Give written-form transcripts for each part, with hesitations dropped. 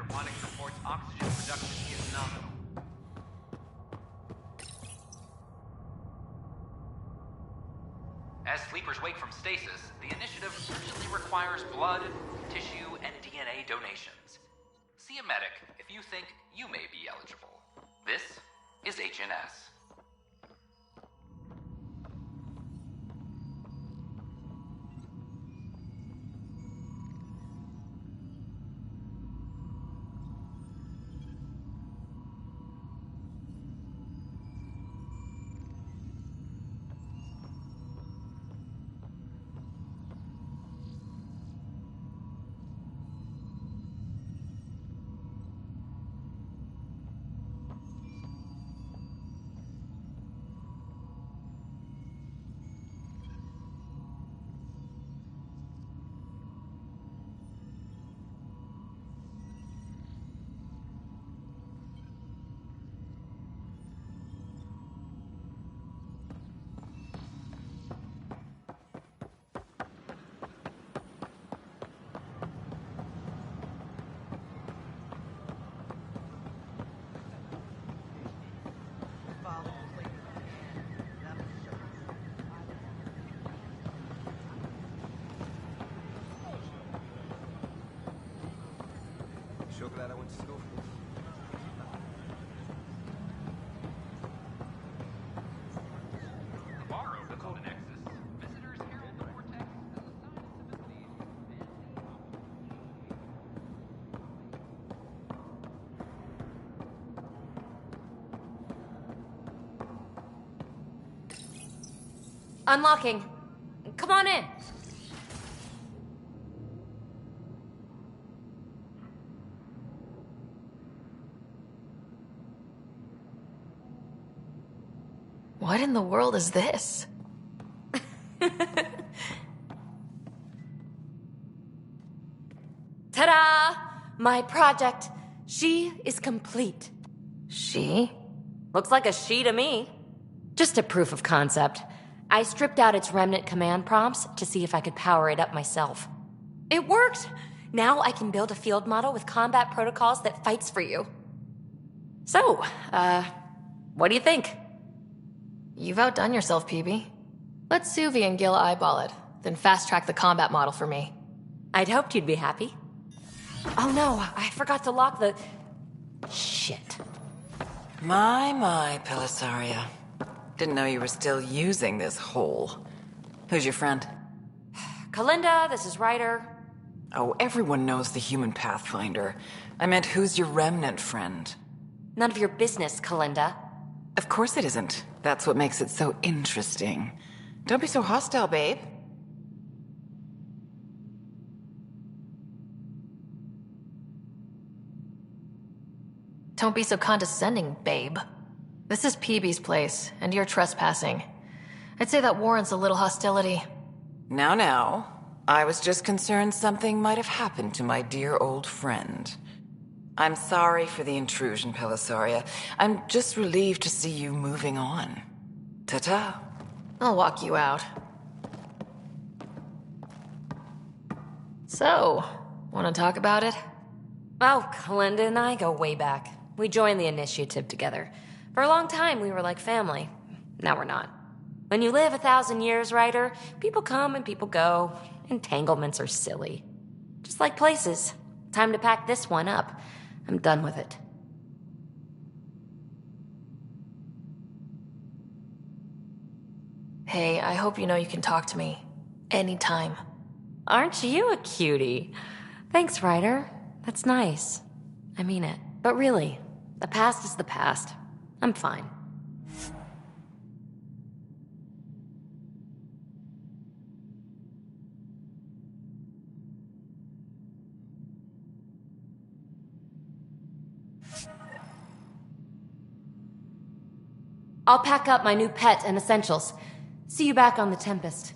aquatics reports oxygen production is nominal. As sleepers wake from stasis, the initiative urgently requires blood, tissue, and DNA donations. See a medic if you think you may be eligible. This is HNS. Sure glad I went to school for this. The bar of the Codenexus. Visitors herald the vortex as a sign of civility Unlocking. Come on in. What in the world is this? Ta-da! My project. She is complete. She? Looks like a she to me. Just a proof of concept. I stripped out its remnant command prompts to see if I could power it up myself. It worked! Now I can build a field model with combat protocols that fights for you. So, what do you think? You've outdone yourself, PB. Let Suvi and Gil eyeball it, then fast-track the combat model for me. I'd hoped you'd be happy. Oh no, I forgot to lock the... Shit. My, Pelisaria. Didn't know you were still using this hole. Who's your friend? Kalinda, this is Ryder. Oh, everyone knows the human Pathfinder. I meant, who's your remnant friend? None of your business, Kalinda. Of course it isn't. That's what makes it so interesting. Don't be so hostile, babe. Don't be so condescending, babe. This is PB's place, and you're trespassing. I'd say that warrants a little hostility. Now. I was just concerned something might have happened to my dear old friend. I'm sorry for the intrusion, Pelisaria. I'm just relieved to see you moving on. Ta-ta. I'll walk you out. So, want to talk about it? Oh, Kalinda and I go way back. We joined the initiative together. For a long time, we were like family. Now we're not. When you live 1,000 years, Ryder, people come and people go. Entanglements are silly. Just like places. Time to pack this one up. I'm done with it. Hey, I hope you know you can talk to me. Anytime. Aren't you a cutie? Thanks, Ryder. That's nice. I mean it. But really, the past is the past. I'm fine. I'll pack up my new pet and essentials. See you back on the Tempest.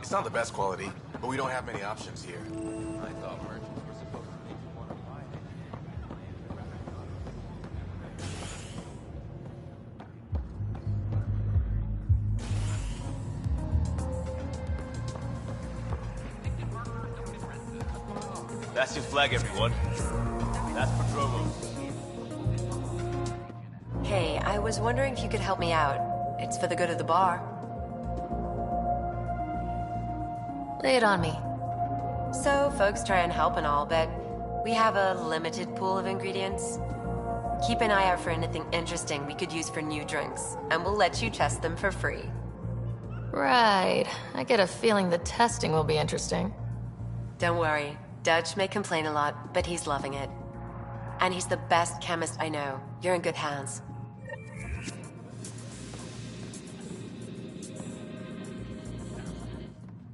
It's not the best quality, but we don't have many options here. I thought merchants were supposed to make you want to buy it. That's your flag, everyone. That's for Dromo. Hey, I was wondering if you could help me out. It's for the good of the bar. Lay it on me. So, folks try and help and all, but we have a limited pool of ingredients. Keep an eye out for anything interesting we could use for new drinks, and we'll let you test them for free. Right. I get a feeling the testing will be interesting. Don't worry. Dutch may complain a lot, but he's loving it. And he's the best chemist I know. You're in good hands.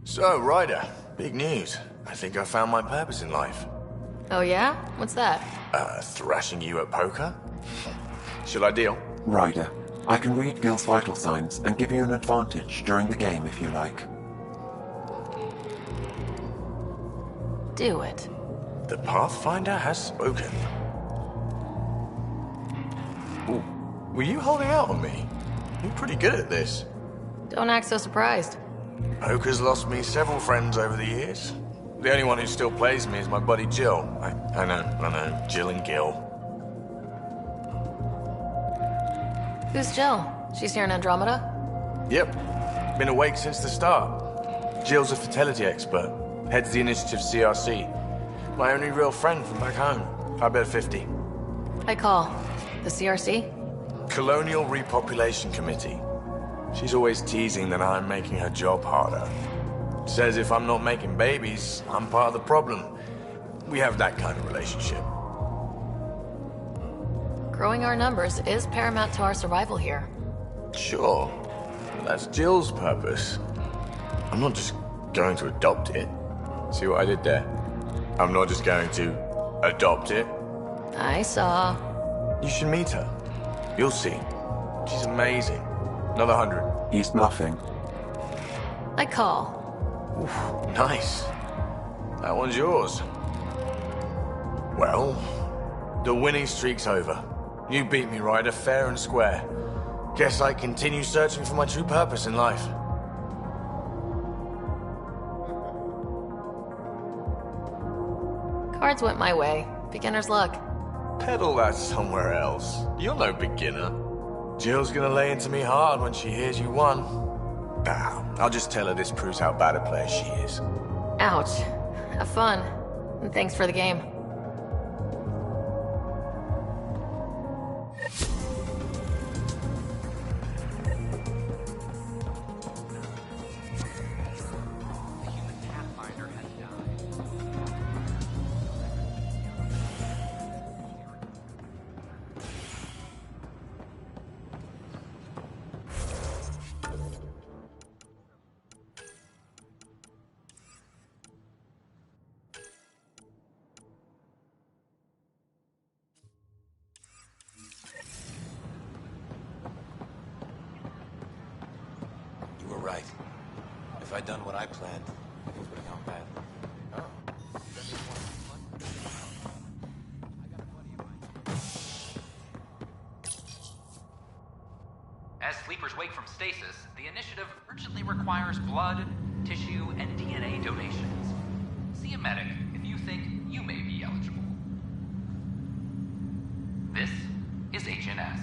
So, Ryder, big news. I think I found my purpose in life. Oh yeah? What's that? Thrashing you at poker? Should I deal? Ryder, I can read Gil's vital signs and give you an advantage during the game if you like. Do it. The Pathfinder has spoken. Ooh, were you holding out on me? You're pretty good at this. Don't act so surprised. Poker's lost me several friends over the years. The only one who still plays me is my buddy Jill. I know, Jill and Gil. Who's Jill? She's here in Andromeda? Yep, been awake since the start. Jill's a fertility expert, heads the initiative CRC. My only real friend from back home. I bet 50. I call. The CRC? Colonial Repopulation Committee. She's always teasing that I'm making her job harder. Says if I'm not making babies, I'm part of the problem. We have that kind of relationship. Growing our numbers is paramount to our survival here. Sure, but that's Jill's purpose. I'm not just going to adopt it. See what I did there? I'm not just going to adopt it. I saw. You should meet her. You'll see. She's amazing. Another 100. He's bluffing. I call. Oof, nice. That one's yours. Well, the winning streak's over. You beat me, Ryder, fair and square. Guess I continue searching for my true purpose in life. Cards went my way. Beginner's luck. Peddle that somewhere else. You're no beginner. Jill's gonna lay into me hard when she hears you won. I'll just tell her this proves how bad a player she is. Ouch. Have fun. And thanks for the game. The human Pathfinder has died. You were right. If I'd done what I planned, things would have gone badly. As sleepers wake from stasis, the initiative urgently requires blood, tissue, and DNA donations. See a medic if you think you may be eligible. This is HNS.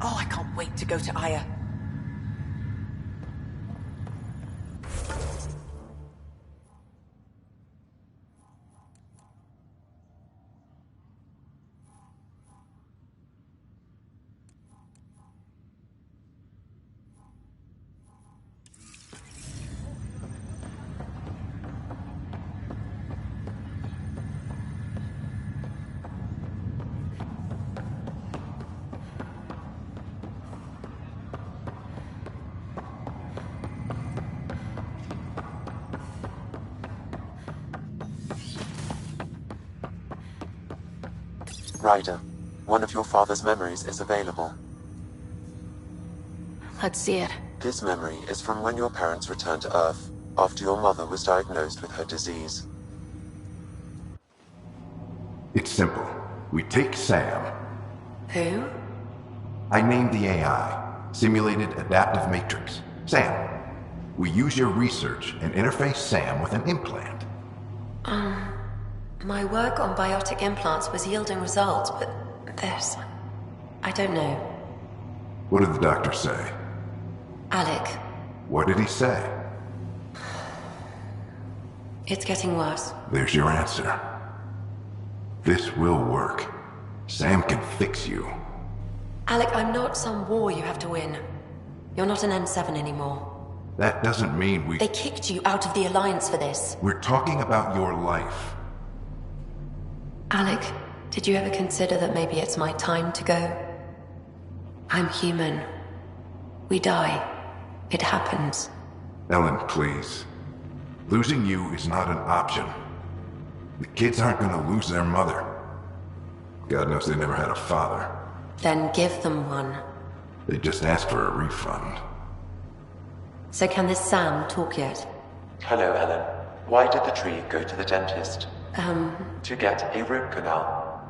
Oh, I can't wait to go to Aya. Ryder, one of your father's memories is available. Let's see it. This memory is from when your parents returned to Earth, after your mother was diagnosed with her disease. It's simple. We take Sam. Who? I named the AI, Simulated Adaptive Matrix. Sam. We use your research and interface Sam with an implant. My work on biotic implants was yielding results, but I don't know. What did the doctor say? Alec, What did he say? it's getting worse. There's your answer. This will work. Sam can fix you. Alec, I'm not some war you have to win. You're not an N7 anymore. That doesn't mean we... They kicked you out of the Alliance for this. We're talking about your life. Alec, did you ever consider that maybe it's my time to go? I'm human. We die. It happens. Ellen, please. Losing you is not an option. The kids aren't gonna lose their mother. God knows they never had a father. Then give them one. They just asked for a refund. So can this Sam talk yet? Hello, Ellen. Why did the tree go to the dentist? To get a root canal.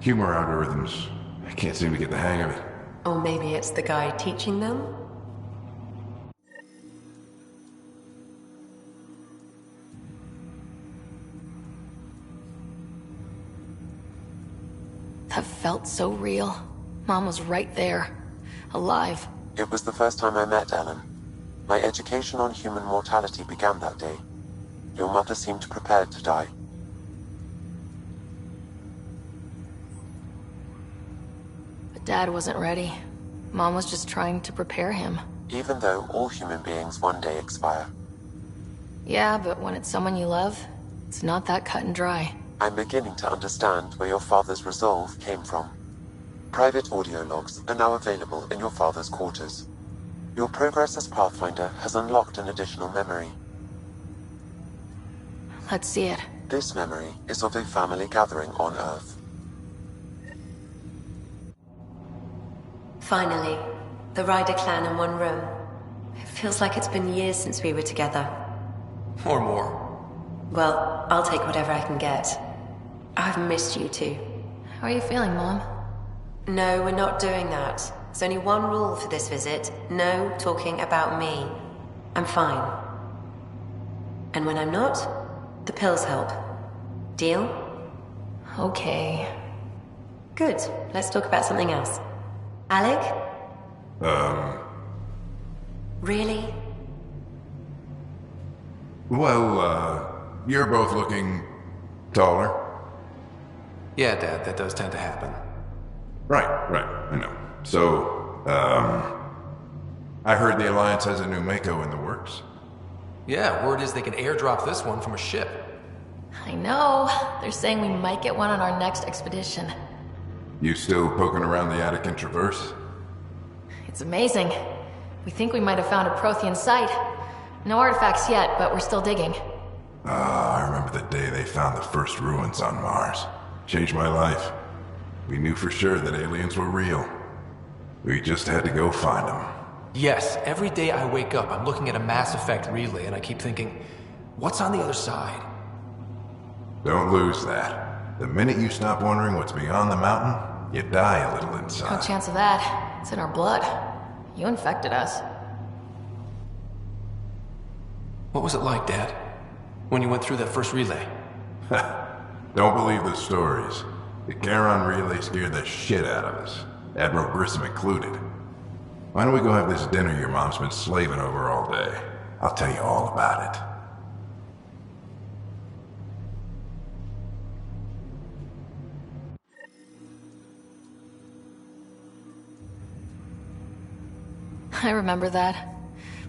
Humor algorithms. I can't seem to get the hang of it. Or maybe it's the guy teaching them? That felt so real. Mom was right there. Alive. It was the first time I met Ellen. My education on human mortality began that day. Your mother seemed prepared to die. But Dad wasn't ready. Mom was just trying to prepare him. Even though all human beings one day expire. Yeah, but when it's someone you love, it's not that cut and dry. I'm beginning to understand where your father's resolve came from. Private audio logs are now available in your father's quarters. Your progress as Pathfinder has unlocked an additional memory. Let's see it. This memory is of a family gathering on Earth. Finally, the Ryder clan in one room. It feels like it's been years since we were together. Or more. Well, I'll take whatever I can get. I've missed you too. How are you feeling, Mom? No, we're not doing that. There's only one rule for this visit. No talking about me. I'm fine. And when I'm not, the pills help. Deal? Okay. Good. Let's talk about something else. Alec? Really? Well, you're both looking taller. Yeah, Dad, that does tend to happen. Right, I know. So, I heard the Alliance has a new Mako in the works. Yeah, word is they can airdrop this one from a ship. I know. They're saying we might get one on our next expedition. You still poking around the Attican Traverse? It's amazing. We think we might have found a Prothean site. No artifacts yet, but we're still digging. I remember the day they found the first ruins on Mars. Changed my life. We knew for sure that aliens were real. We just had to go find them. Yes, every day I wake up, I'm looking at a Mass Effect relay and I keep thinking, what's on the other side? Don't lose that. The minute you stop wondering what's beyond the mountain, you die a little No inside. chance of that. It's in our blood. You infected us. What was it like, Dad? When you went through that first relay? Don't believe the stories. The Charon relay scared the shit out of us, Admiral Grissom included. Why don't we go have this dinner your mom's been slaving over all day? I'll tell you all about it. I remember that.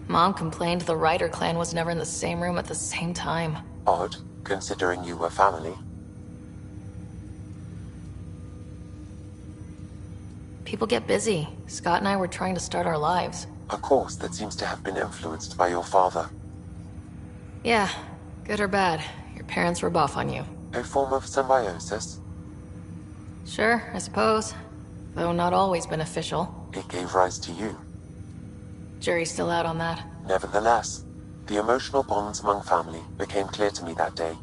Mom complained the Ryder clan was never in the same room at the same time. Odd, considering you were family. People get busy. Scott and I were trying to start our lives. A course that seems to have been influenced by your father. Yeah, good or bad, your parents were buff on you. A form of symbiosis? Sure, I suppose. Though not always beneficial. It gave rise to you. Jury's still out on that. Nevertheless, the emotional bonds among family became clear to me that day.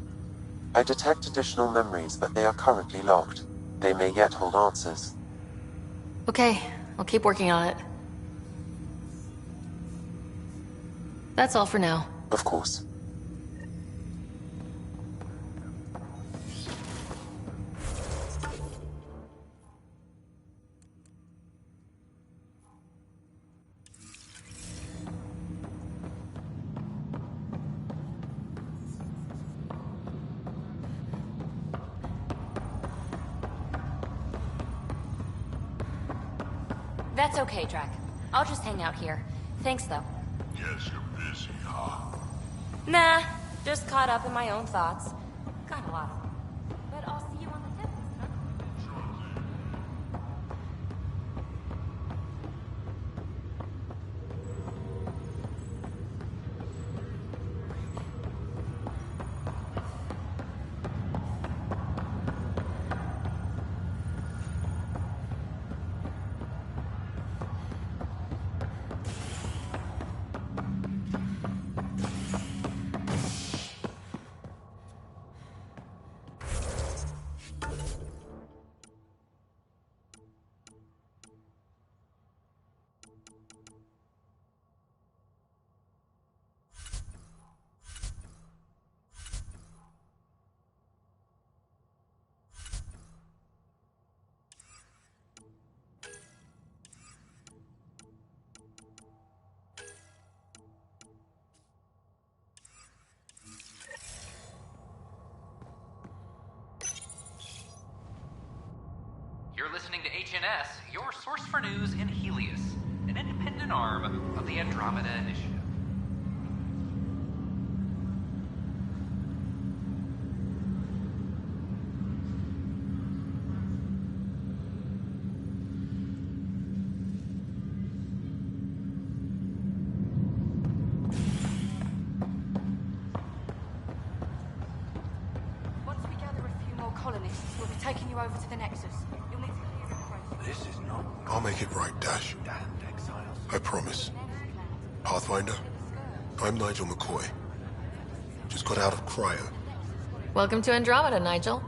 I detect additional memories, but they are currently locked. They may yet hold answers. Okay, I'll keep working on it. That's all for now. Of course. That's okay, Drac. I'll just hang out here. Thanks, though. Yes, you're busy, huh? Nah, just caught up in my own thoughts. Got a lot of them. But I'll see you on the 10th. You're listening to HNS, your source for news in Helios, an independent arm of the Andromeda Initiative. Once we gather a few more colonists, we'll be taking you over to the Nexus. You'll need to clear immigration. This is not... I'll make it right, Dash. Damned exiles. I promise. Pathfinder, I'm Nigel McCoy. Just got out of cryo. Welcome to Andromeda, Nigel.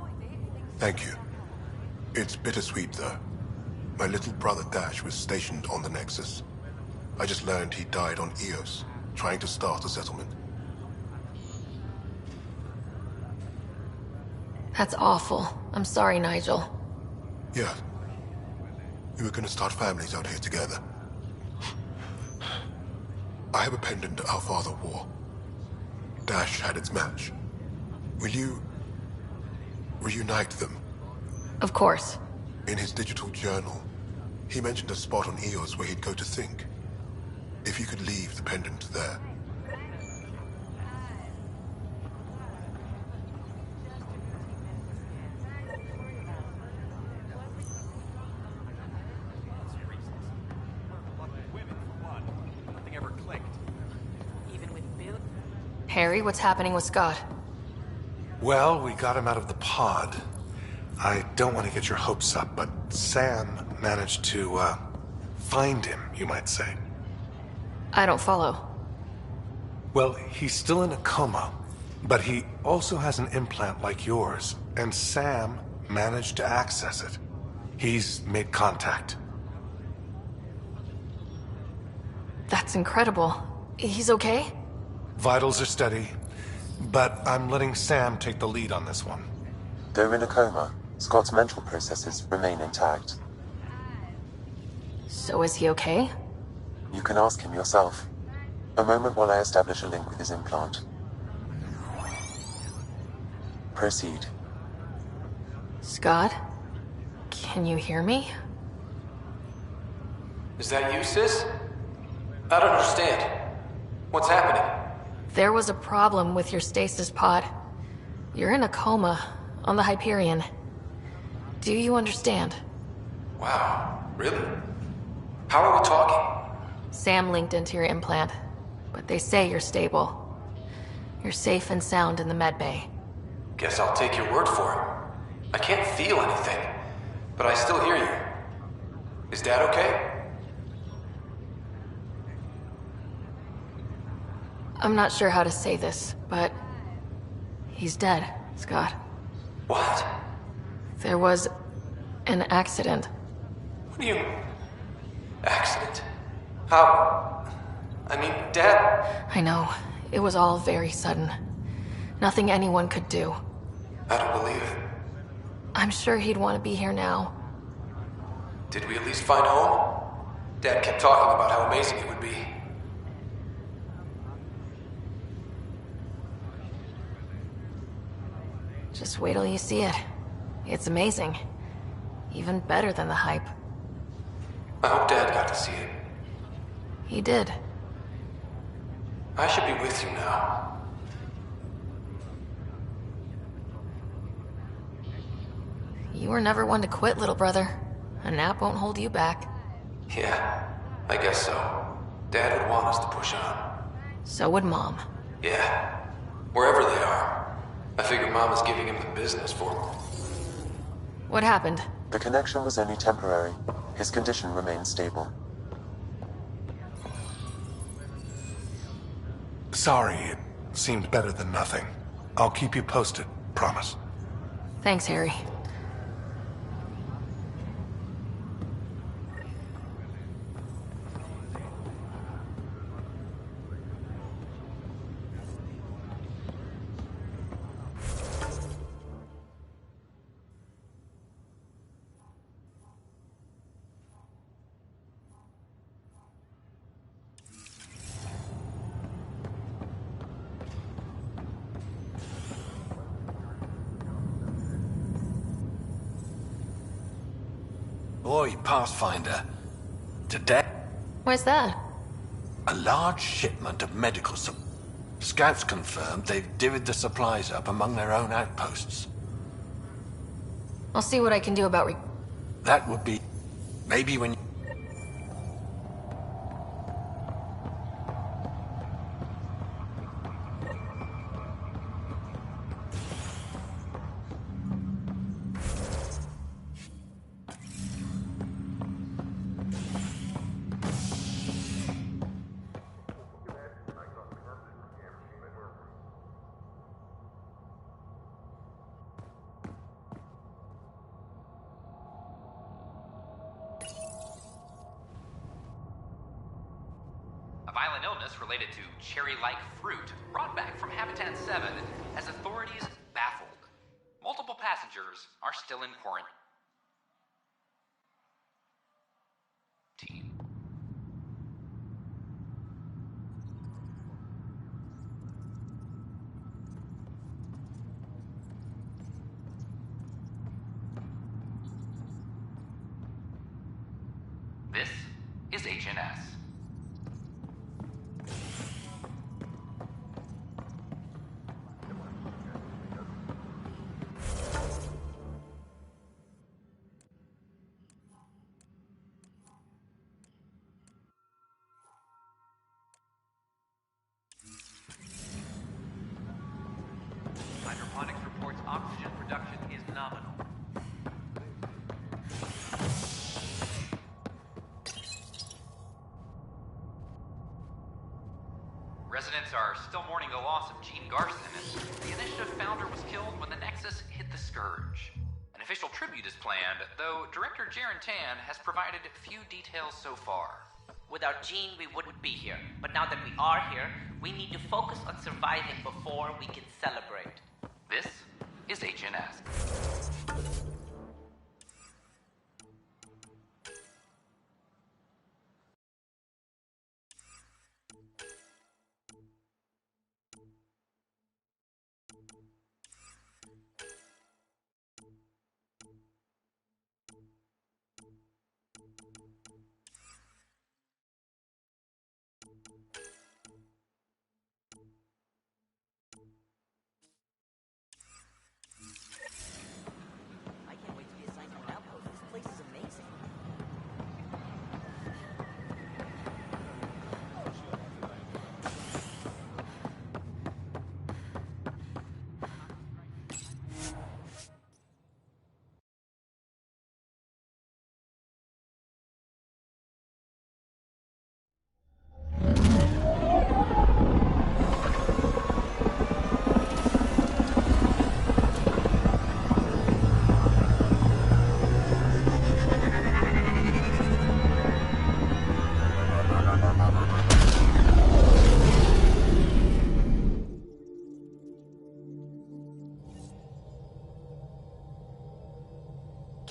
Thank you. It's bittersweet, though. My little brother Dash was stationed on the Nexus. I just learned he died on Eos, trying to start a settlement. That's awful. I'm sorry, Nigel. Yeah. We were gonna start families out here together. I have a pendant our father wore. Dash had its match. Will you... reunite them? Of course. In his digital journal, he mentioned a spot on Eos where he'd go to think. If you could leave the pendant there. Harry, what's happening with Scott? Well, we got him out of the pod. I don't want to get your hopes up, but Sam managed to, find him, you might say. I don't follow. Well, he's still in a coma, but he also has an implant like yours, and Sam managed to access it. He's made contact. That's incredible. He's okay? Vitals are steady, but I'm letting Sam take the lead on this one. Though in a coma, Scott's mental processes remain intact. So is he okay? You can ask him yourself. A moment while I establish a link with his implant. Proceed. Scott? Can you hear me? Is that you, sis? I don't understand. What's happening? There was a problem with your stasis pod. You're in a coma on the Hyperion. Do you understand? Wow, really? How are we talking? Sam linked into your implant, but they say you're stable. You're safe and sound in the medbay. Guess I'll take your word for it. I can't feel anything, but I still hear you. Is Dad okay? I'm not sure how to say this, but he's dead, Scott. What? There was an accident. What do you... Accident? How? I mean, Dad... I know. It was all very sudden. Nothing anyone could do. I don't believe it. I'm sure he'd want to be here now. Did we at least find home? Dad kept talking about how amazing it would be. Just wait till you see it. It's amazing. Even better than the hype. I hope Dad got to see it. He did. I should be with you now. You were never one to quit, little brother. A nap won't hold you back. Yeah, I guess so. Dad would want us to push on. So would Mom. Yeah, wherever they are. I figure Mom is giving him the business for him. What happened? The connection was only temporary. His condition remains stable. Sorry, it seemed better than nothing. I'll keep you posted, promise. Thanks, Harry. Boy, Pathfinder. Today, Why's that? a large shipment of medical Scouts confirmed they've divvied the supplies up among their own outposts. I'll see what I can do about That would be... maybe when... A violent illness related to cherry-like fruit brought back from Habitat 7 has authorities baffled. Multiple passengers are still in quarantine. This is HNS. Hydroponics reports oxygen production is nominal. Residents are still mourning the loss of Gene Garson. The Initiative founder was killed when the Nexus hit the Scourge. An official tribute is planned, though Director Jaren Tan has provided few details so far. Without Gene, we wouldn't be here. But now that we are here, we need to focus on surviving before we can celebrate. This is HNS.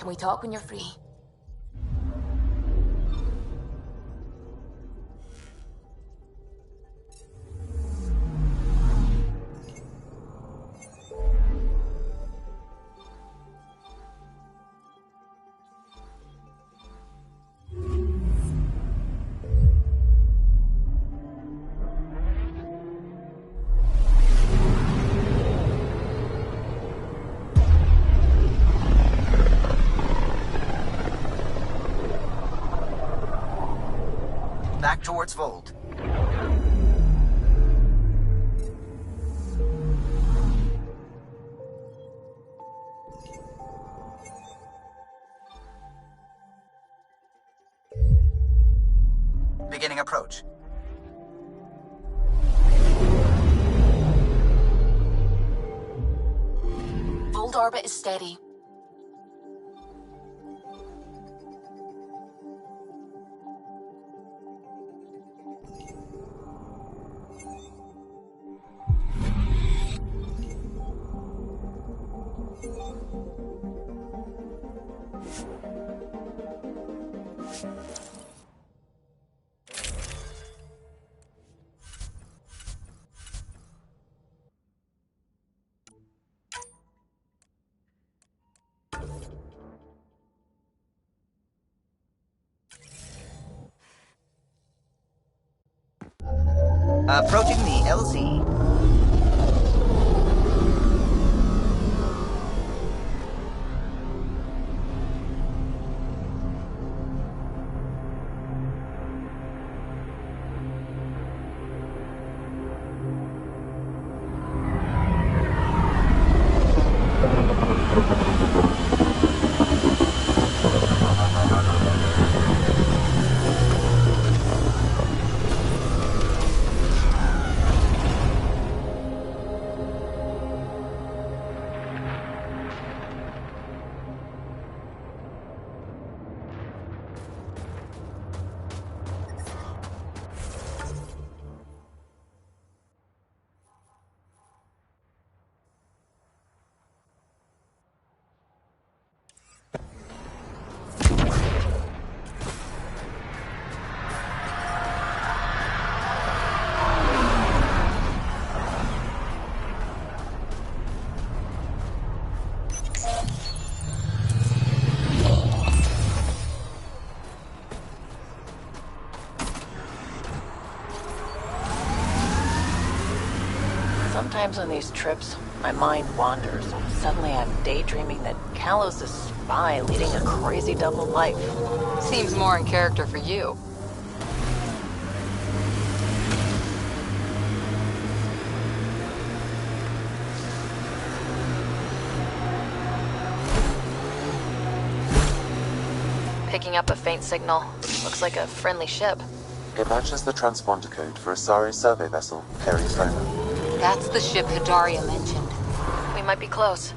Can we talk when you're free? Back towards Fold. Beginning approach. Fold orbit is steady. Approaching the LZ. Sometimes on these trips, my mind wanders. Suddenly I'm daydreaming that Callow's a spy leading a crazy double life. Seems more in character for you. Picking up a faint signal. Looks like a friendly ship. It matches the transponder code for a Sari survey vessel, Perry Foner. That's the ship Hidaria mentioned. We might be close.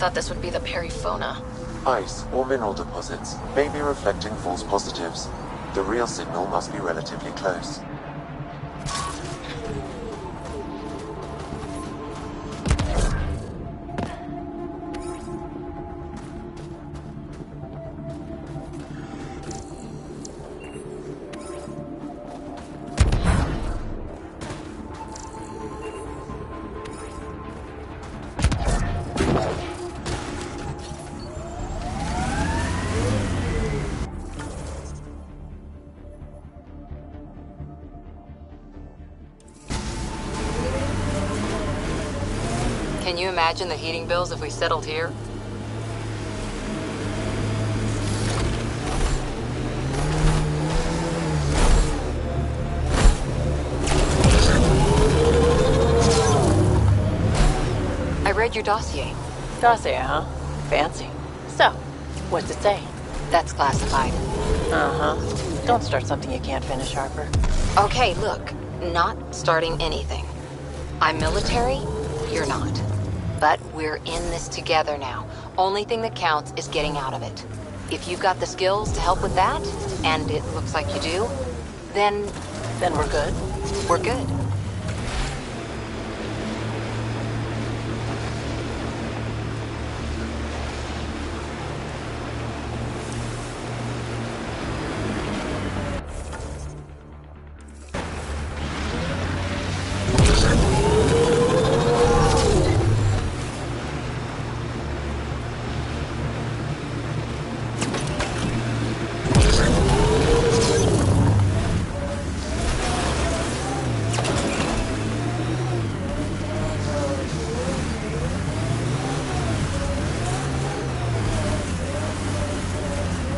Thought this would be the Perifona. Ice or mineral deposits may be reflecting false positives. The real signal must be relatively close. Can you imagine the heating bills if we settled here? read your dossier. Dossier, huh? Fancy. So, what's it say? That's classified. Uh-huh. Don't start something you can't finish, Harper. Okay, look. Not starting anything. I'm military, you're not. But we're in this together now. Only thing that counts is getting out of it. If you've got the skills to help with that, and it looks like you do, then we're good? We're good.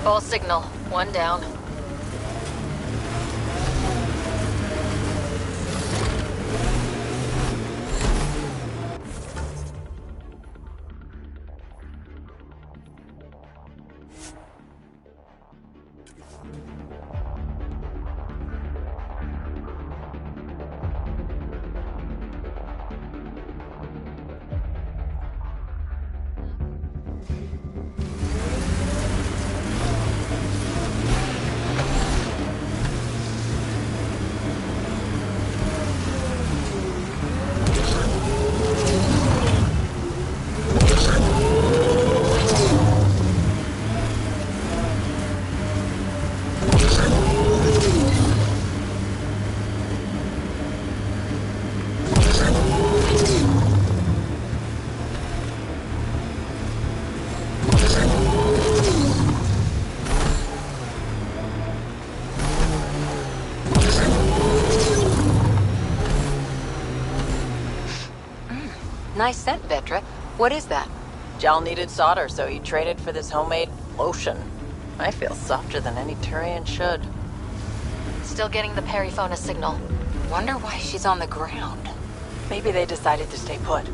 Ball signal. One down. Nice scent, Vetra. What is that? Jal needed solder, so he traded for this homemade lotion. I feel softer than any Turian should. Still getting the periphonus signal. Wonder why she's on the ground. Maybe they decided to stay put.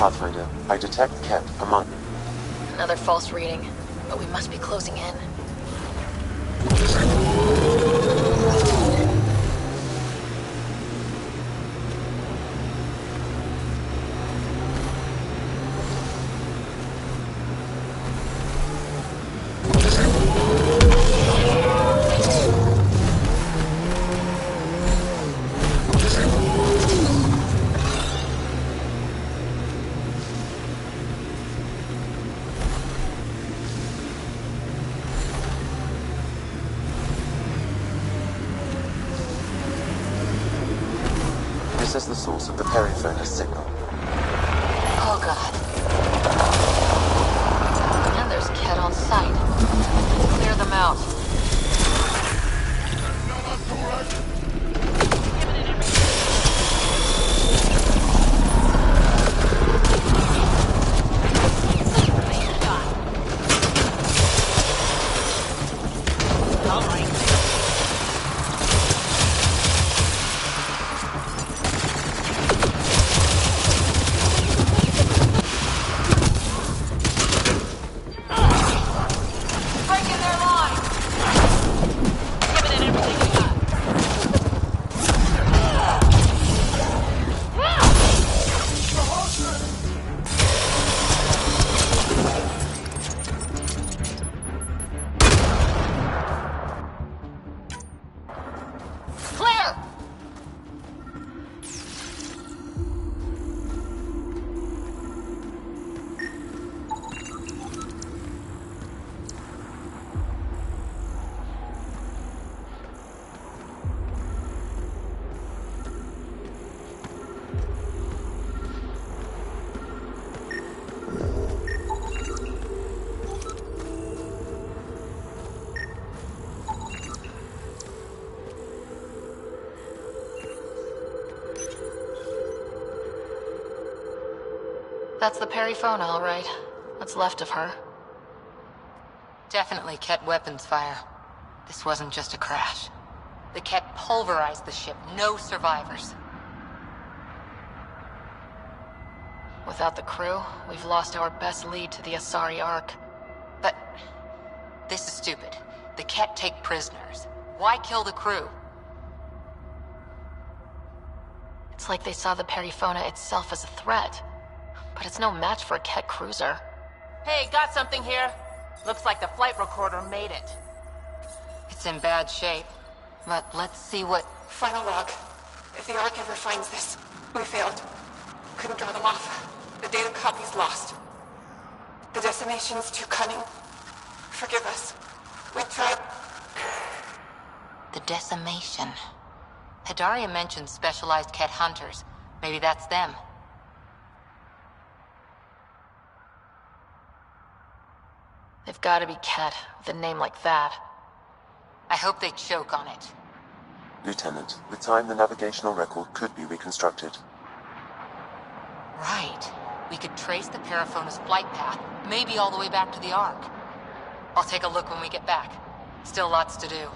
Pathfinder, I detect Kep among... Another false reading, but we must be closing in. This is the source of the periphonus signal. Oh, God. And there's Ket on site. Clear them out. That's the Perifona, all right. What's left of her. Definitely Ket weapons fire. This wasn't just a crash. The Ket pulverized the ship. No survivors. Without the crew, we've lost our best lead to the Asari Ark. But this is stupid. The Ket take prisoners. Why kill the crew? It's like they saw the Perifona itself as a threat. But it's no match for a Ket cruiser. Hey, got something here. Looks like the flight recorder made it. It's in bad shape. But let's see what... Final log. If the Ark ever finds this, we failed. Couldn't draw them off. The data copy's lost. The decimation's too cunning. Forgive us. We tried... The decimation. Hidaria mentioned specialized Ket hunters. Maybe that's them. They've gotta be Ket, with a name like that. I hope they choke on it. Lieutenant, with time the navigational record could be reconstructed. Right. We could trace the Perifona's flight path, maybe all the way back to the Ark. I'll take a look when we get back. Still lots to do.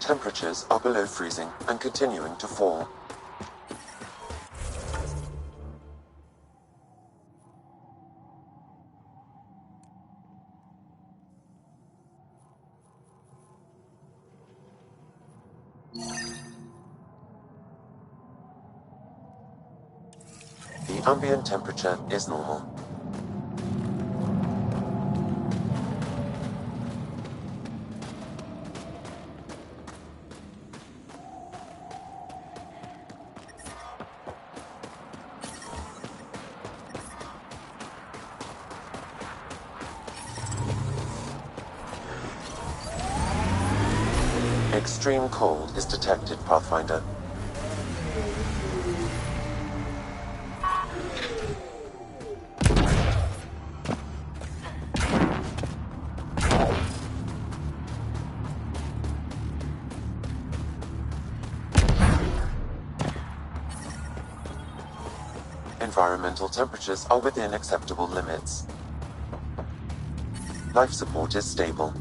Temperatures are below freezing and continuing to fall. The ambient temperature is normal. Extreme cold is detected, Pathfinder. Environmental temperatures are within acceptable limits. Life support is stable.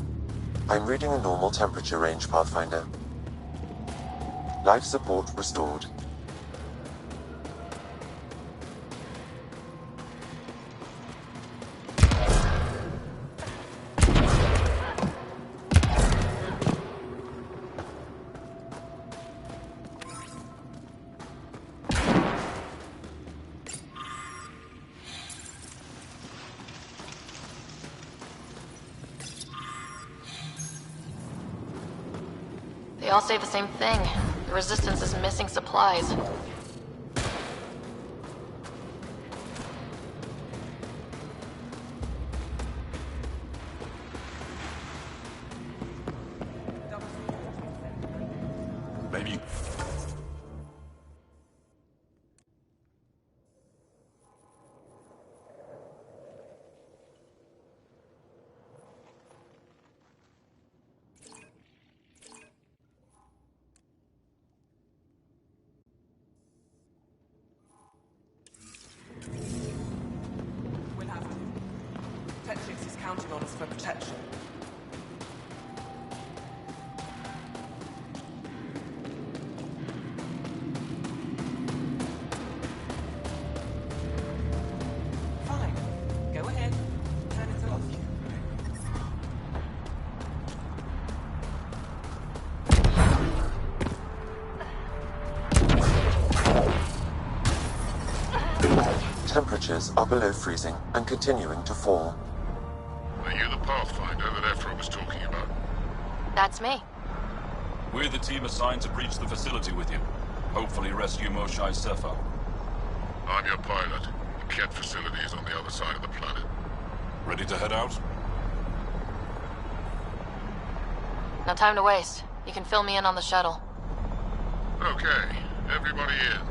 I'm reading a normal temperature range, Pathfinder. Life support restored. They all say the same thing. The Resistance is missing supplies. Maybe. counting on us for protection. Fine. Go ahead. Turn it off. Temperatures are below freezing and continuing to fall. Are you the Pathfinder that Ephra was talking about? That's me. We're the team assigned to breach the facility with you. Hopefully rescue Moshae Sefa. I'm your pilot. The Ket facility is on the other side of the planet. Ready to head out? No time to waste. You can fill me in on the shuttle. Okay, everybody in.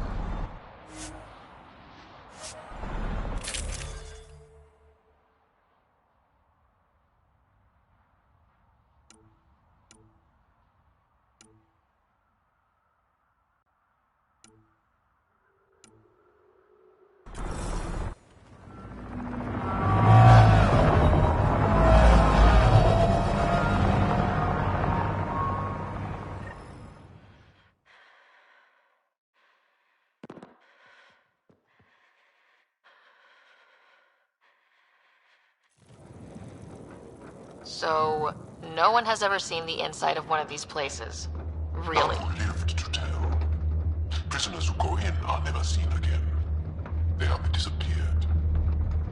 So, no one has ever seen the inside of one of these places. Really? None who lived to tell. Prisoners who go in are never seen again. They have disappeared.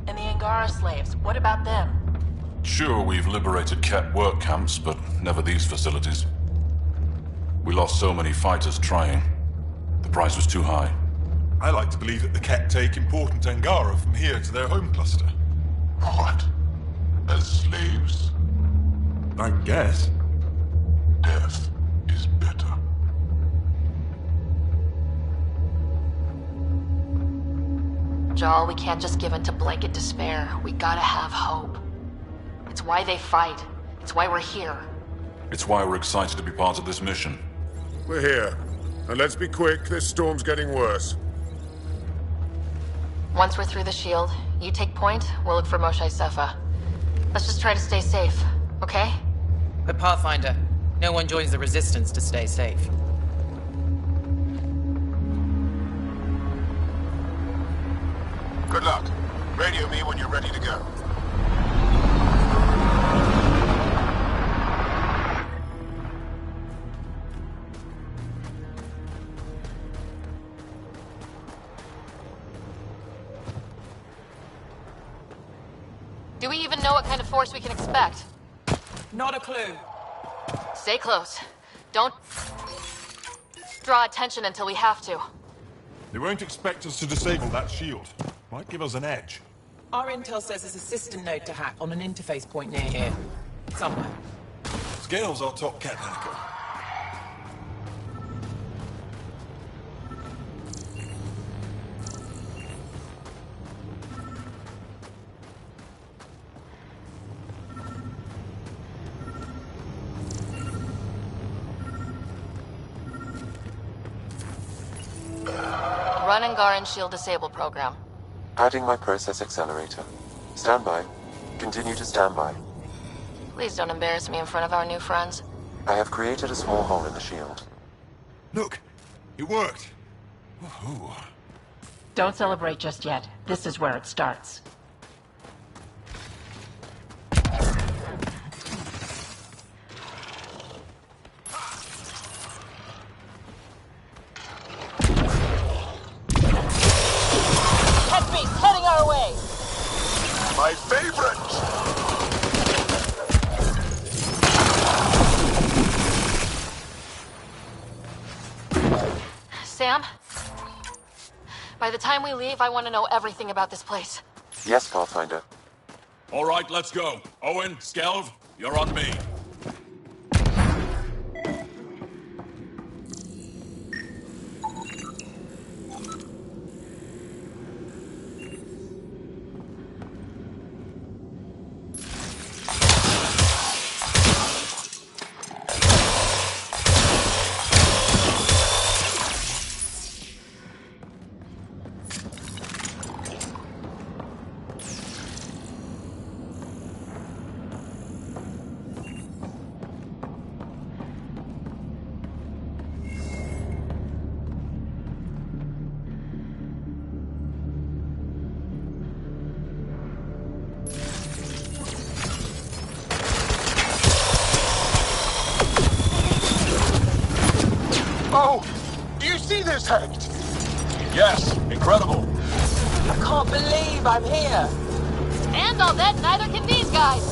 And the Angara slaves, what about them? Sure, we've liberated Ket work camps, but never these facilities. We lost so many fighters trying. The price was too high. I like to believe that the Ket take important Angara from here to their home cluster. What? As slaves? I guess. Death is better. Jarl, we can't just give in to blanket despair. We gotta have hope. It's why they fight. It's why we're here. It's why we're excited to be part of this mission. We're here. And let's be quick, this storm's getting worse. Once we're through the shield, you take point, we'll look for Moshae Sefa. Let's just try to stay safe, okay? But Pathfinder, no one joins the Resistance to stay safe. Good luck. Radio me when you're ready to go. Do we even know what kind of force we can expect? Not a clue. Stay close. Don't draw attention until we have to. They won't expect us to disable that shield. Might give us an edge. Our intel says there's a system node to hack on an interface point near here. Somewhere. Scales our top cat hacker. Run Angaran Shield Disable program. Adding my process accelerator. Stand by. Continue to stand by. Please don't embarrass me in front of our new friends. I have created a small hole in the shield. Look, it worked. Woohoo. Don't celebrate just yet. This is where it starts. Heading our way! My favorite! Sam? By the time we leave, I want to know everything about this place. Yes, Pathfinder. All right, let's go. Owen, Skelv, you're on me. protect. Yes, incredible. I can't believe I'm here. And I'll bet neither can these guys.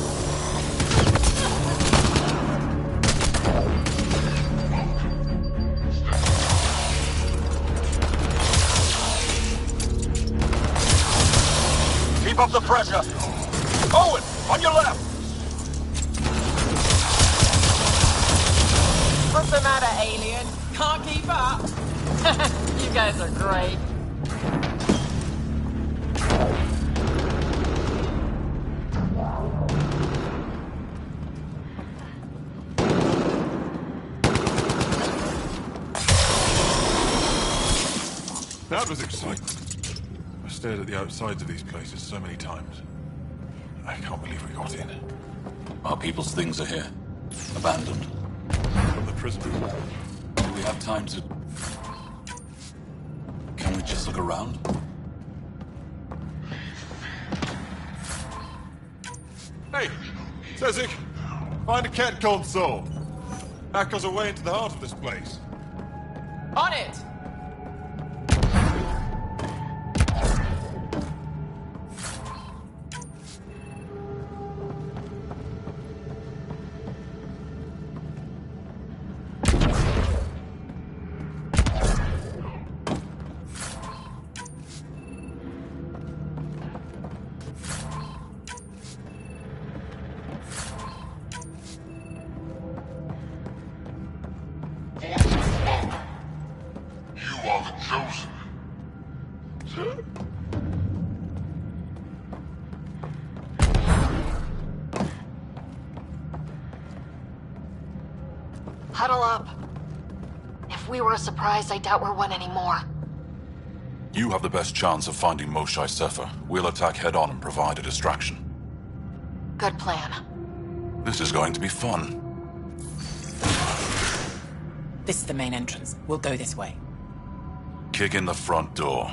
Keep up the pressure. Owen, on your left. What's the matter, alien? Can't keep up? You guys are great. That was exciting. I stared at the outsides of these places so many times. I can't believe we got in. Our people's things are here. Abandoned. From the prison. Do we have time to... Can we just look around? Hey, Sezik, find a cat called Soul. Hack us away into the heart of this place. On it! You are the chosen. Huddle up. If we were a surprise, I doubt we're one anymore. You have the best chance of finding Moshae Sefer. We'll attack head-on and provide a distraction. Good plan. This is going to be fun. This is the main entrance. We'll go this way. Kick in the front door.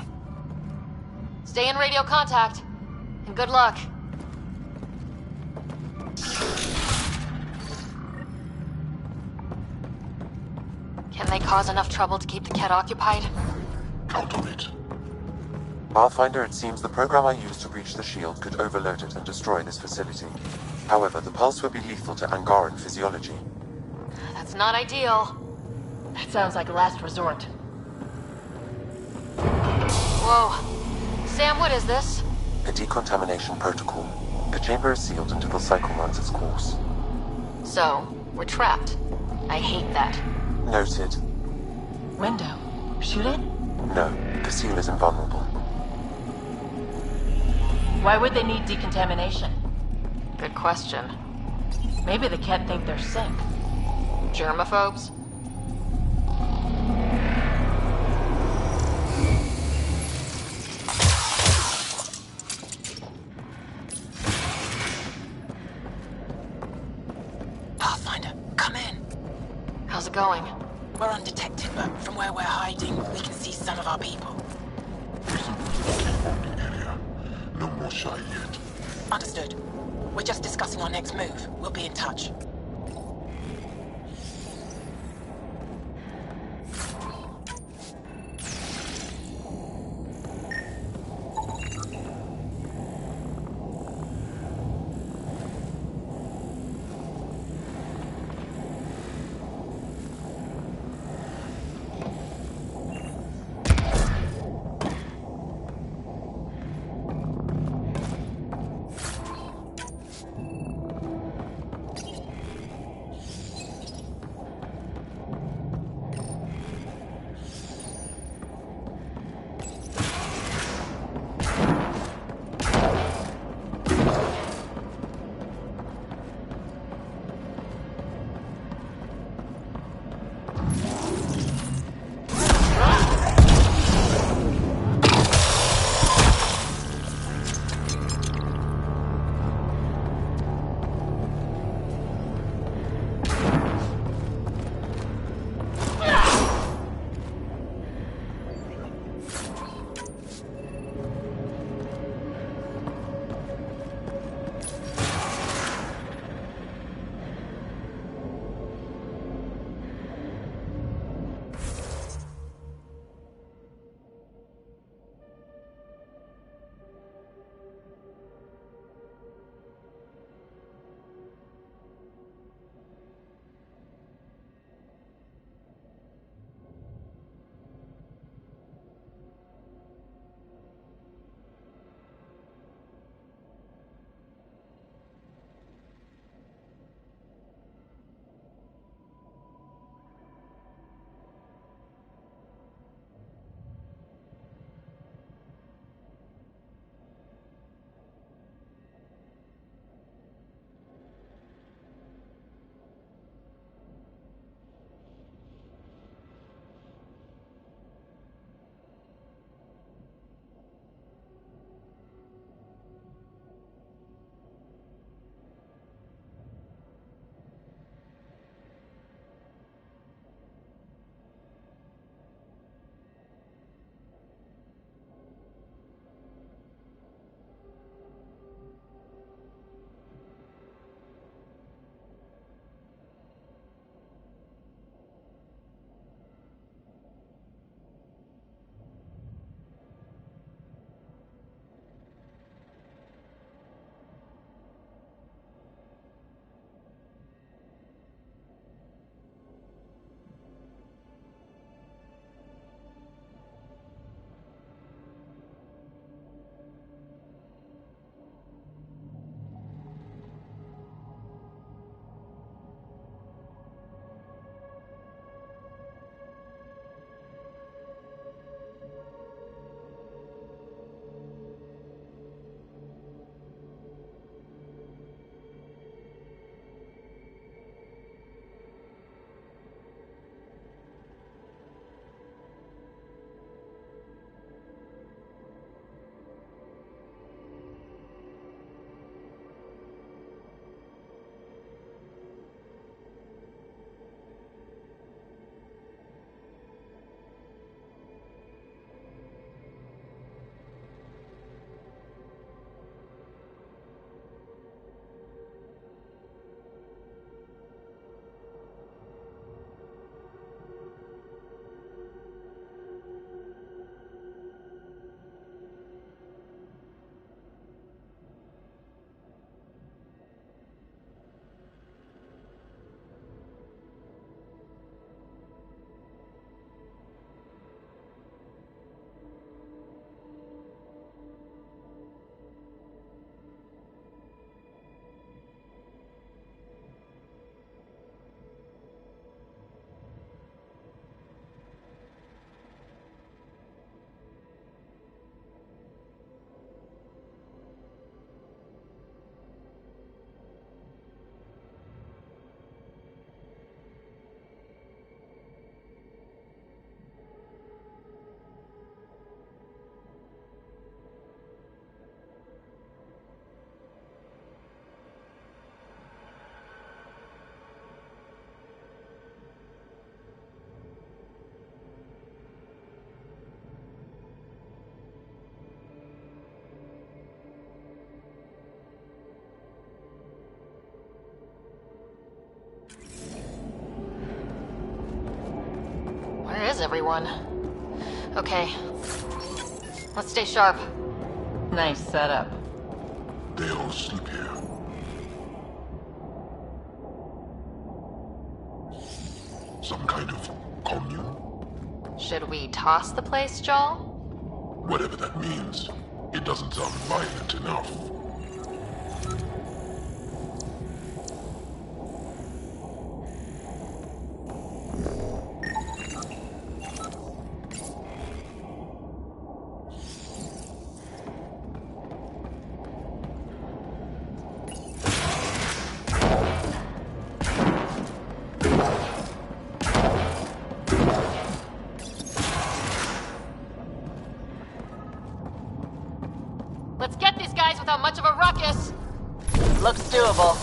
Stay in radio contact. And good luck. Can they cause enough trouble to keep the Ket occupied? Count on it. Pathfinder, it seems the program I used to breach the shield could overload it and destroy this facility. However, the pulse would be lethal to Angaran physiology. That's not ideal. That sounds like a last resort. Whoa. Sam, what is this? A decontamination protocol. The chamber is sealed until the cycle runs its course. So, we're trapped. I hate that. Noted. Window. Shoot it? No, the seal is invulnerable. Why would they need decontamination? Good question. Maybe the Ket think they're sick. Germaphobes? Pathfinder, come in. How's it going? We're undetected, but from where we're hiding, we can see some of our people. No more shy yet. Understood. We're just discussing our next move. We'll be in touch. is everyone? Okay. Let's stay sharp. Nice setup. They all sleep here. Some kind of commune? Should we toss the place, Joel? Whatever that means, it doesn't sound violent enough. Let's get these guys without much of a ruckus. Looks doable.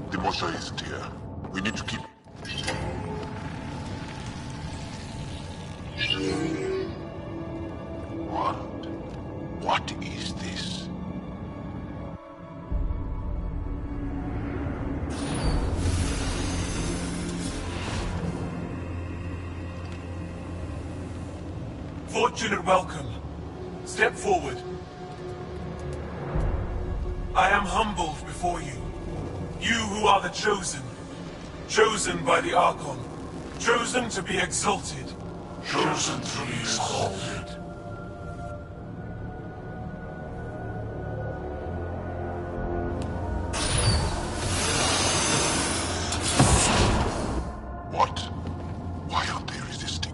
The Mosha isn't here. We need to keep... What is this? Fortunate welcome. Step forward. I am humbled before you. You who are the chosen. Chosen by the Archon. Chosen to be exalted. Chosen to be exalted. What? Why aren't they resisting?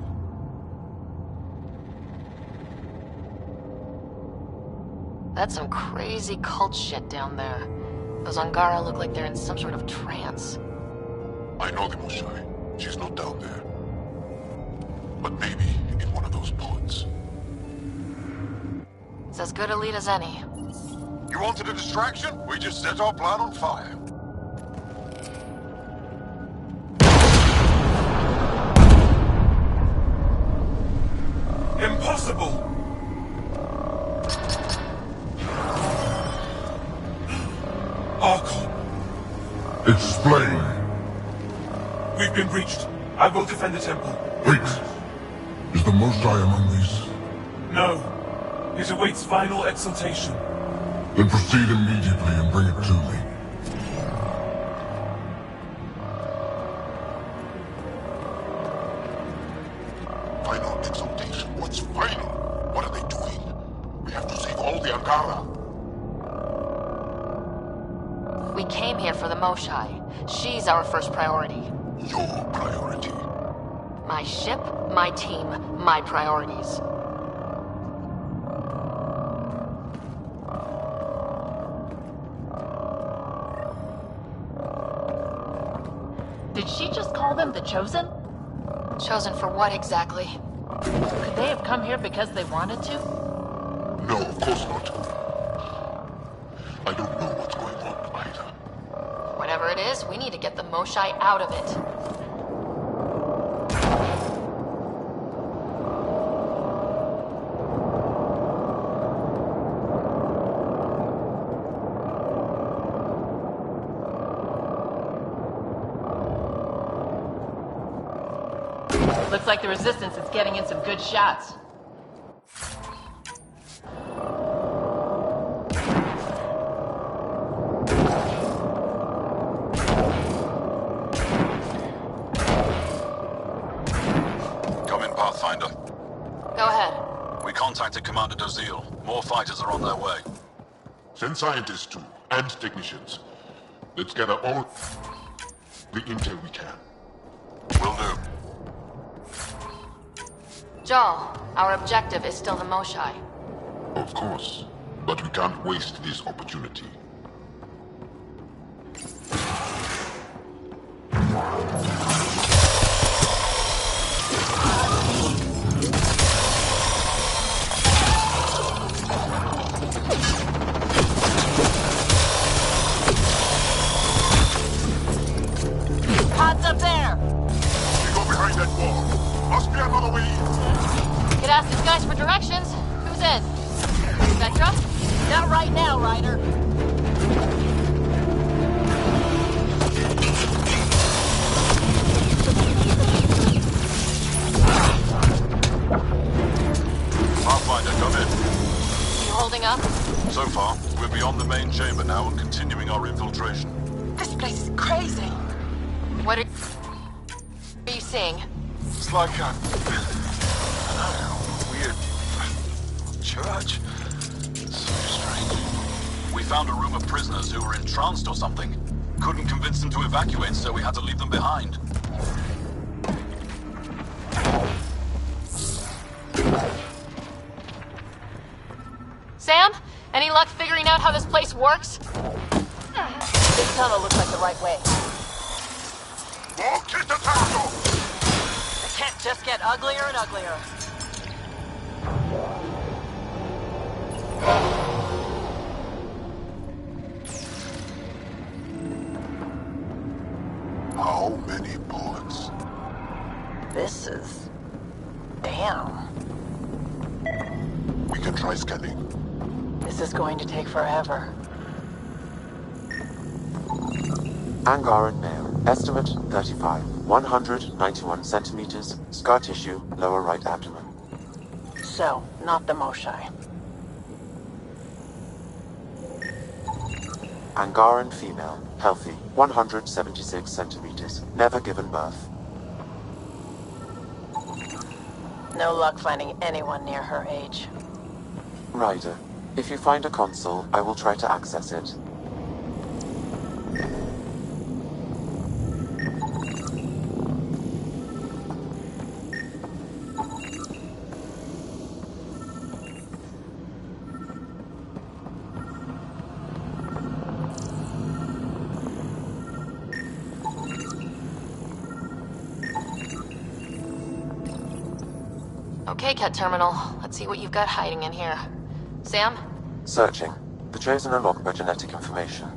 That's some crazy cult shit down there. Those Angara look like they're in some sort of trance. I know the Moshai. She's not down there. But maybe in one of those pods. It's as good a lead as any. You wanted a distraction? We just set our plan on fire. Impossible! Archon. Explain. We've been breached. I will defend the temple. Wait. Is the Moshai among these? No. It awaits final exaltation. Then proceed immediately and bring it to me. Final exaltation? What's final? What are they doing? We have to save all the Angara. We came here for the Moshai. She's our first priority. Your priority? My ship, my team, my priorities. Did she just call them the Chosen? Chosen for what exactly? Could they have come here because they wanted to? No, of course not. I don't know what's going on either. Whatever it is, we need to get the Moshai out of it. Looks like the Resistance is getting in some good shots. Come in, Pathfinder. Go ahead. We contacted Commander Dozil. More fighters are on their way. Send scientists too, and technicians. Let's gather all the intel we can. Will do. Jal, our objective is still the Moshai. Of course, but we can't waste this opportunity. Pods up there! We go behind that wall. Must be another way in. Could ask these guys for directions. Who's in? Spectra? Not right now, Ryder. Pathfinder, come in. You holding up? So far, we're beyond the main chamber now and continuing our infiltration. This place is crazy. What are you seeing? It's like a weird church. So strange. We found a room of prisoners who were entranced or something. Couldn't convince them to evacuate, so we had to leave them behind. Sam? Any luck figuring out how this place works? This tunnel looks like the right way. It can't just get uglier and uglier. How many bullets? This is... damn. We can try scanning. This is going to take forever. Angaran male. Estimate 35. 191 centimeters. Scar tissue, lower right abdomen. So, not the Moshai. Angaran female. Healthy. 176 centimeters. Never given birth. No luck finding anyone near her age. Ryder, if you find a console, I will try to access it. Okay, Cat Terminal. Let's see what you've got hiding in here. Sam? Searching. The Chosen are locked by genetic information.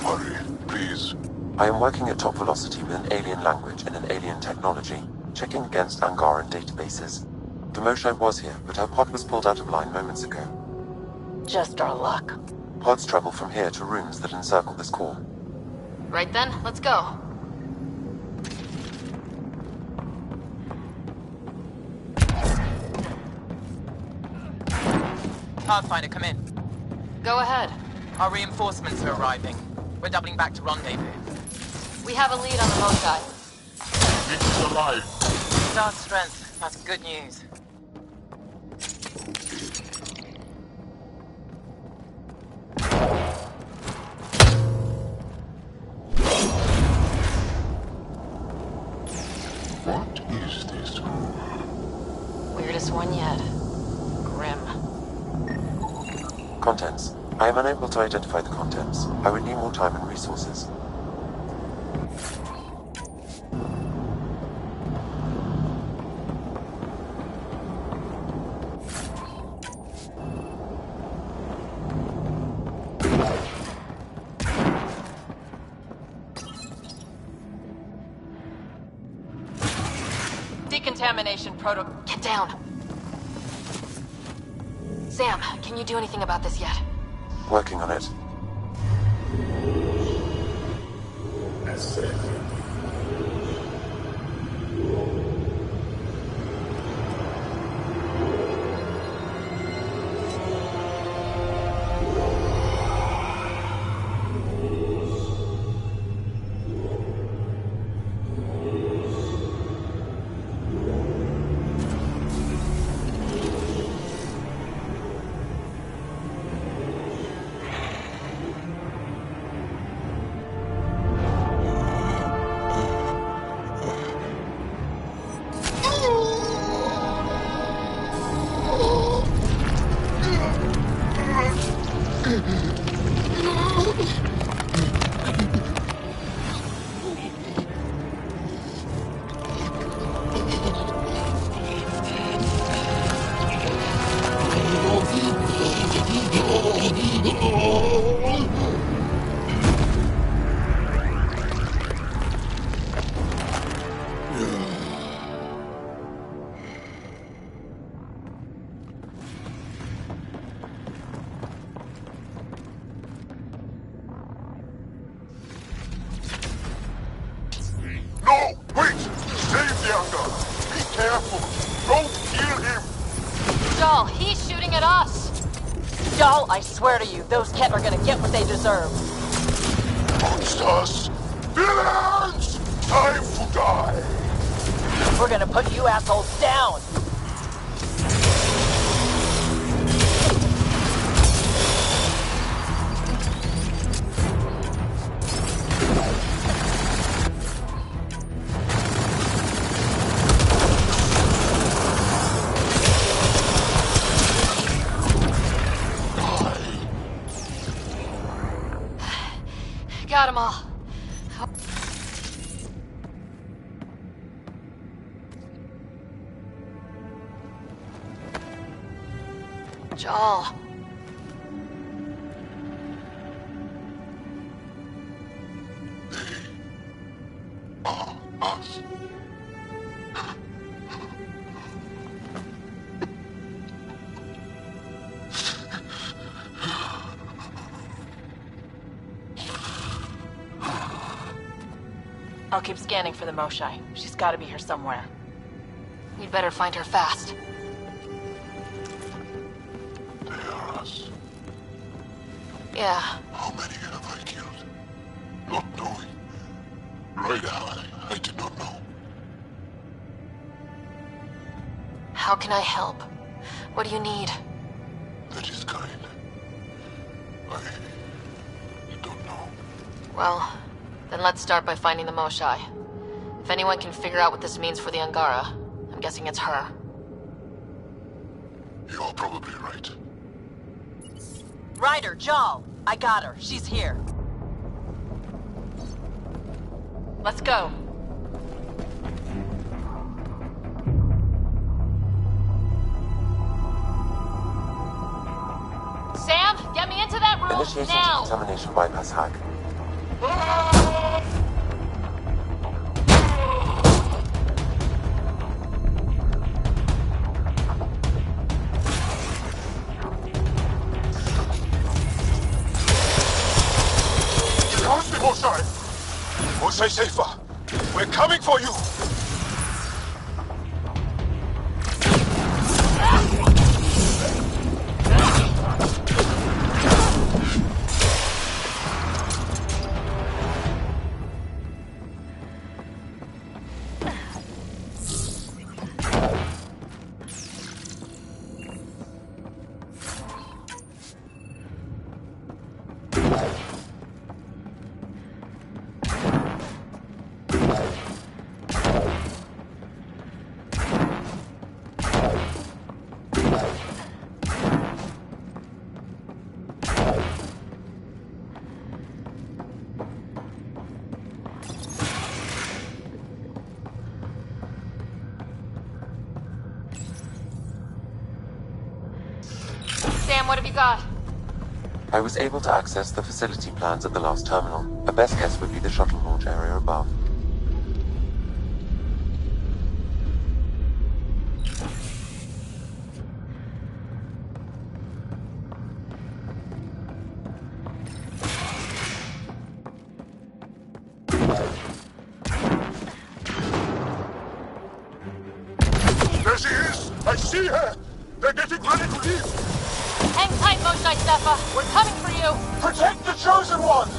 Hurry, please. I am working at top velocity with an alien language and an alien technology, checking against Angaran databases. The Moshai was here, but her pod was pulled out of line moments ago. Just our luck. Pods travel from here to rooms that encircle this core. Right then, let's go. Pathfinder, come in. Go ahead. Our reinforcements are arriving. We're doubling back to rendezvous. We have a lead on the Moshai. It's alive. Star strength. That's good news. What is this room? Weirdest one yet. Grim. Contents. I am unable to identify the contents. I would need more time and resources. Decontamination proto... Get down! Sam, can you do anything about this yet? Working on it. No! Wait! Save the Younger! Be careful! Don't kill him! Doll, he's shooting at us! Doll, I swear to you, those Ket are gonna get what they deserve. Monsters! Villains! Time to die! We're gonna put you assholes down! Got them all. Joel. Us. I'll keep scanning for the Moshai. She's gotta be here somewhere. We'd better find her fast. They are us. Yeah. How many have I killed? Not knowing. Right, I did not know. How can I help? What do you need? That is kind. I don't know. Well, then let's start by finding the Moshai. If anyone can figure out what this means for the Angara, I'm guessing it's her. You're probably right. Ryder, Joel! I got her. She's here. Let's go. Sam, get me into that room Initiating now! decontamination bypass hack. How's the Moshai? Moshai safer. We're coming for you. Sam, what have you got? I was able to access the facility plans at the last terminal. A best guess would be the shuttle launch area above. There she is! I see her! They're getting ready to leave! Hang tight, Moshai Stefa. We're coming for you! Protect the Chosen One!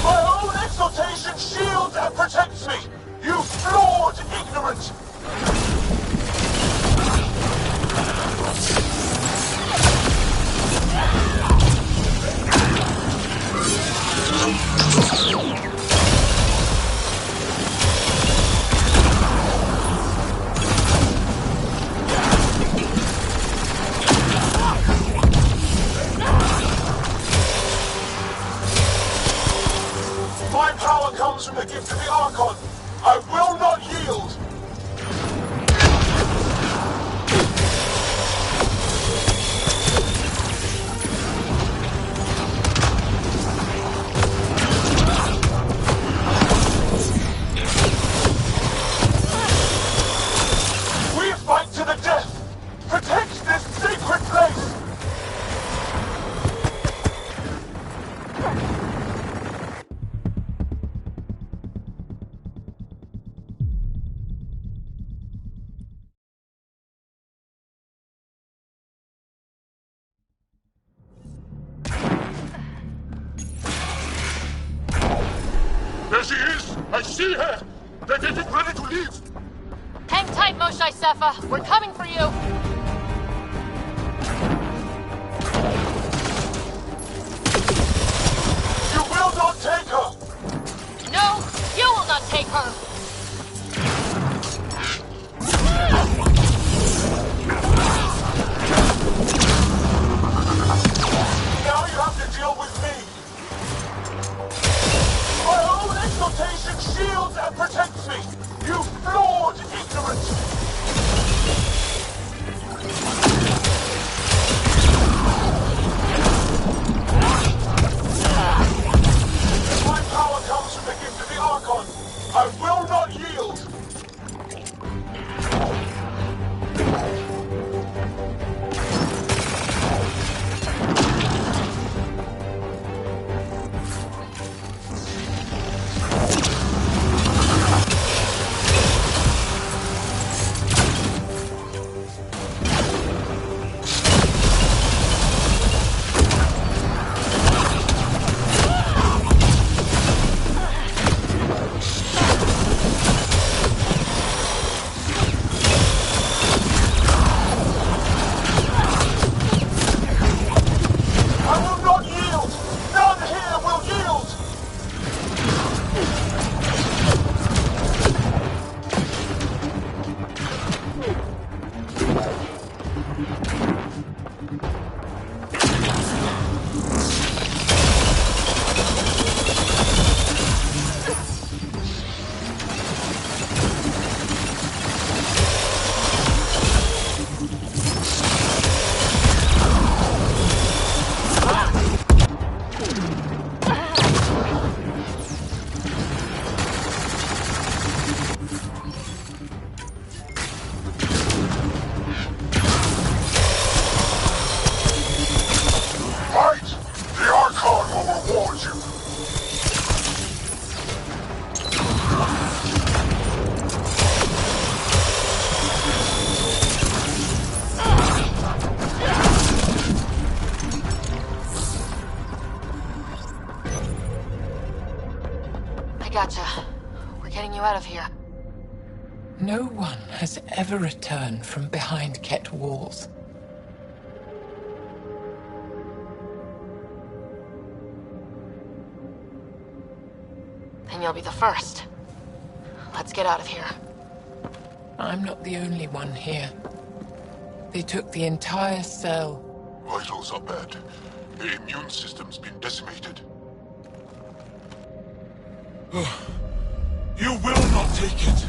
My own exaltation shields and protects me! You flawed ignorant! comes from the gift of the Archon. I will not yield! We fight to the death! Protect this sacred place! There she is! I see her! They're getting ready to leave! Hang tight, Moshae Sefa. We're coming for you. You will not take her! No, you will not take her. Now you have to deal with me! My own exaltation shields and protects me! You flawed ignorant! My power comes from the gift of the Archon! I will not yield! I will not yield! None here will yield! Fight! The Archon will reward you! I gotcha. We're getting you out of here. No one has ever returned from behind Ket walls. Then you'll be the first. Let's get out of here. I'm not the only one here. They took the entire cell. Vitals are bad. The immune system's been decimated. You will not take it!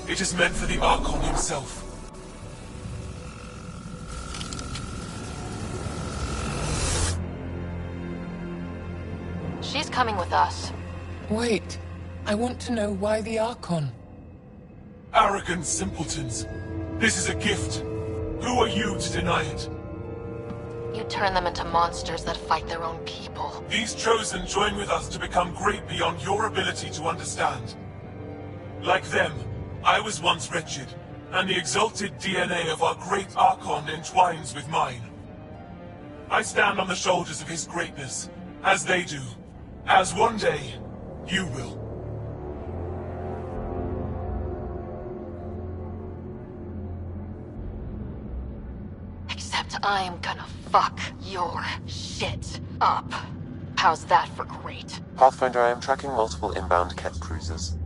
It is meant for the Archon himself. She's coming with us. Wait, I want to know why the Archon. Arrogant simpletons. This is a gift. Who are you to deny it? You turn them into monsters that fight their own people. These Chosen join with us to become great beyond your ability to understand. Like them, I was once wretched, and the exalted DNA of our great Archon entwines with mine. I stand on the shoulders of his greatness, as they do, as one day, you will. Except I'm gonna fuck your shit up. How's that for great? Pathfinder, I am tracking multiple inbound Ket cruisers.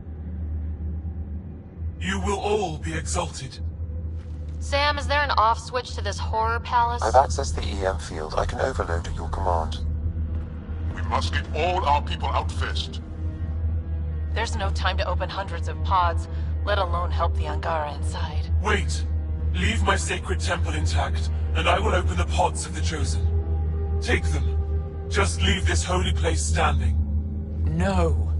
You will all be exalted. Sam, is there an off switch to this horror palace? I've accessed the EM field. I can overload at your command. We must get all our people out first. There's no time to open hundreds of pods, let alone help the Angara inside. Wait! Leave my sacred temple intact, and I will open the pods of the Chosen. Take them. Just leave this holy place standing. No.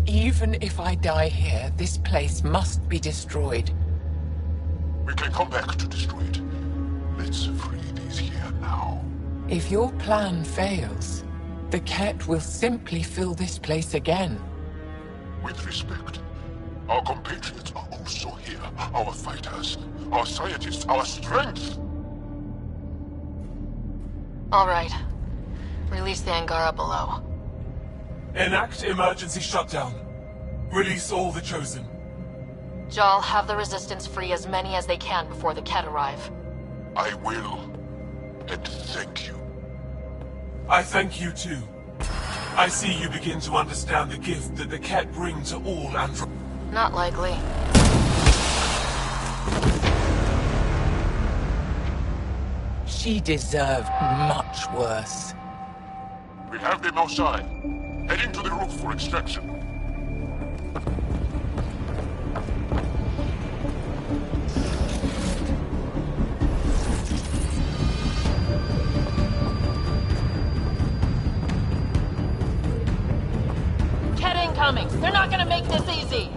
Even if I die here, this place must be destroyed. We can come back to destroy it. Let's free these here now. If your plan fails, the Ket will simply fill this place again. With respect, our compatriots are also here. Our fighters, our scientists, our strength. All right. Release the Angara below. Enact emergency shutdown. Release all the Chosen. Jal, have the Resistance free as many as they can before the Ket arrive. I will. And thank you. I thank you too. I see you begin to understand the gift that the Ket bring to all Andromeda. Not likely. She deserved much worse. We have them outside. Heading to the roof for extraction. Ket incoming! They're not gonna make this easy!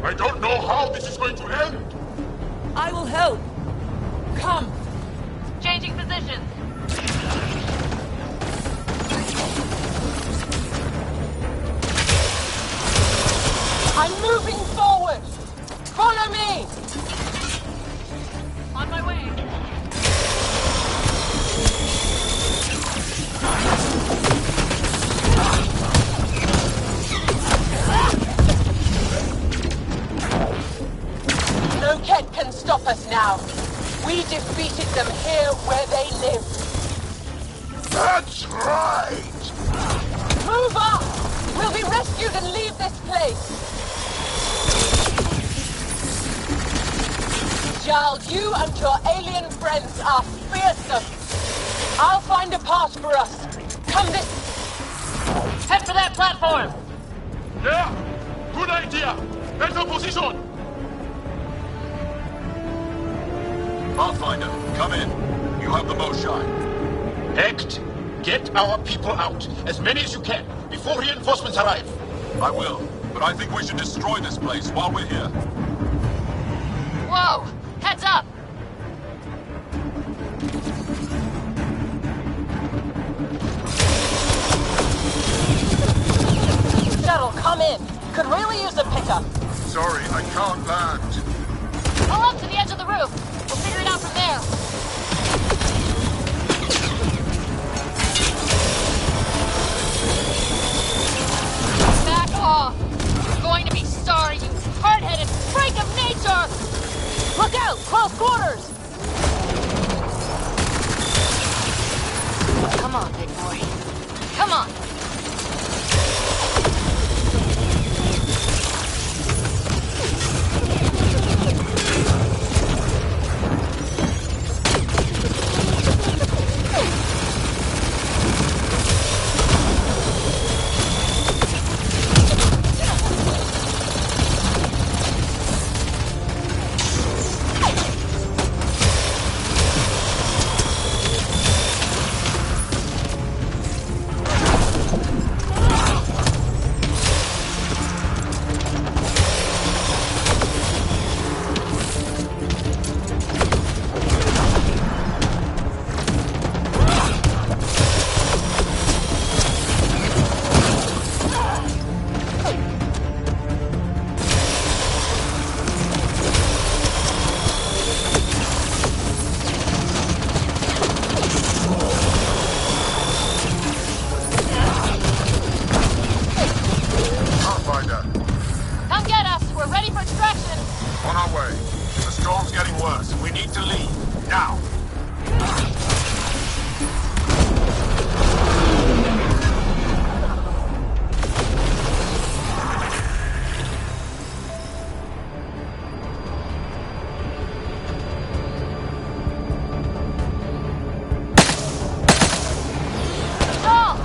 I don't know how this is going to end! I will help! Come! Changing positions! I'm moving forward! Follow me! On my way! No Ket can stop us now. We defeated them here where they live. That's right! Move up! We'll be rescued and leave this place. Jal, you and your alien friends are fearsome. I'll find a path for us. Come this... Head for that platform! Yeah! Good idea! Better position! Pathfinder, come in. You have the most shine. Hecht, get our people out. As many as you can, before reinforcements arrive. I will, but I think we should destroy this place while we're here. Whoa! Heads up! Shuttle, come in. Could really use a pickup. Sorry, I can't land. Pull up to the edge of the roof. We'll figure it out from there. Back off! You're going to be sorry, you hard-headed freak of nature! Look out! Close quarters! Come on, big boy. Come on!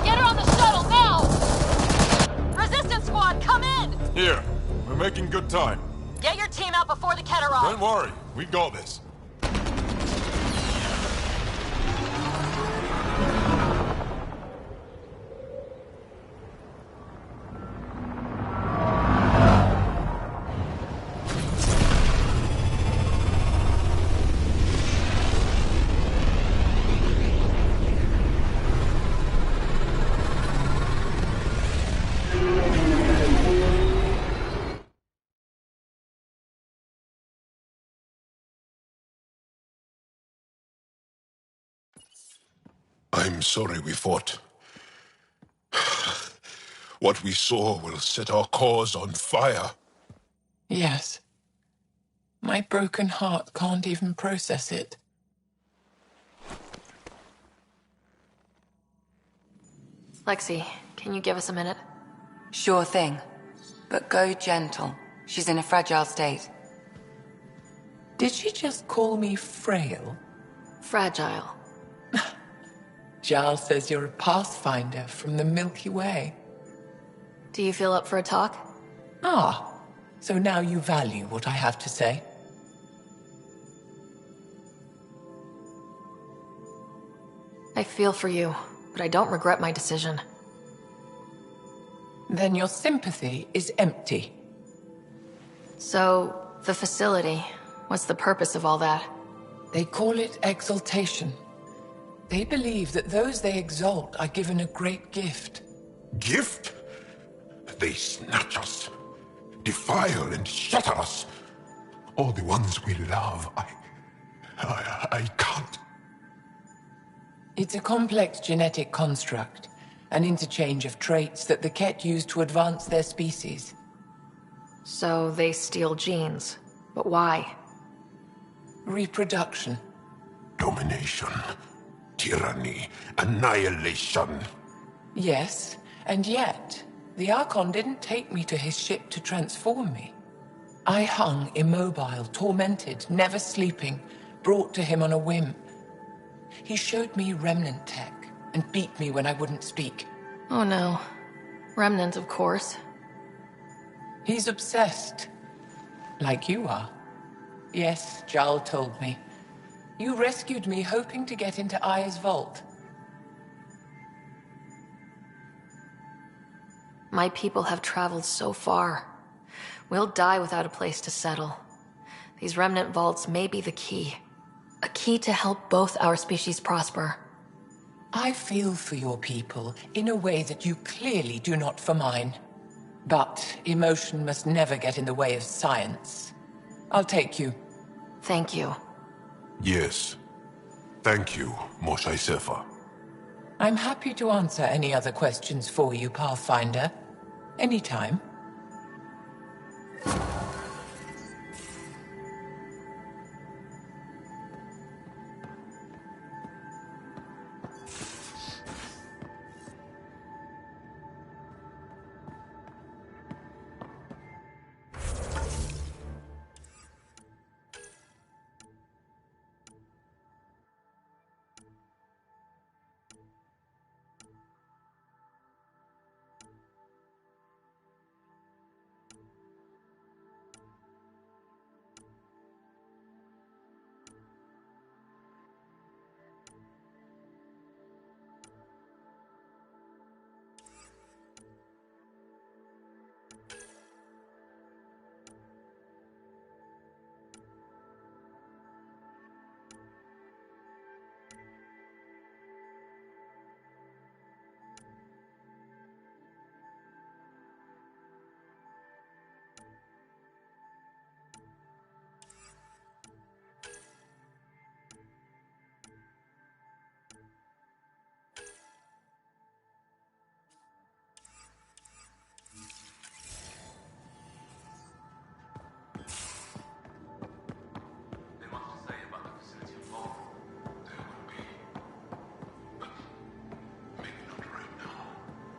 Get her on the shuttle! here. We're making good time. Get your team out before the Ket arrive. Don't worry, we got this. I'm sorry we fought. What we saw will set our cause on fire. Yes. My broken heart can't even process it. Lexi, can you give us a minute? Sure thing. But go gentle. She's in a fragile state. Did she just call me frail? Fragile. Giles says you're a pathfinder from the Milky Way. Do you feel up for a talk? Ah, so now you value what I have to say? I feel for you, but I don't regret my decision. Then your sympathy is empty. So, the facility, what's the purpose of all that? They call it exaltation. They believe that those they exalt are given a great gift. Gift? They snatch us, defile and shatter us. All the ones we love. I can't. It's a complex genetic construct, an interchange of traits that the Ket use to advance their species. So they steal genes, but why? Reproduction. Domination. Tyranny. Annihilation. Yes, and yet, the Archon didn't take me to his ship to transform me. I hung immobile, tormented, never sleeping, brought to him on a whim. He showed me remnant tech and beat me when I wouldn't speak. Oh no. Remnant, of course. He's obsessed. Like you are. Yes, Jarl told me. You rescued me hoping to get into Aya's vault. My people have traveled so far. We'll die without a place to settle. These remnant vaults may be the key. A key to help both our species prosper. I feel for your people in a way that you clearly do not for mine. But emotion must never get in the way of science. I'll take you. Thank you. Yes. Thank you, Moshae Sefa. I'm happy to answer any other questions for you, Pathfinder. Anytime.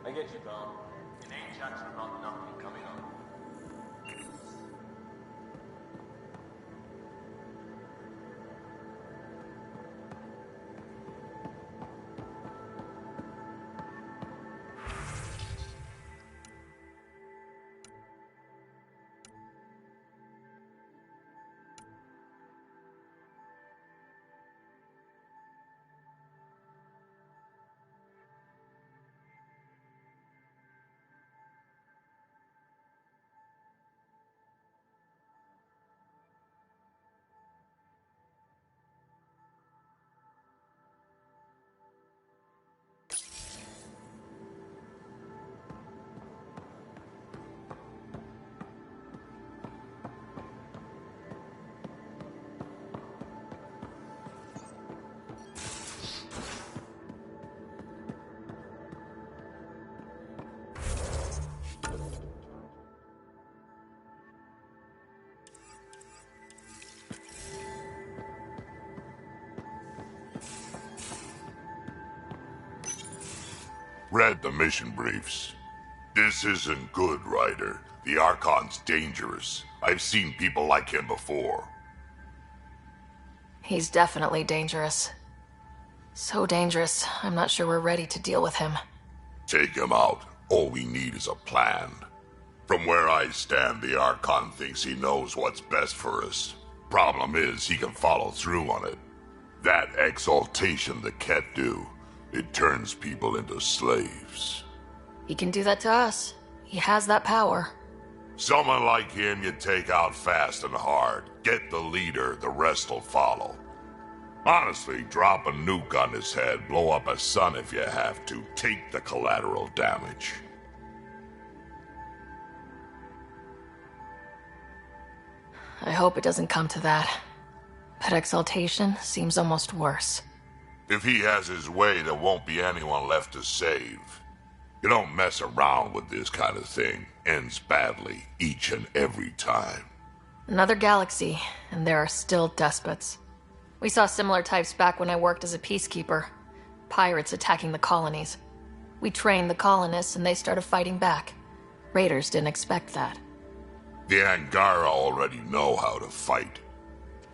I get you, Dom. It ain't chatter about nothing coming up. Read the mission briefs. This isn't good, Ryder. The Archon's dangerous. I've seen people like him before. He's definitely dangerous. So dangerous, I'm not sure we're ready to deal with him. Take him out. All we need is a plan. From where I stand, the Archon thinks he knows what's best for us. Problem is, he can follow through on it. That exaltation the Ket do, it turns people into slaves. He can do that to us. He has that power. Someone like him you take out fast and hard. Get the leader, the rest will follow. Honestly, drop a nuke on his head, blow up a sun if you have to. Take the collateral damage. I hope it doesn't come to that. But exaltation seems almost worse. If he has his way, there won't be anyone left to save. You don't mess around with this kind of thing. Ends badly, each and every time. Another galaxy, and there are still despots. We saw similar types back when I worked as a peacekeeper. Pirates attacking the colonies. We trained the colonists and they started fighting back. Raiders didn't expect that. The Angara already know how to fight.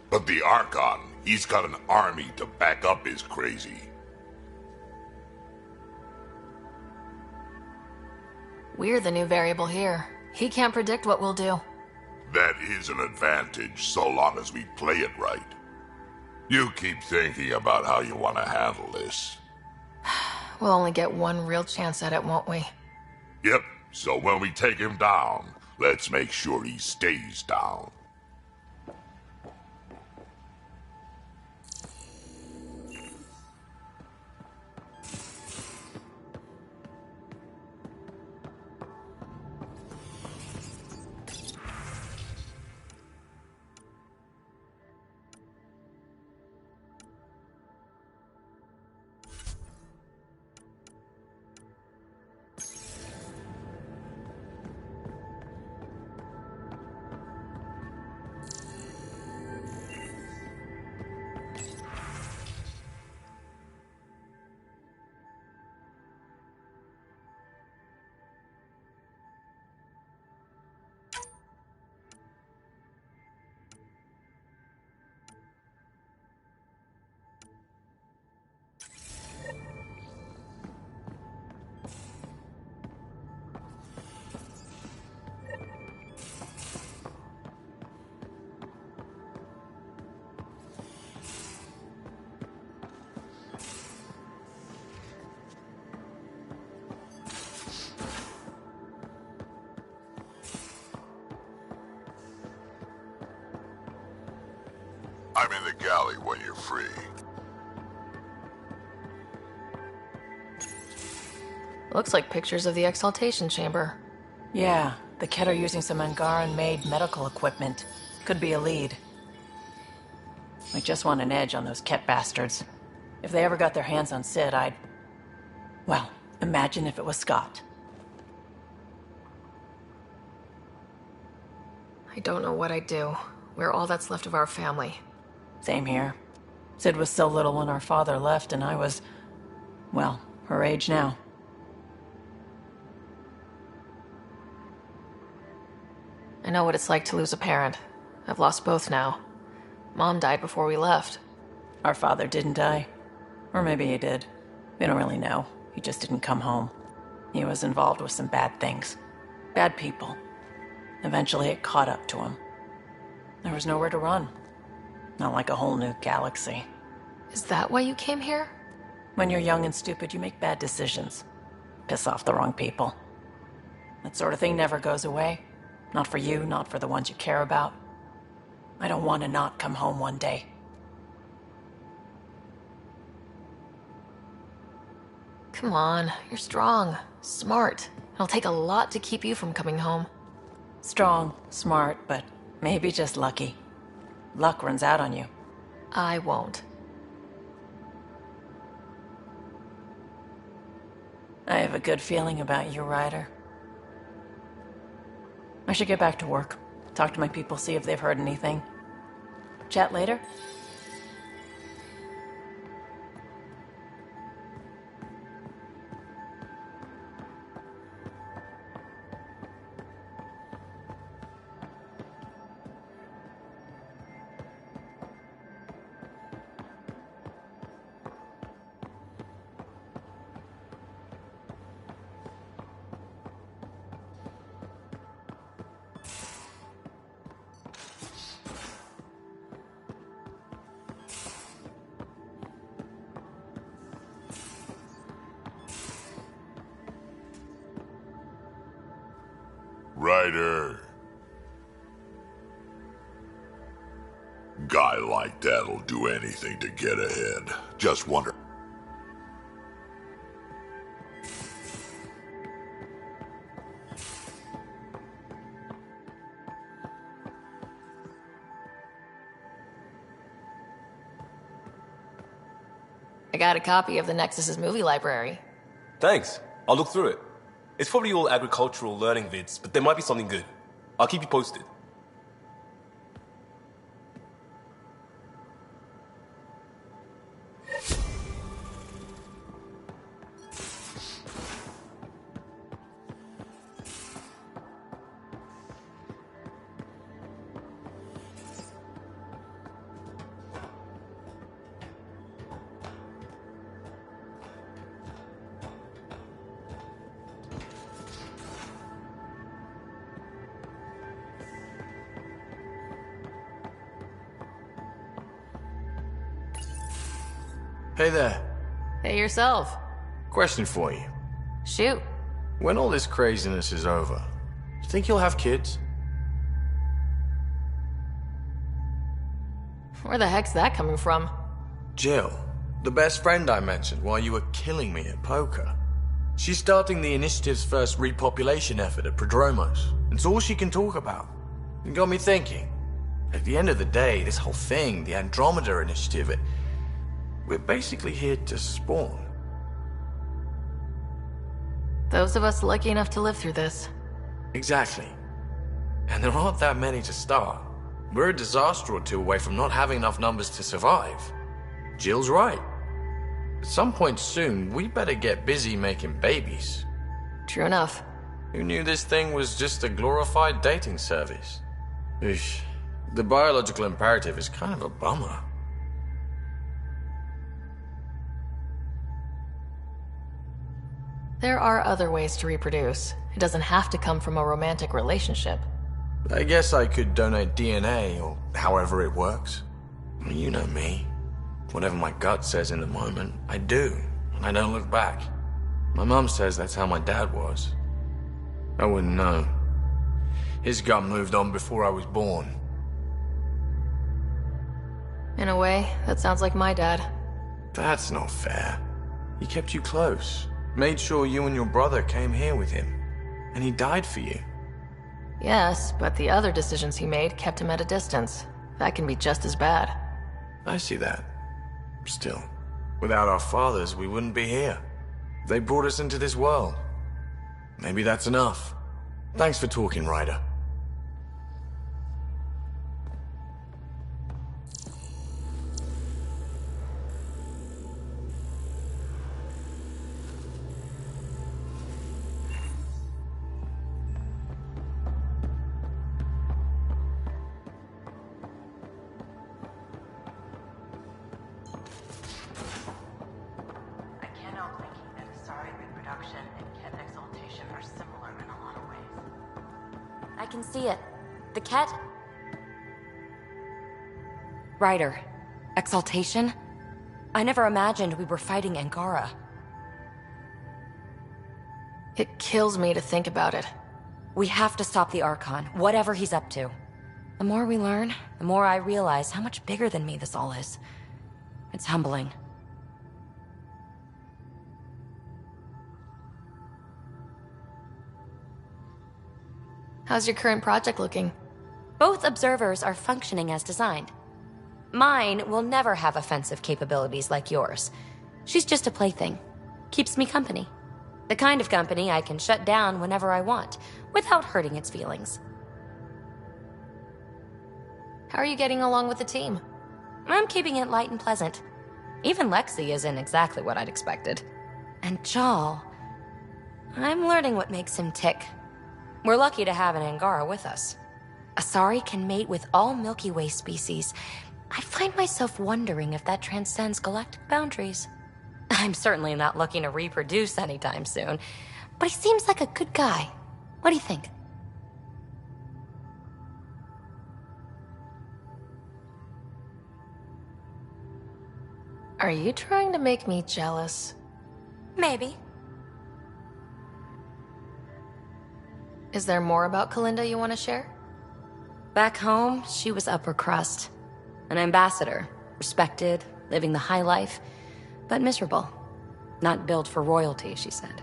But the Archon, he's got an army to back up his crazy. We're the new variable here. He can't predict what we'll do. That is an advantage, so long as we play it right. You keep thinking about how you want to handle this. We'll only get one real chance at it, won't we? Yep, so when we take him down, let's make sure he stays down. I'm in the galley when you're free. Looks like pictures of the exaltation chamber. Yeah, the Ket are using some Angaran-made medical equipment. Could be a lead. I just want an edge on those Ket bastards. If they ever got their hands on Sid, I'd... Well, imagine if it was Scott. I don't know what I'd do. We're all that's left of our family. Same here. Sid was so little when our father left, and I was... well, her age now. I know what it's like to lose a parent. I've lost both now. Mom died before we left. Our father didn't die. Or maybe he did. We don't really know. He just didn't come home. He was involved with some bad things. Bad people. Eventually it caught up to him. There was nowhere to run. Not like a whole new galaxy. Is that why you came here? When you're young and stupid, you make bad decisions. Piss off the wrong people. That sort of thing never goes away. Not for you, not for the ones you care about. I don't want to not come home one day. Come on, you're strong, smart. It'll take a lot to keep you from coming home. Strong, smart, but maybe just lucky. Luck runs out on you. I won't. I have a good feeling about you, Ryder. I should get back to work. Talk to my people, see if they've heard anything. Chat later? Ryder. Guy like that'll do anything to get ahead. Just wonder. I got a copy of the Nexus's movie library. Thanks. I'll look through it. It's probably all agricultural learning vids, but there might be something good. I'll keep you posted. Hey there. Hey yourself. Question for you. Shoot. When all this craziness is over, you think you'll have kids? Where the heck's that coming from? Jill, the best friend I mentioned while you were killing me at poker. She's starting the initiative's first repopulation effort at Prodromos. It's all she can talk about. It got me thinking. At the end of the day, this whole thing, the Andromeda initiative, we're basically here to spawn. Those of us lucky enough to live through this. Exactly. And there aren't that many to start. We're a disaster or two away from not having enough numbers to survive. Jill's right. At some point soon, we better get busy making babies. True enough. Who knew this thing was just a glorified dating service? Eesh. The biological imperative is kind of a bummer. There are other ways to reproduce. It doesn't have to come from a romantic relationship. I guess I could donate DNA, or however it works. You know me. Whatever my gut says in the moment, I do, and I don't look back. My mom says that's how my dad was. I wouldn't know. His gut moved on before I was born. In a way, that sounds like my dad. That's not fair. He kept you close. Made sure you and your brother came here with him. And he died for you. Yes, but the other decisions he made kept him at a distance. That can be just as bad. I see that. Still, without our fathers, we wouldn't be here. They brought us into this world. Maybe that's enough. Thanks for talking, Ryder. I can see it. The Ket... Ryder. Exaltation? I never imagined we were fighting Angara. It kills me to think about it. We have to stop the Archon, whatever he's up to. The more we learn, the more I realize how much bigger than me this all is. It's humbling. How's your current project looking? Both observers are functioning as designed. Mine will never have offensive capabilities like yours. She's just a plaything. Keeps me company. The kind of company I can shut down whenever I want, without hurting its feelings. How are you getting along with the team? I'm keeping it light and pleasant. Even Lexi isn't exactly what I'd expected. And Jal... I'm learning what makes him tick. We're lucky to have an Angara with us. Asari can mate with all Milky Way species. I find myself wondering if that transcends galactic boundaries. I'm certainly not looking to reproduce anytime soon, but he seems like a good guy. What do you think? Are you trying to make me jealous? Maybe. Is there more about Kalinda you want to share? Back home, she was upper crust. An ambassador, respected, living the high life, but miserable. Not built for royalty, she said.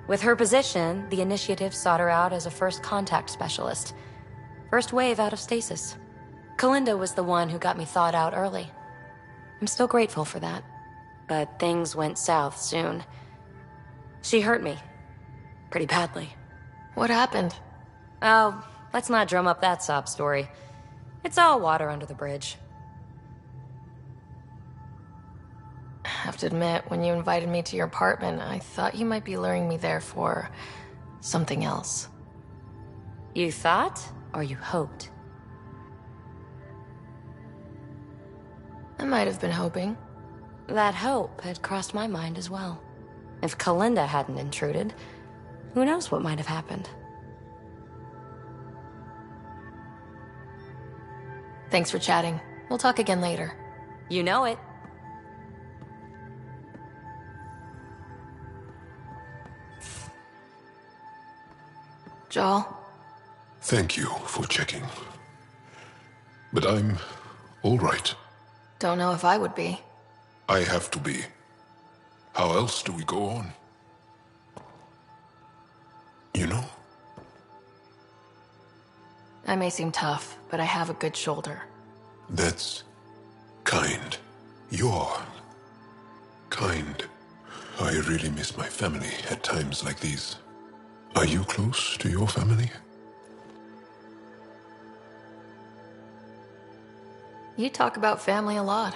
With her position, the initiative sought her out as a first contact specialist. First wave out of stasis. Kalinda was the one who got me thawed out early. I'm still grateful for that. But things went south soon. She hurt me. Pretty badly. What happened? Oh, let's not drum up that sob story. It's all water under the bridge. I have to admit, when you invited me to your apartment, I thought you might be luring me there for something else. You thought, or you hoped? I might have been hoping. That hope had crossed my mind as well. If Kalinda hadn't intruded, who knows what might have happened. Thanks for chatting. We'll talk again later. You know it. Joel? Thank you for checking. But I'm all right. Don't know if I would be. I have to be. How else do we go on? You know? I may seem tough, but I have a good shoulder. That's kind. You're kind. I really miss my family at times like these. Are you close to your family? You talk about family a lot.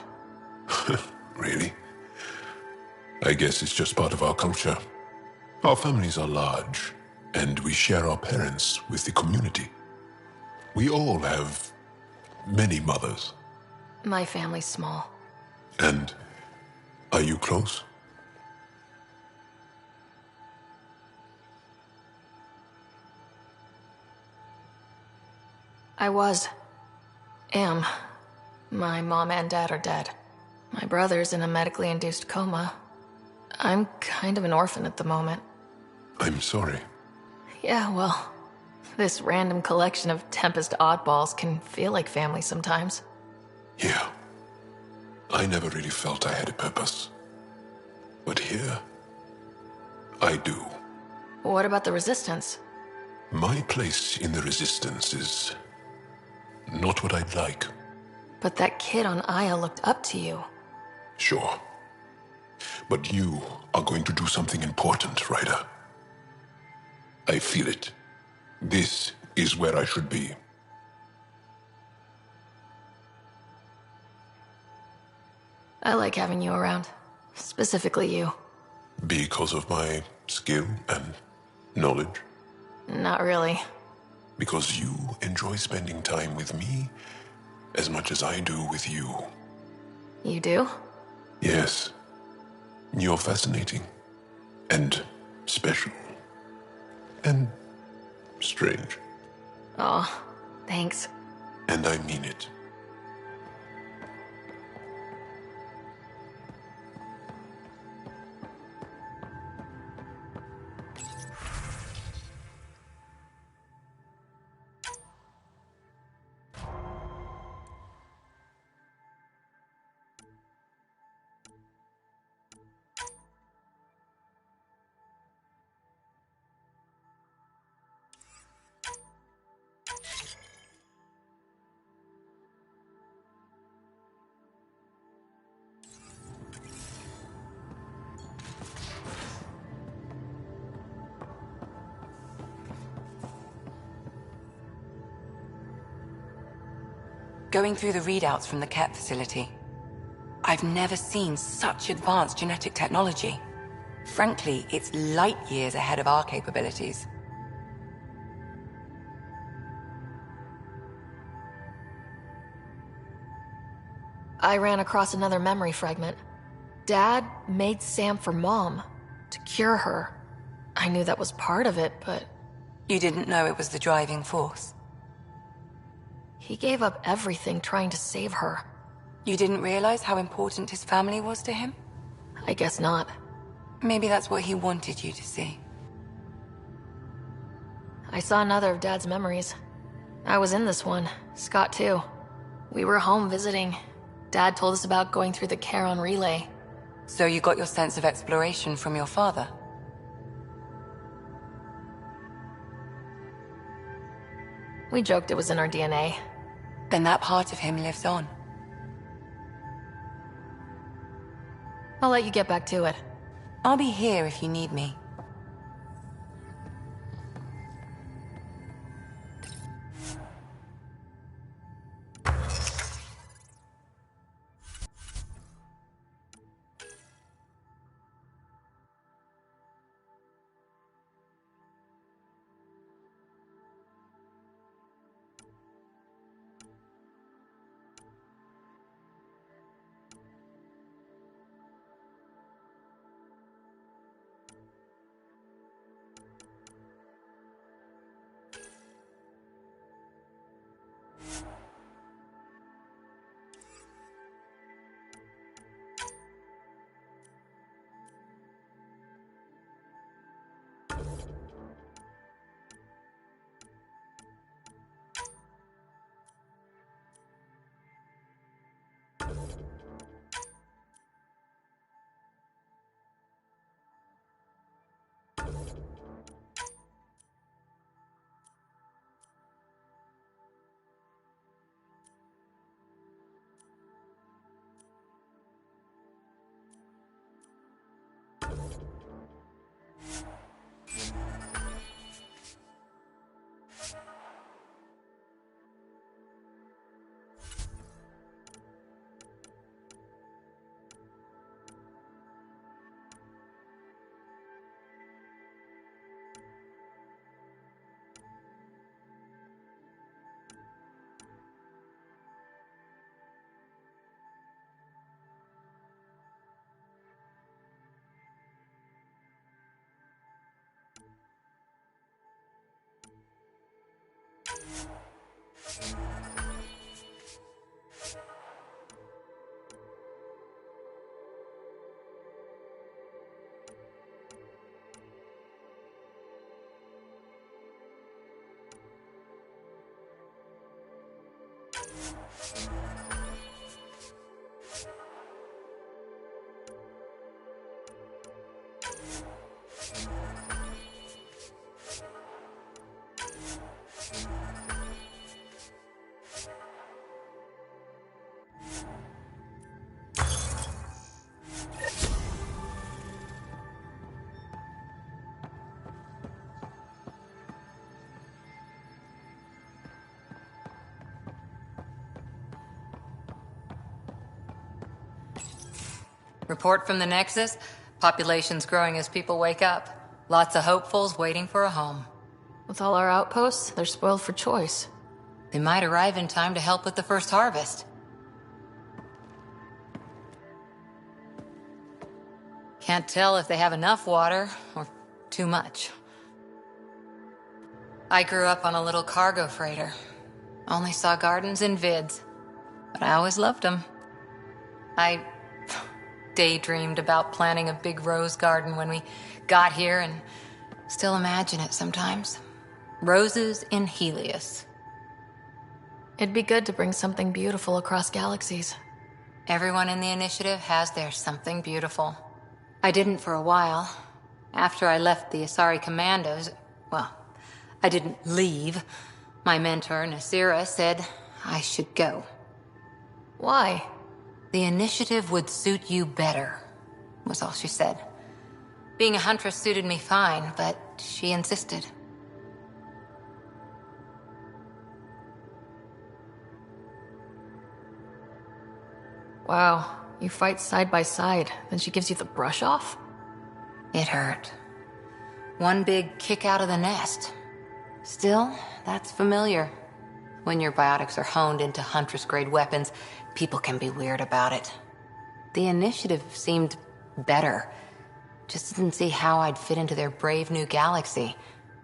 Really? I guess it's just part of our culture. Our families are large, and we share our parents with the community. We all have many mothers. My family's small. And are you close? I am. My mom and dad are dead. My brother's in a medically induced coma. I'm kind of an orphan at the moment. I'm sorry. Yeah, well, this random collection of Tempest oddballs can feel like family sometimes. Yeah. I never really felt I had a purpose. But here, I do. What about the Resistance? My place in the Resistance is not what I'd like. But that kid on Aya looked up to you. Sure. But you are going to do something important, Ryder. I feel it. This is where I should be. I like having you around. Specifically you. Because of my skill and knowledge? Not really. Because you enjoy spending time with me as much as I do with you. You do? Yes. You're fascinating. And special. And strange. Oh, thanks. And I mean it. Going through the readouts from the Ket facility, I've never seen such advanced genetic technology. Frankly, it's light years ahead of our capabilities. I ran across another memory fragment. Dad made Sam for Mom, to cure her. I knew that was part of it, but... You didn't know it was the driving force? He gave up everything trying to save her. You didn't realize how important his family was to him? I guess not. Maybe that's what he wanted you to see. I saw another of Dad's memories. I was in this one. Scott, too. We were home visiting. Dad told us about going through the Charon relay. So you got your sense of exploration from your father? We joked it was in our DNA. Then that part of him lives on. I'll let you get back to it. I'll be here if you need me. Report from the Nexus. Population's growing as people wake up. Lots of hopefuls waiting for a home. With all our outposts, they're spoiled for choice. They might arrive in time to help with the first harvest. Can't tell if they have enough water or too much. I grew up on a little cargo freighter. Only saw gardens in vids, but I always loved them. I daydreamed about planting a big rose garden when we got here and still imagine it sometimes. Roses in Helios. It'd be good to bring something beautiful across galaxies. Everyone in the initiative has their something beautiful. I didn't for a while. After I left the Asari Commandos, well, I didn't leave. My mentor, Nasira, said I should go. Why? The initiative would suit you better, was all she said. Being a huntress suited me fine, but she insisted. Wow, you fight side by side, then she gives you the brush off? It hurt. One big kick out of the nest. Still, that's familiar. When your biotics are honed into Huntress-grade weapons, people can be weird about it. The initiative seemed better. Just didn't see how I'd fit into their brave new galaxy.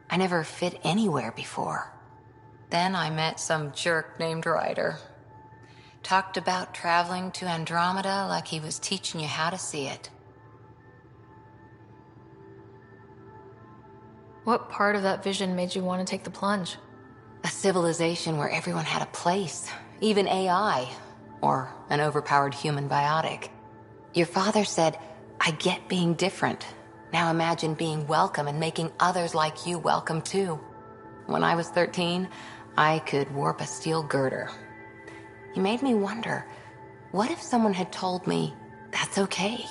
I never fit anywhere before. Then I met some jerk named Ryder. Talked about traveling to Andromeda like he was teaching you how to see it. What part of that vision made you want to take the plunge? A civilization where everyone had a place, even AI, or an overpowered human biotic. Your father said, I get being different. Now imagine being welcome and making others like you welcome too. When I was 13, I could warp a steel girder. He made me wonder, what if someone had told me, that's okay?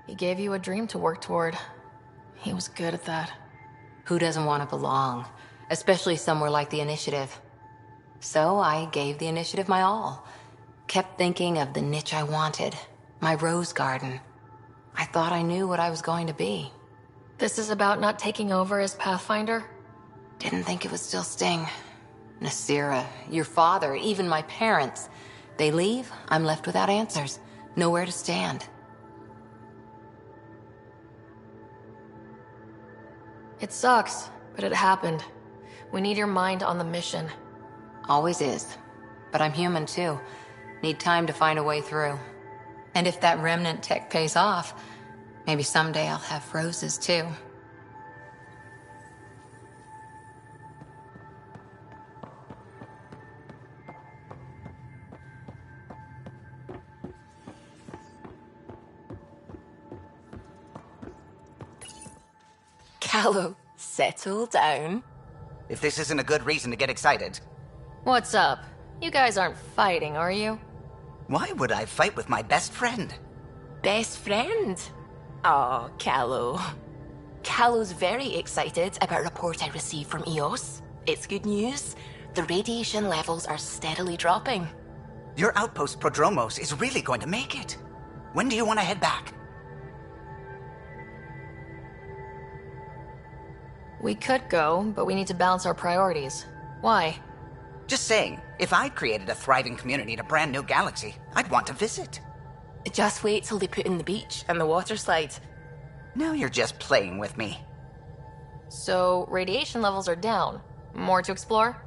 He gave you a dream to work toward. He was good at that. Who doesn't want to belong? Especially somewhere like the Initiative. So I gave the Initiative my all. Kept thinking of the niche I wanted. My rose garden. I thought I knew what I was going to be. This is about not taking over as Pathfinder? Didn't think it would still sting. Nasira, your father, even my parents. They leave, I'm left without answers. Nowhere to stand. It sucks, but it happened. We need your mind on the mission. Always is. But I'm human too. Need time to find a way through. And if that remnant tech pays off, maybe someday I'll have roses too. Callow, settle down. If this isn't a good reason to get excited. What's up? You guys aren't fighting, are you? Why would I fight with my best friend? Best friend? Oh, Callow. Callow's very excited about a report I received from EOS. It's good news. The radiation levels are steadily dropping. Your outpost Prodromos is really going to make it. When do you want to head back? We could go, but we need to balance our priorities. Why? Just saying, if I'd created a thriving community in a brand new galaxy, I'd want to visit. Just wait till they put in the beach and the water slide. Now you're just playing with me. So, radiation levels are down. More to explore?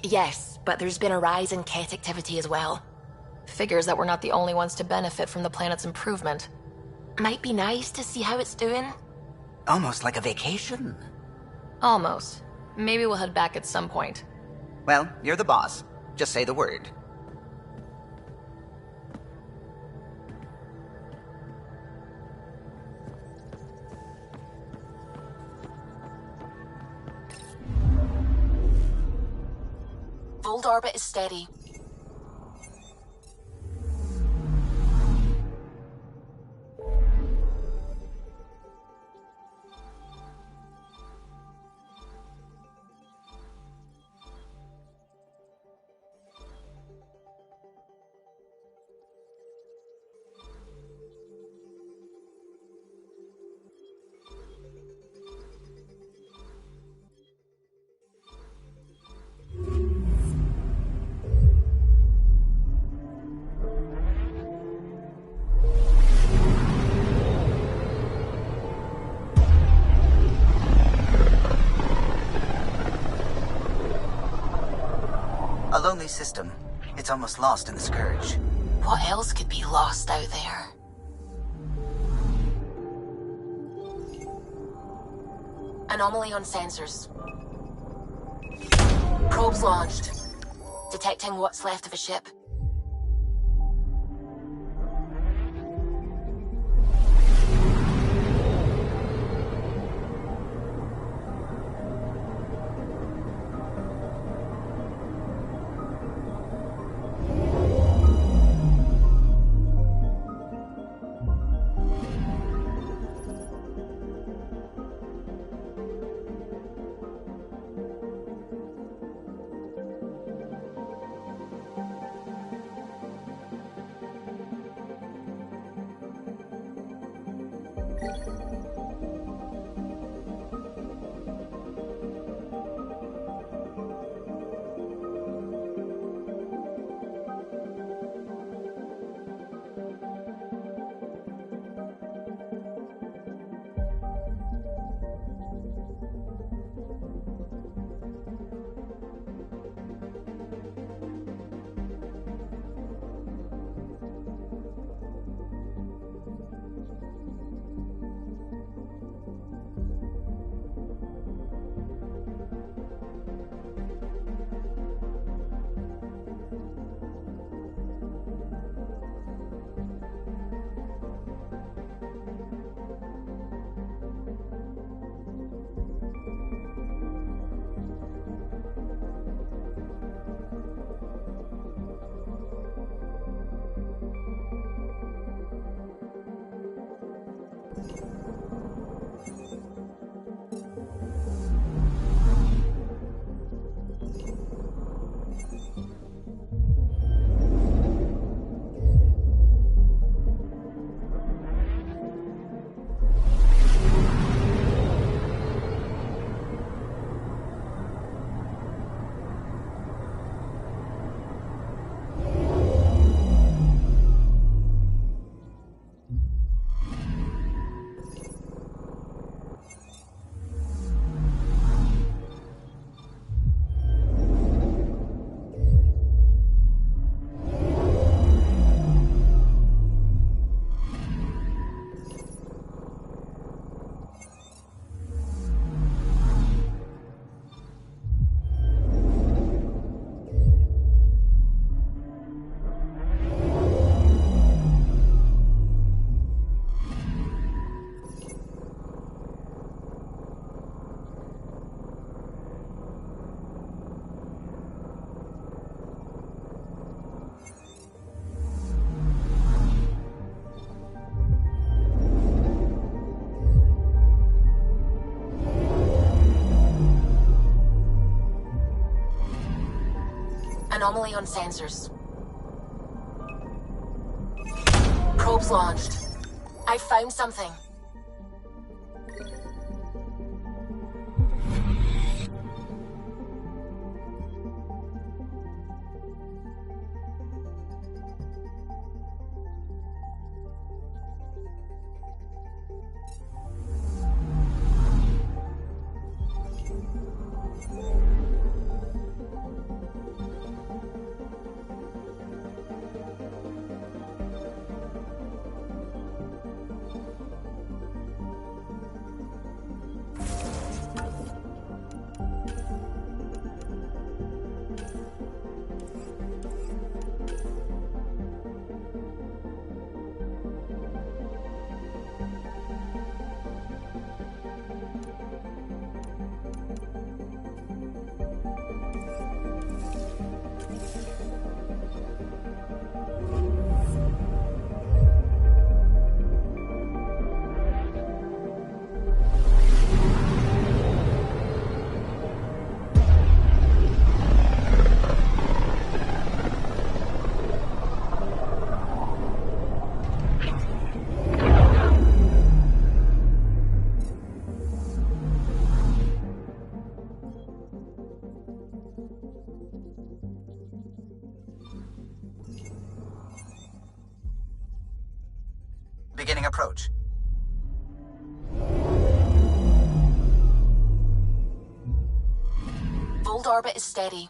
Yes, but there's been a rise in Ket activity as well. Figures that we're not the only ones to benefit from the planet's improvement. Might be nice to see how it's doing. Almost like a vacation. Almost. Maybe we'll head back at some point. Well, you're the boss. Just say the word. Fold orbit is steady. A lonely system. It's almost lost in the Scourge. What else could be lost out there? Anomaly on sensors. Probes launched. Detecting what's left of a ship. Anomaly on sensors. Probes launched. I found something. Beginning approach. Fold orbit is steady.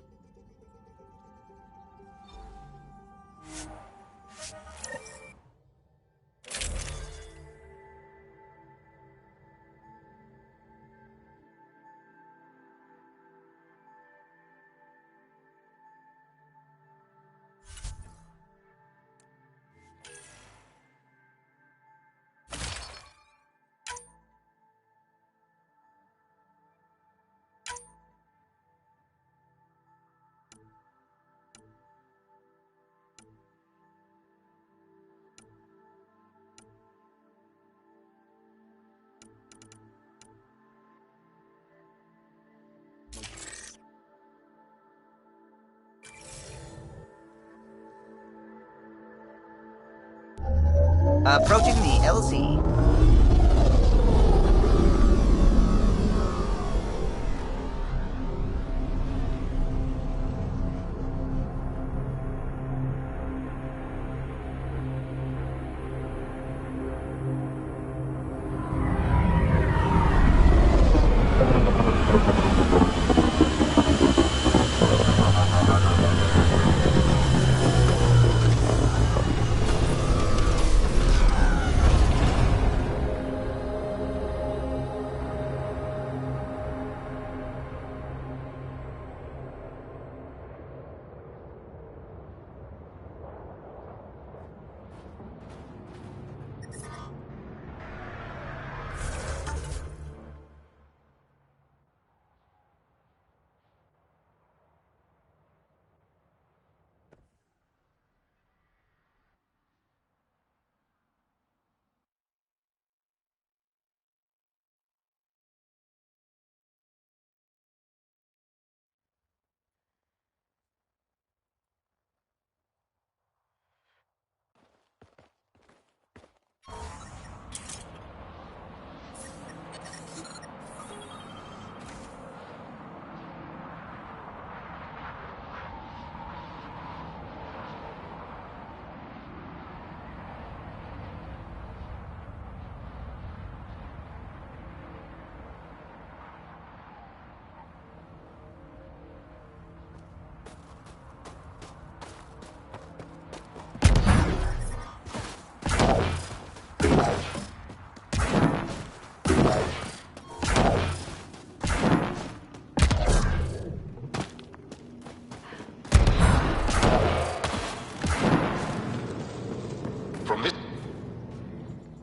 Approaching the LZ.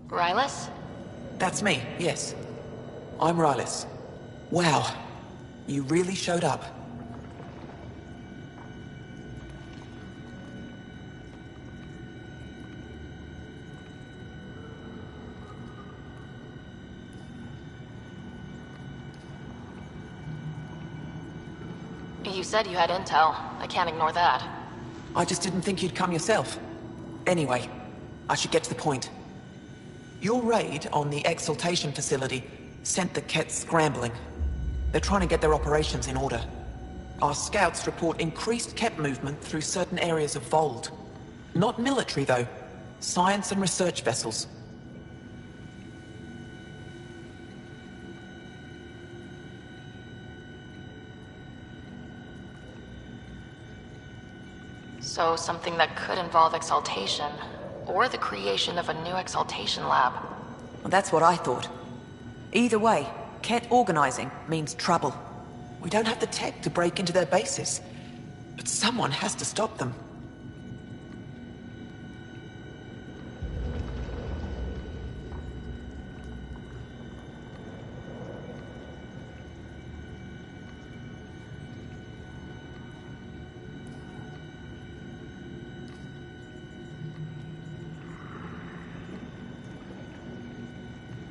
Rylas? That's me, yes. I'm Rylas. Wow. You really showed up. You said you had intel. I can't ignore that. I just didn't think you'd come yourself. Anyway, I should get to the point. Your raid on the Exaltation facility sent the Kett scrambling. They're trying to get their operations in order. Our scouts report increased Kett movement through certain areas of Vold. Not military, though. Science and research vessels. So something that could involve Exaltation, or the creation of a new Exaltation lab. Well, that's what I thought. Either way, Kett organizing means trouble. We don't have the tech to break into their bases, but someone has to stop them.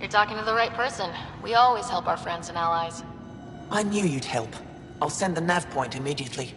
You're talking to the right person. We always help our friends and allies. I knew you'd help. I'll send the nav point immediately.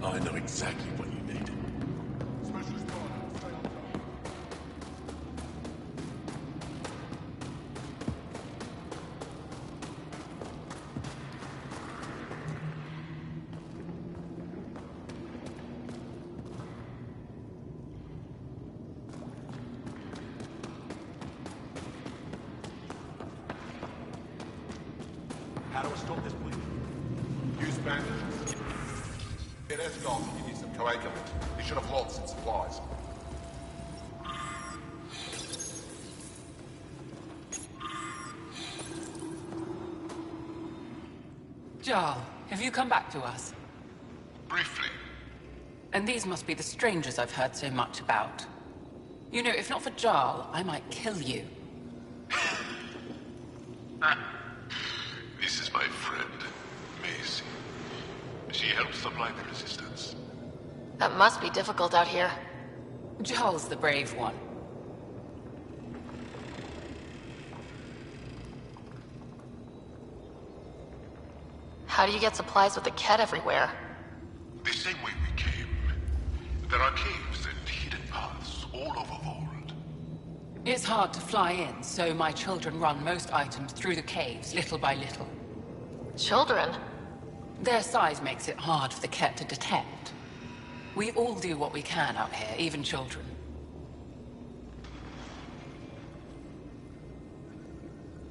I know exactly what you need. How do we stop this bleeding? Use bandages. Get Esgol to give you some coagulant. He should have lots in supplies. Jarl, have you come back to us? Briefly. And these must be the strangers I've heard so much about. You know, if not for Jarl, I might kill you. This is my friend, Macy. She helps supply the resistance. That must be difficult out here. Jarl's the brave one. How do you get supplies with the Ket everywhere? The same way we came. There are caves and hidden paths all over Vold. It's hard to fly in, so my children run most items through the caves, little by little. Children? Their size makes it hard for the Ket to detect. We all do what we can out here, even children.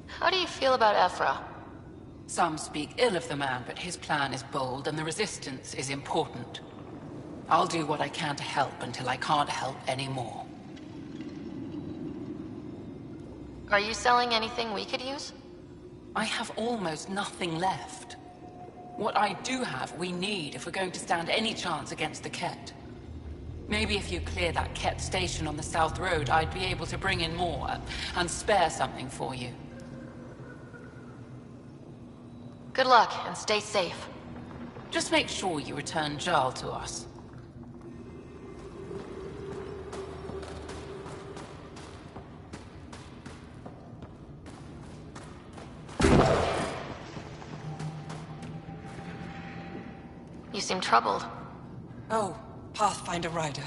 How do you feel about Ephra? Some speak ill of the man, but his plan is bold and the resistance is important. I'll do what I can to help until I can't help anymore. Are you selling anything we could use? I have almost nothing left. What I do have, we need if we're going to stand any chance against the Ket. Maybe if you clear that Ket station on the South Road, I'd be able to bring in more and spare something for you. Good luck, and stay safe. Just make sure you return Jarl to us. You seem troubled. Oh, Pathfinder Rider.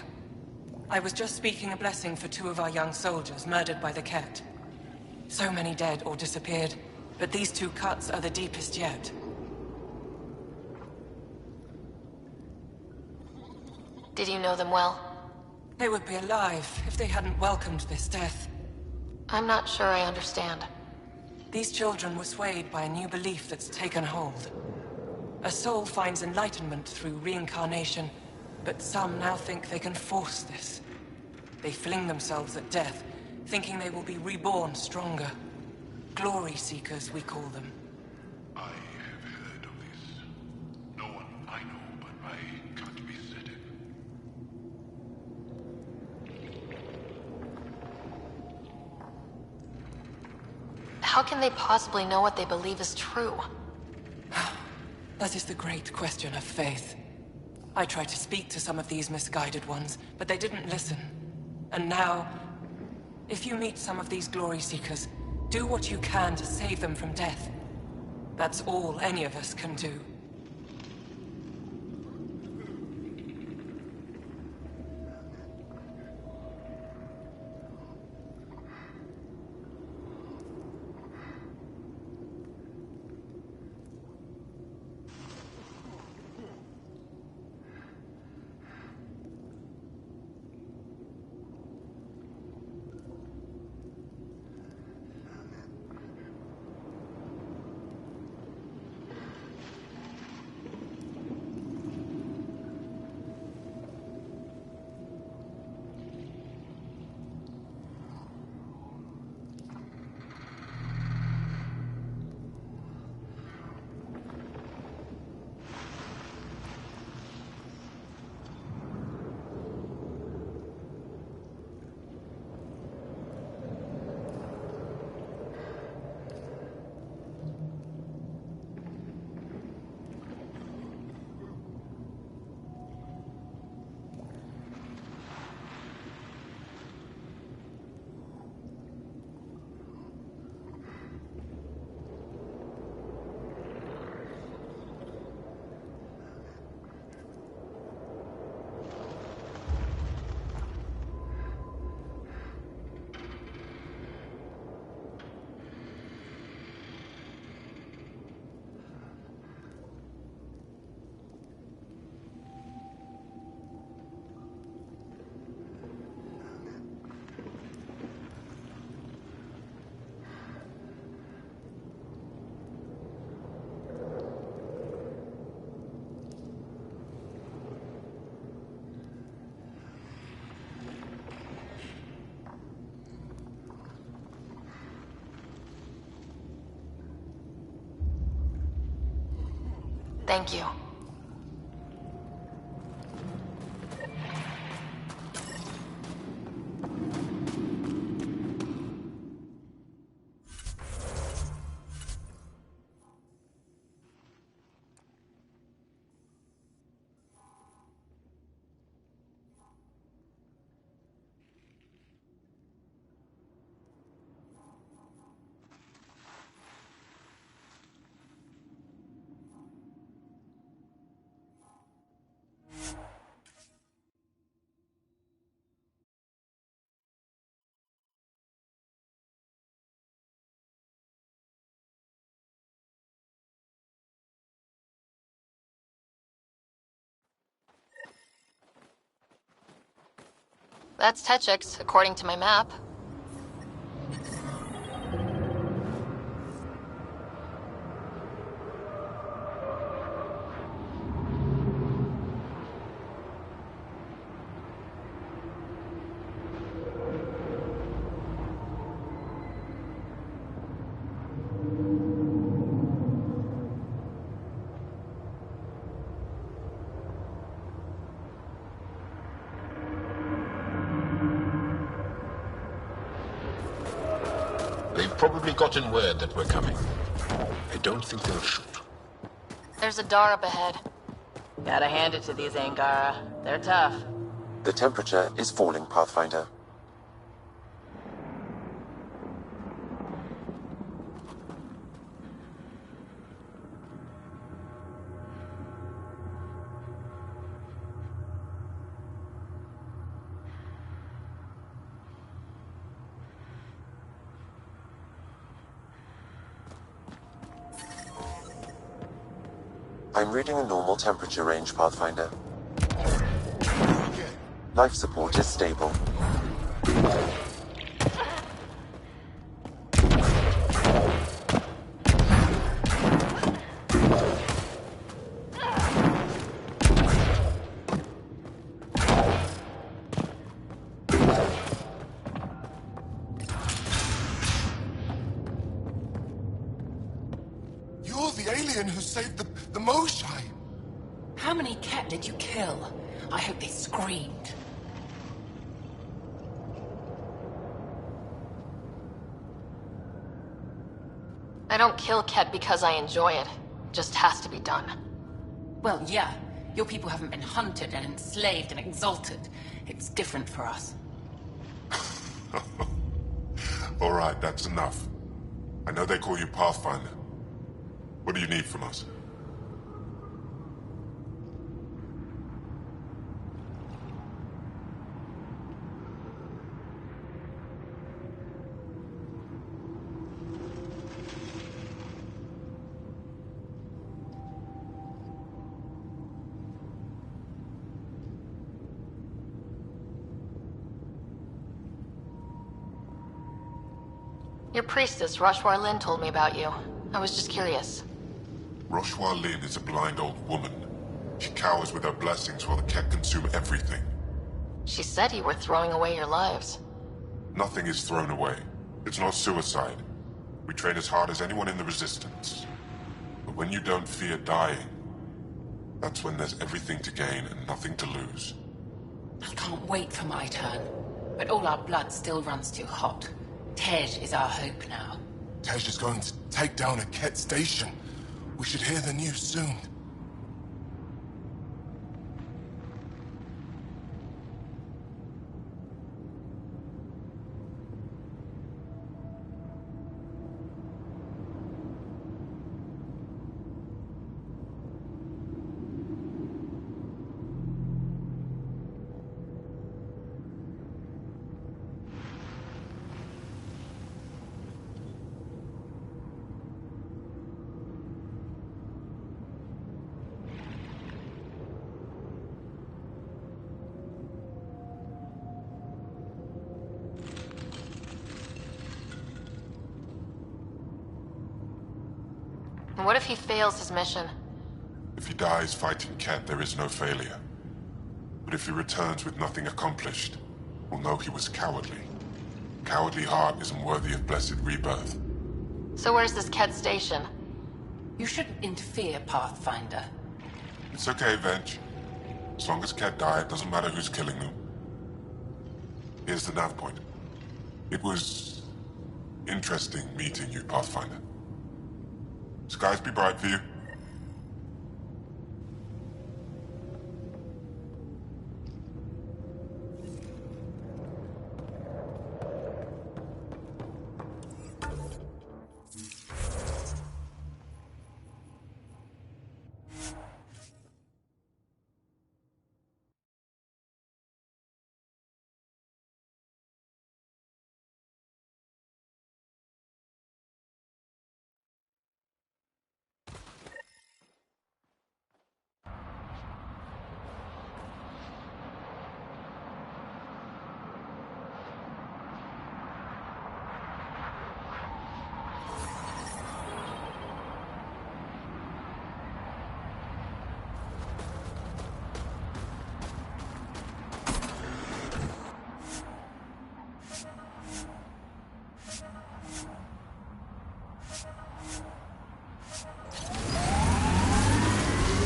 I was just speaking a blessing for 2 of our young soldiers murdered by the Ket. So many dead or disappeared, but these 2 cuts are the deepest yet. Did you know them well? They would be alive if they hadn't welcomed this death. I'm not sure I understand. These children were swayed by a new belief that's taken hold. A soul finds enlightenment through reincarnation, but some now think they can force this. They fling themselves at death, thinking they will be reborn stronger. Glory seekers, we call them. I have heard of this. No one I know but I can't be certain. How can they possibly know what they believe is true? That is the great question of faith. I tried to speak to some of these misguided ones, but they didn't listen. And now, if you meet some of these glory seekers, do what you can to save them from death. That's all any of us can do. Thank you. That's Techix, according to my map. They've probably gotten word that we're coming. I don't think they'll shoot. There's a Dar up ahead. Gotta hand it to these Angara. They're tough. The temperature is falling, Pathfinder. I'm reading a normal temperature range, Pathfinder. Life support is stable. You're the alien who saved the Moshai. How many cat did you kill? I hope they screamed. I don't kill Ket because I enjoy it. It just has to be done. Well, yeah. Your people haven't been hunted and enslaved and exalted. It's different for us. All right, that's enough. I know they call you Pathfinder. What do you need from us? Your priestess, Roshwar Lin, told me about you. I was just curious. Roshwar Lin is a blind old woman. She cowers with her blessings while the Ket consume everything. She said you were throwing away your lives. Nothing is thrown away. It's not suicide. We train as hard as anyone in the Resistance. But when you don't fear dying, that's when there's everything to gain and nothing to lose. I can't wait for my turn. But all our blood still runs too hot. Tej is our hope now. Tej is going to take down a Ket station. We should hear the news soon. And what if he fails his mission? If he dies fighting Ket, there is no failure. But if he returns with nothing accomplished, we'll know he was cowardly. Cowardly heart isn't worthy of blessed rebirth. So where's this Ket station? You shouldn't interfere, Pathfinder. It's okay, Vench. As long as Ket die, it doesn't matter who's killing them. Here's the nav point. It was interesting meeting you, Pathfinder. Skies be bright for you.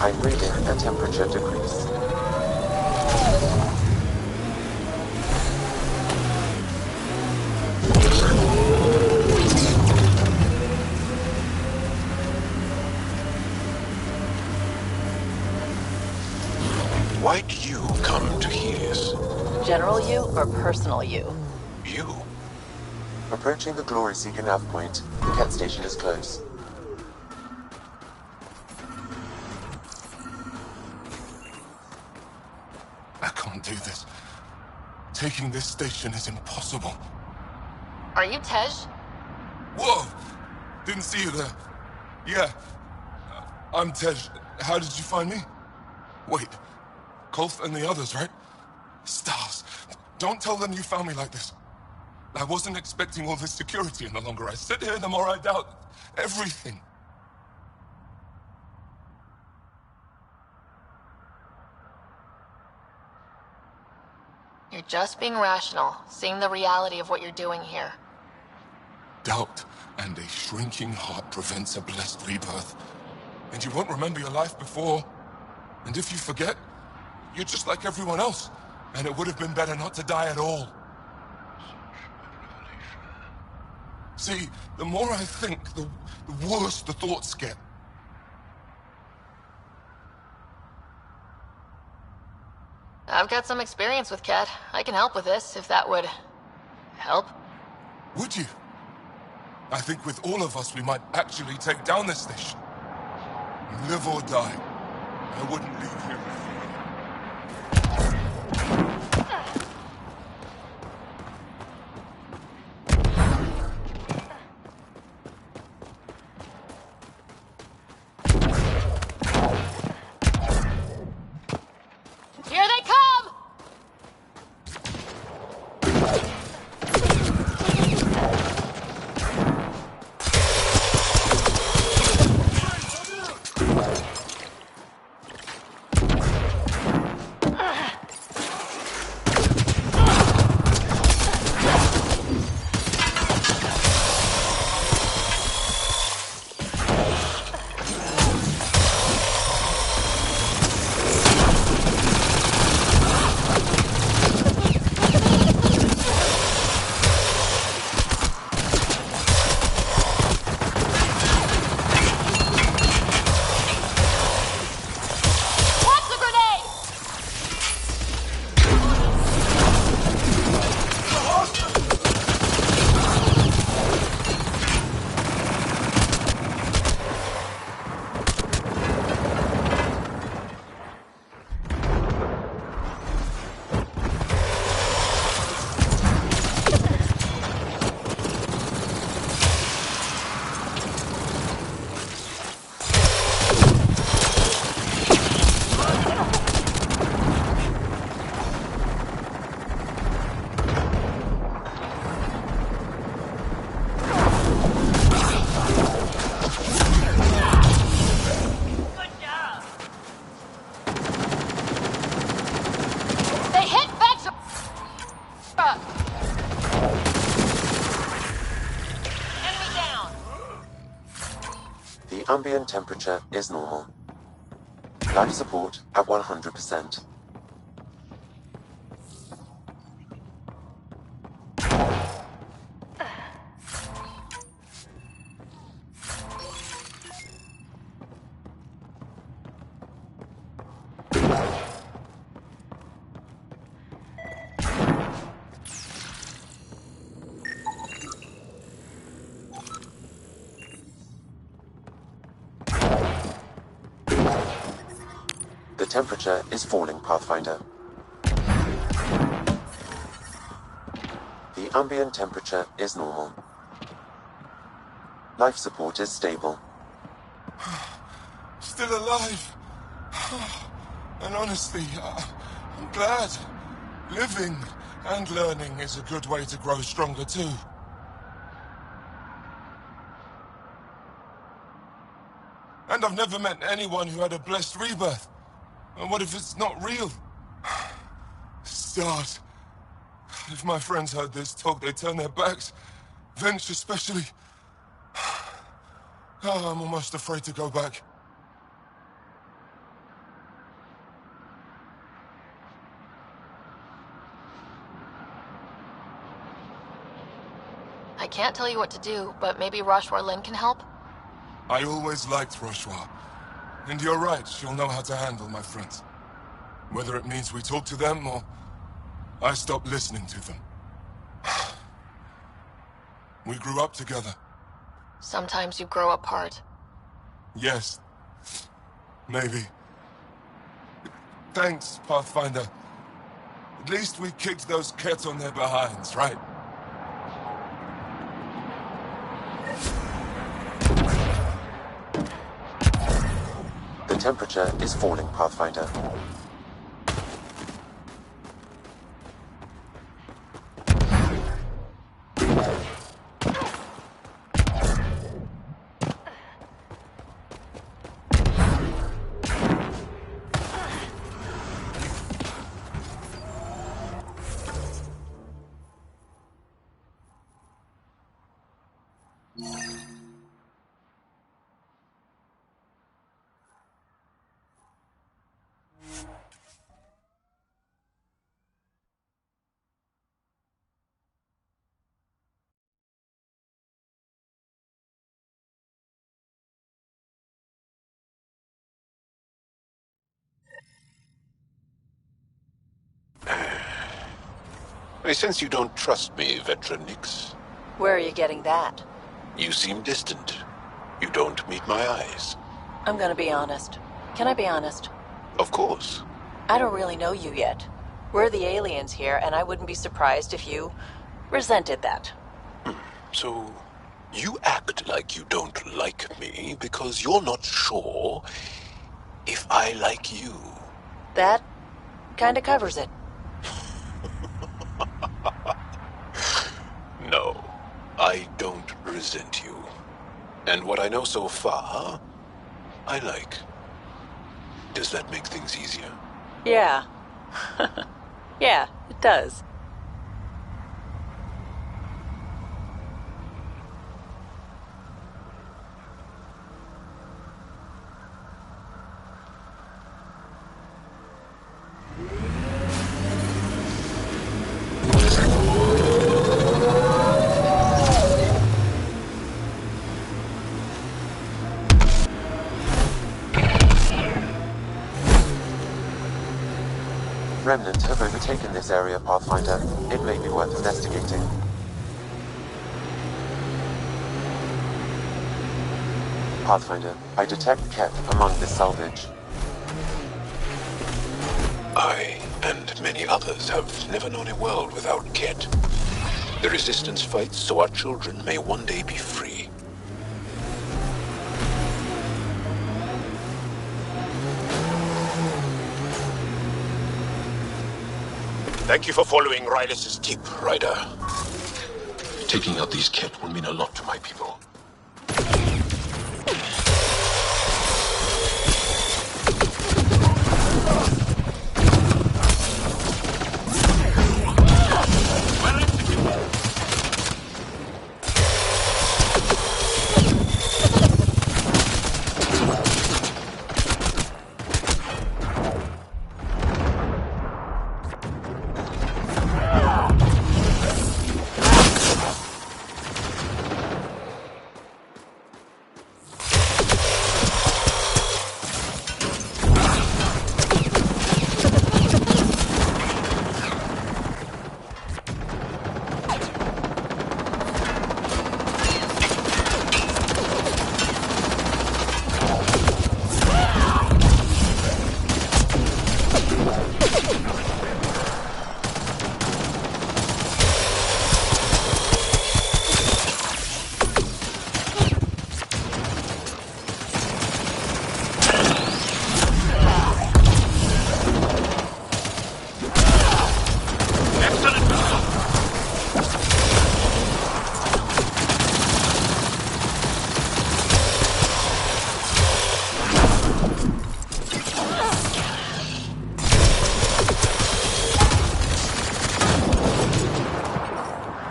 Height reading and temperature decrease. Why'd you come to Helios? General you or personal you? You? Approaching the Glory Seeker nav point, the Ket station is close. I can't do this. Taking this station is impossible. Are you Tej? Whoa! Didn't see you there. Yeah. I'm Tej. How did you find me? Wait. Kolf and the others, right? Stars. Don't tell them you found me like this. I wasn't expecting all this security, and the longer I sit here, the more I doubt everything. You're just being rational, seeing the reality of what you're doing here. Doubt and a shrinking heart prevents a blessed rebirth. And you won't remember your life before. And if you forget, you're just like everyone else. And it would have been better not to die at all. See, the more I think, the worse the thoughts get. I've got some experience with Ket. I can help with this, if that would... help? Would you? I think with all of us, we might actually take down this station. Live or die. I wouldn't leave here. Here they come! Ambient temperature is normal. Life support at 100%. The temperature is falling, Pathfinder. The ambient temperature is normal. Life support is stable. Still alive. And honestly, I'm glad. Living and learning is a good way to grow stronger too. And I've never met anyone who had a blessed rebirth. And what if it's not real? Stars. If my friends heard this talk, they'd turn their backs. Venge especially. Oh, I'm almost afraid to go back. I can't tell you what to do, but maybe Rashwar Lin can help? I always liked Rashwar. And you're right, she'll know how to handle my friends. Whether it means we talk to them, or I stop listening to them. We grew up together. Sometimes you grow apart. Yes. Maybe. Thanks, Pathfinder. At least we kicked those Kett on their behinds, right? The temperature is falling, Pathfinder. I sense you don't trust me, veteran Nix. Where are you getting that? You seem distant. You don't meet my eyes. I'm gonna be honest. Can I be honest? Of course. I don't really know you yet. We're the aliens here, and I wouldn't be surprised if you resented that. So, you act like you don't like me because you're not sure if I like you. That kinda covers it. No, I don't resent you. And what I know so far, I like. Does that make things easier? Yeah. Yeah, it does. Remnants have overtaken this area, Pathfinder. It may be worth investigating. Pathfinder, I detect Kett among this salvage. I and many others have never known a world without Kett. The Resistance fights so our children may one day be free. Thank you for following Rylis' tip, Ryder. Taking out these Kett will mean a lot to my people.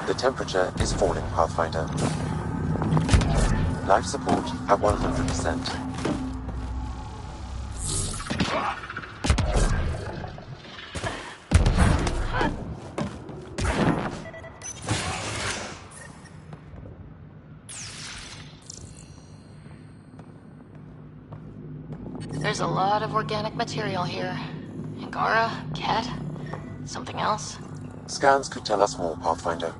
The temperature is falling, Pathfinder. Life support at 100%. a lot of organic material here. Angara, Ket, something else? Scans could tell us more, Pathfinder.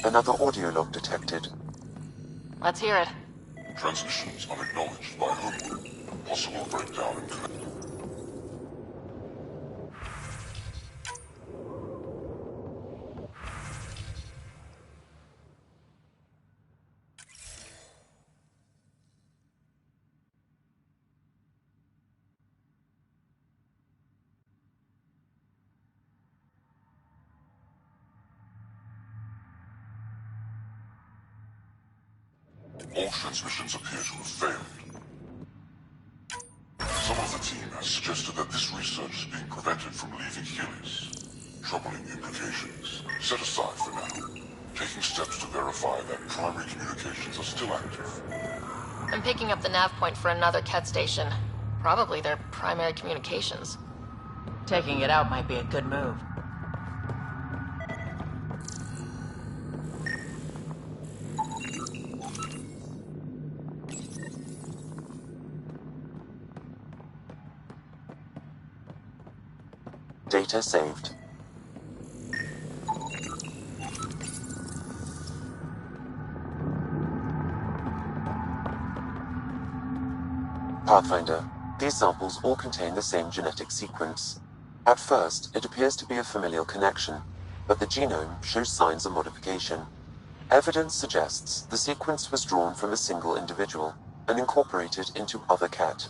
Another audio log detected. Let's hear it. Transmissions unacknowledged by Homeworld. Possible breakdown in connection. All transmissions appear to have failed. Some of the team has suggested that this research is being prevented from leaving Helios. Troubling implications. Set aside for now. Taking steps to verify that primary communications are still active. I'm picking up the nav point for another Ket station. Probably their primary communications. Taking it out might be a good move. Data saved. Pathfinder, these samples all contain the same genetic sequence. At first, it appears to be a familial connection, but the genome shows signs of modification. Evidence suggests the sequence was drawn from a single individual and incorporated into other Ket.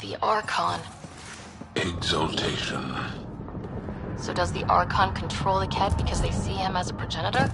The Archon. Exaltation. So does the Archon control the Ket because they see him as a progenitor?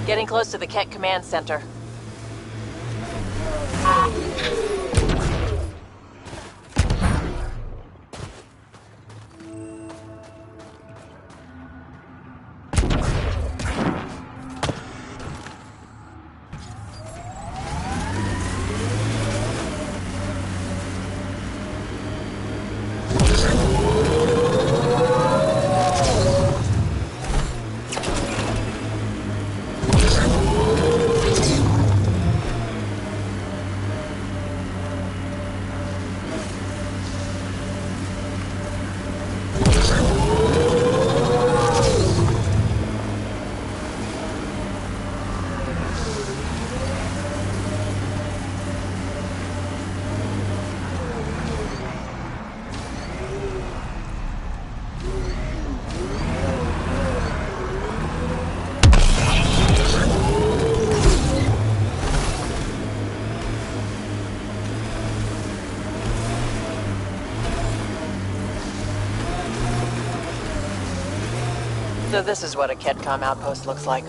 Getting close to the Ket Command Center. So this is what a Ketcom outpost looks like.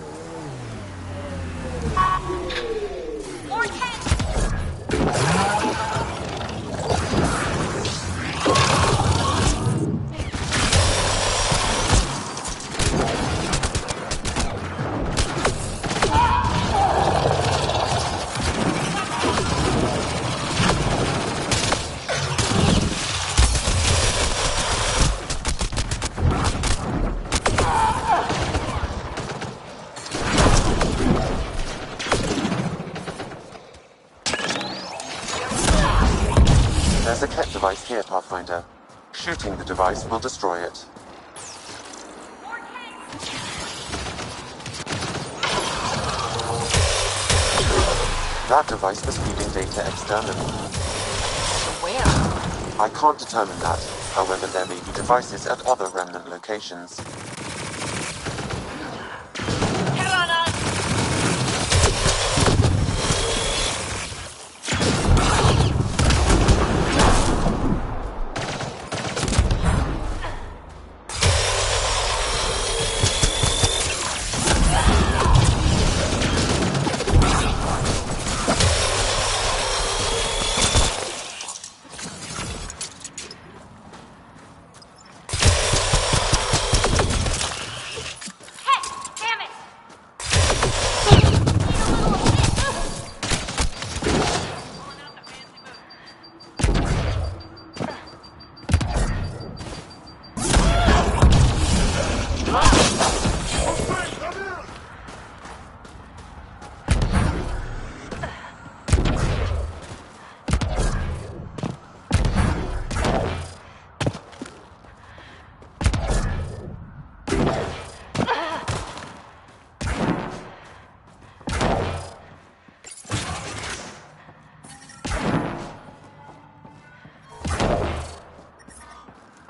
There's a Ket device here, Pathfinder. Shooting the device will destroy it. That device was feeding data externally. Where? I can't determine that. However, there may be devices at other remnant locations.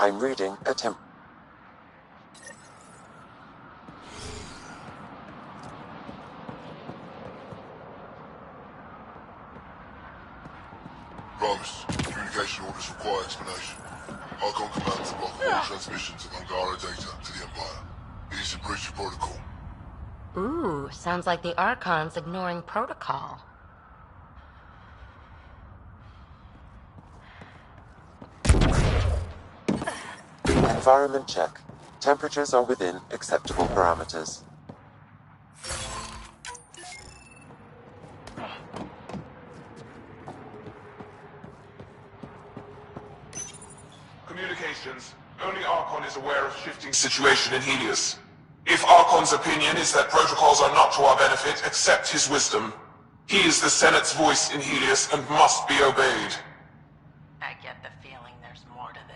I'm reading a temp. Rose, communication orders require explanation. Archon command to block all transmissions of Angara data to the Empire. It is a breach of protocol. Ooh, sounds like the Archon's ignoring protocol. Environment check. Temperatures are within acceptable parameters. Communications. Only Archon is aware of shifting situation in Helios. If Archon's opinion is that protocols are not to our benefit, accept his wisdom. He is the Senate's voice in Helios and must be obeyed. I get the feeling there's more to this.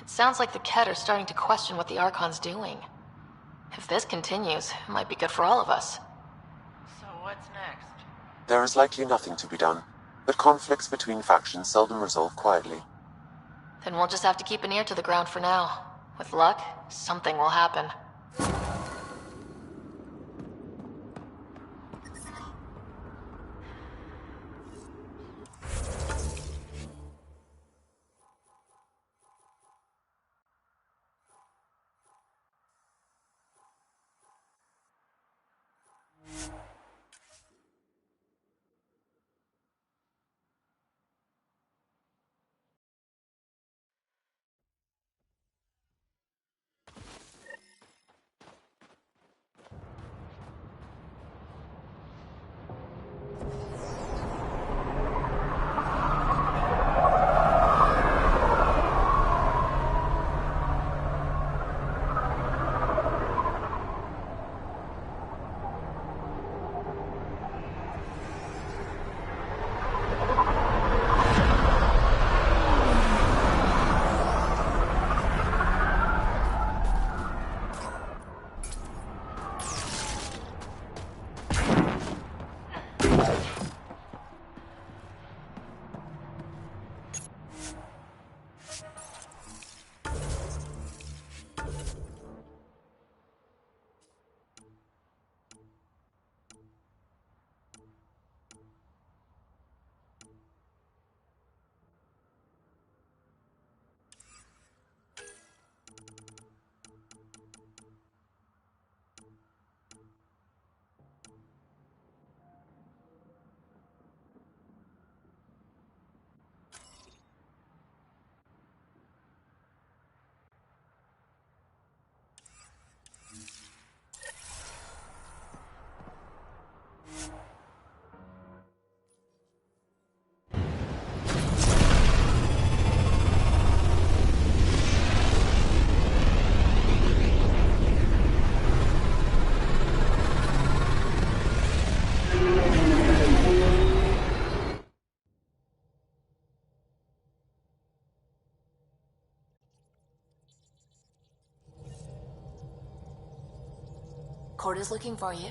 It sounds like the Ket are starting to question what the Archon's doing. If this continues, it might be good for all of us. So what's next? There is likely nothing to be done, but conflicts between factions seldom resolve quietly. Then we'll just have to keep an ear to the ground for now. With luck, something will happen. Cora's looking for you.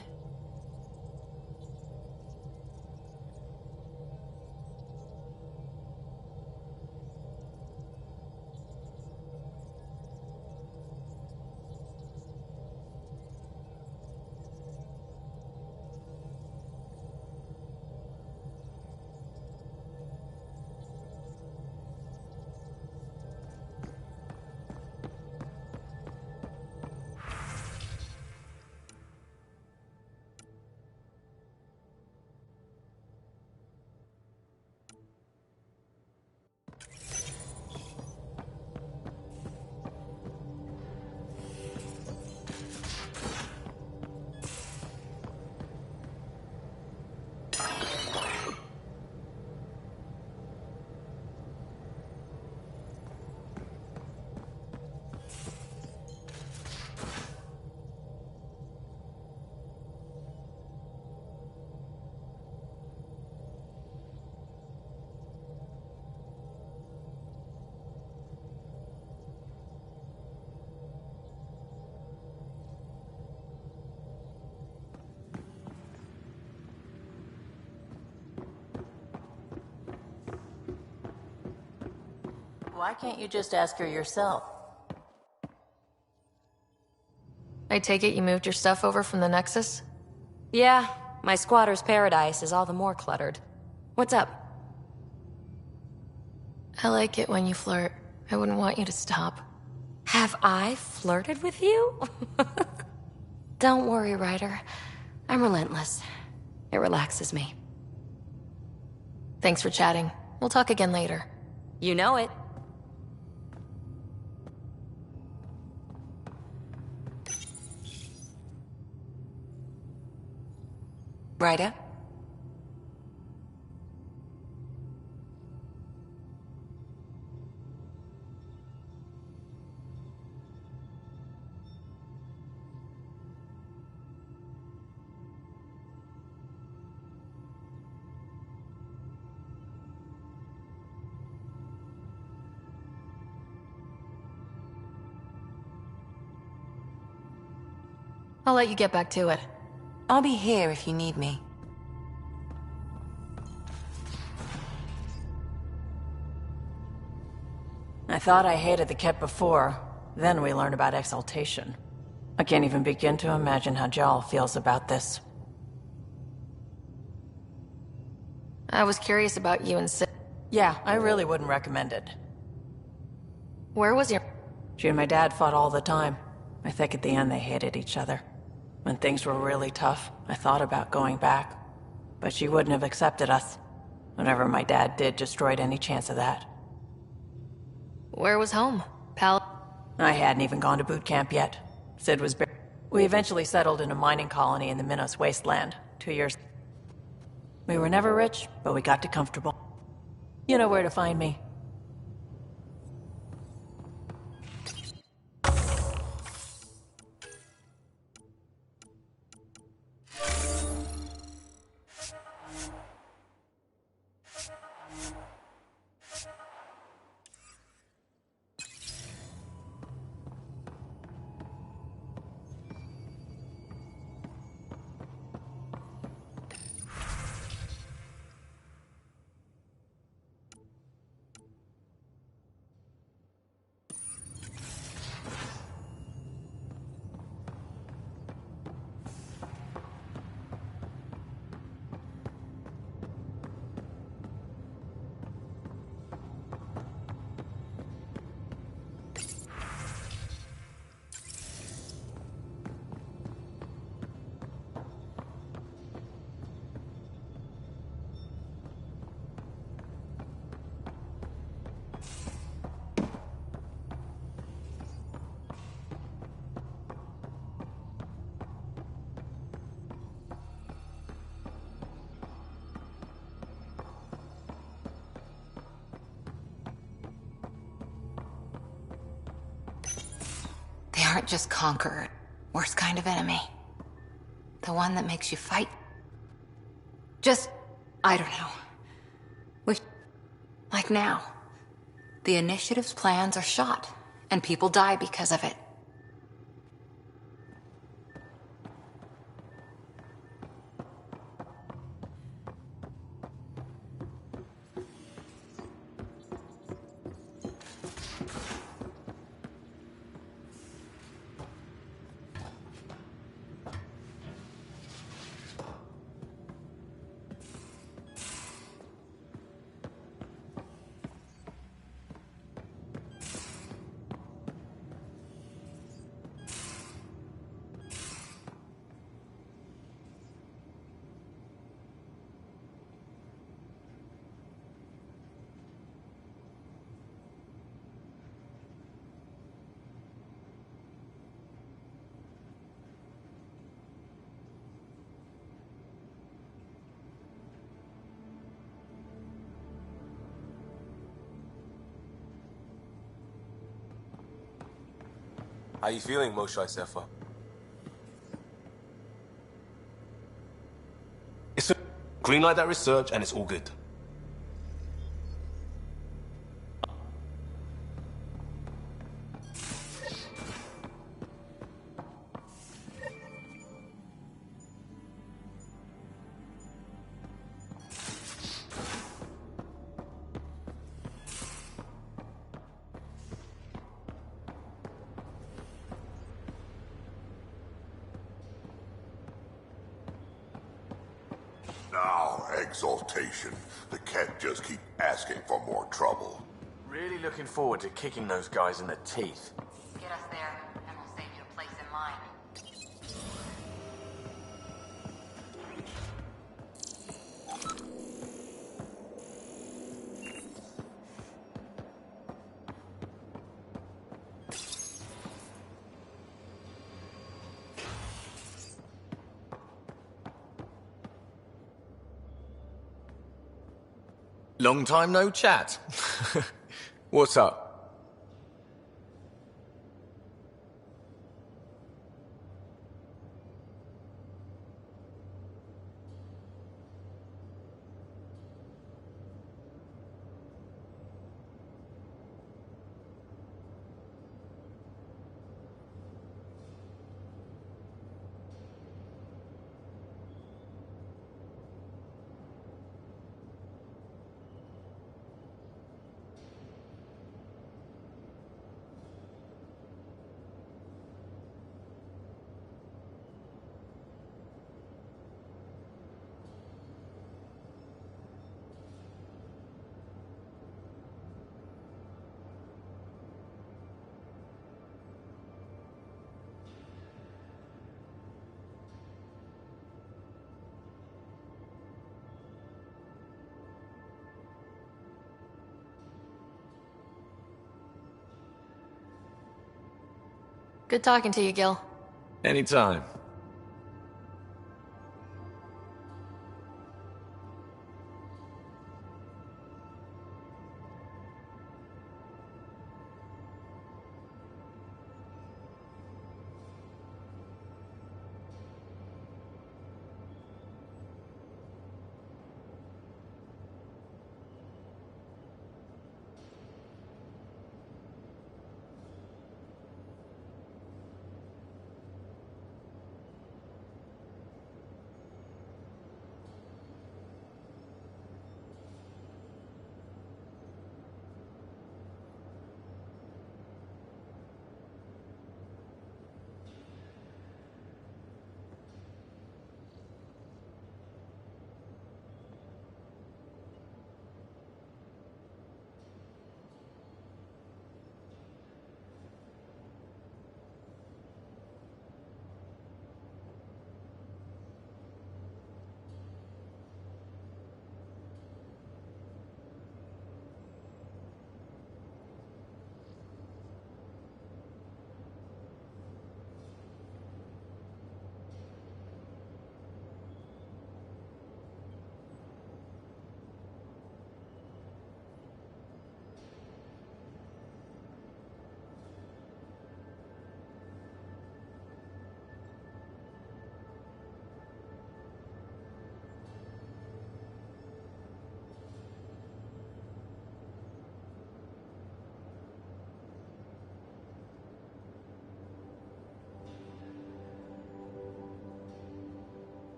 Why can't you just ask her yourself? I take it you moved your stuff over from the Nexus? Yeah, my squatter's paradise is all the more cluttered. What's up? I like it when you flirt. I wouldn't want you to stop. Have I flirted with you? Don't worry, Ryder. I'm relentless. It relaxes me. Thanks for chatting. We'll talk again later. You know it. Ryder? I'll let you get back to it. I'll be here if you need me. I thought I hated the Ket before. Then we learned about exaltation. I can't even begin to imagine how Jal feels about this. I was curious about you and Sid. Yeah, I really wouldn't recommend it. Where was your... She and my dad fought all the time. I think at the end they hated each other. When things were really tough, I thought about going back. But she wouldn't have accepted us. Whatever my dad did destroyed any chance of that. Where was home? Pal... I hadn't even gone to boot camp yet. Sid was... We eventually settled in a mining colony in the Minos wasteland. 2 years... We were never rich, but we got to comfortable. You know where to find me. They aren't just conquerors. Worst kind of enemy. The one that makes you fight. Just, I don't know. Like now. The Initiative's plans are shot, and people die because of it. How you feeling, Moshe Sefer? It's a green light that research and it's all good. Now, exaltation. The Ket just keep asking for more trouble. Really looking forward to kicking those guys in the teeth. Get us there, and we'll save you a place in line. Long time no chat. What's up? Good talking to you, Gil. Anytime.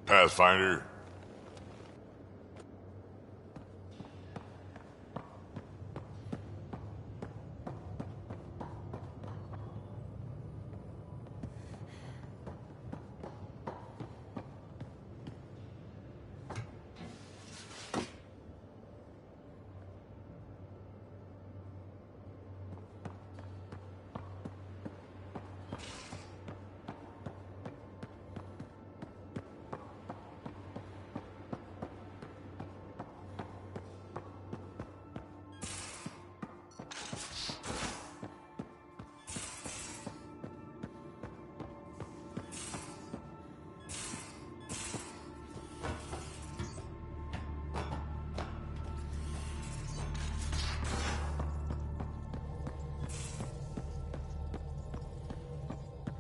Pathfinder?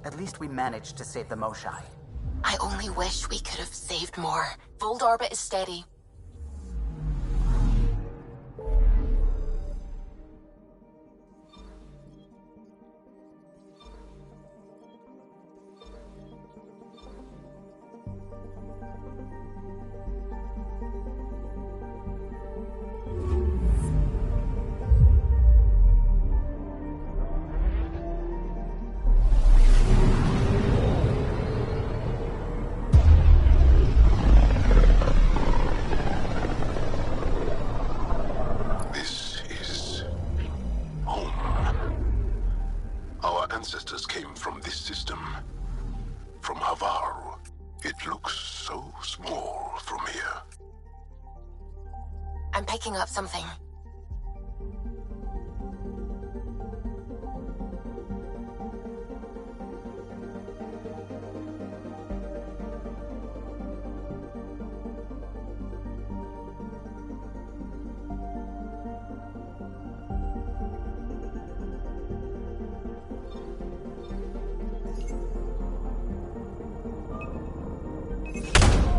At least we managed to save the Moshai. I only wish we could have saved more. Fold orbit is steady. Ancestors came from this system. From Havaru. It looks so small from here. I'm picking up something.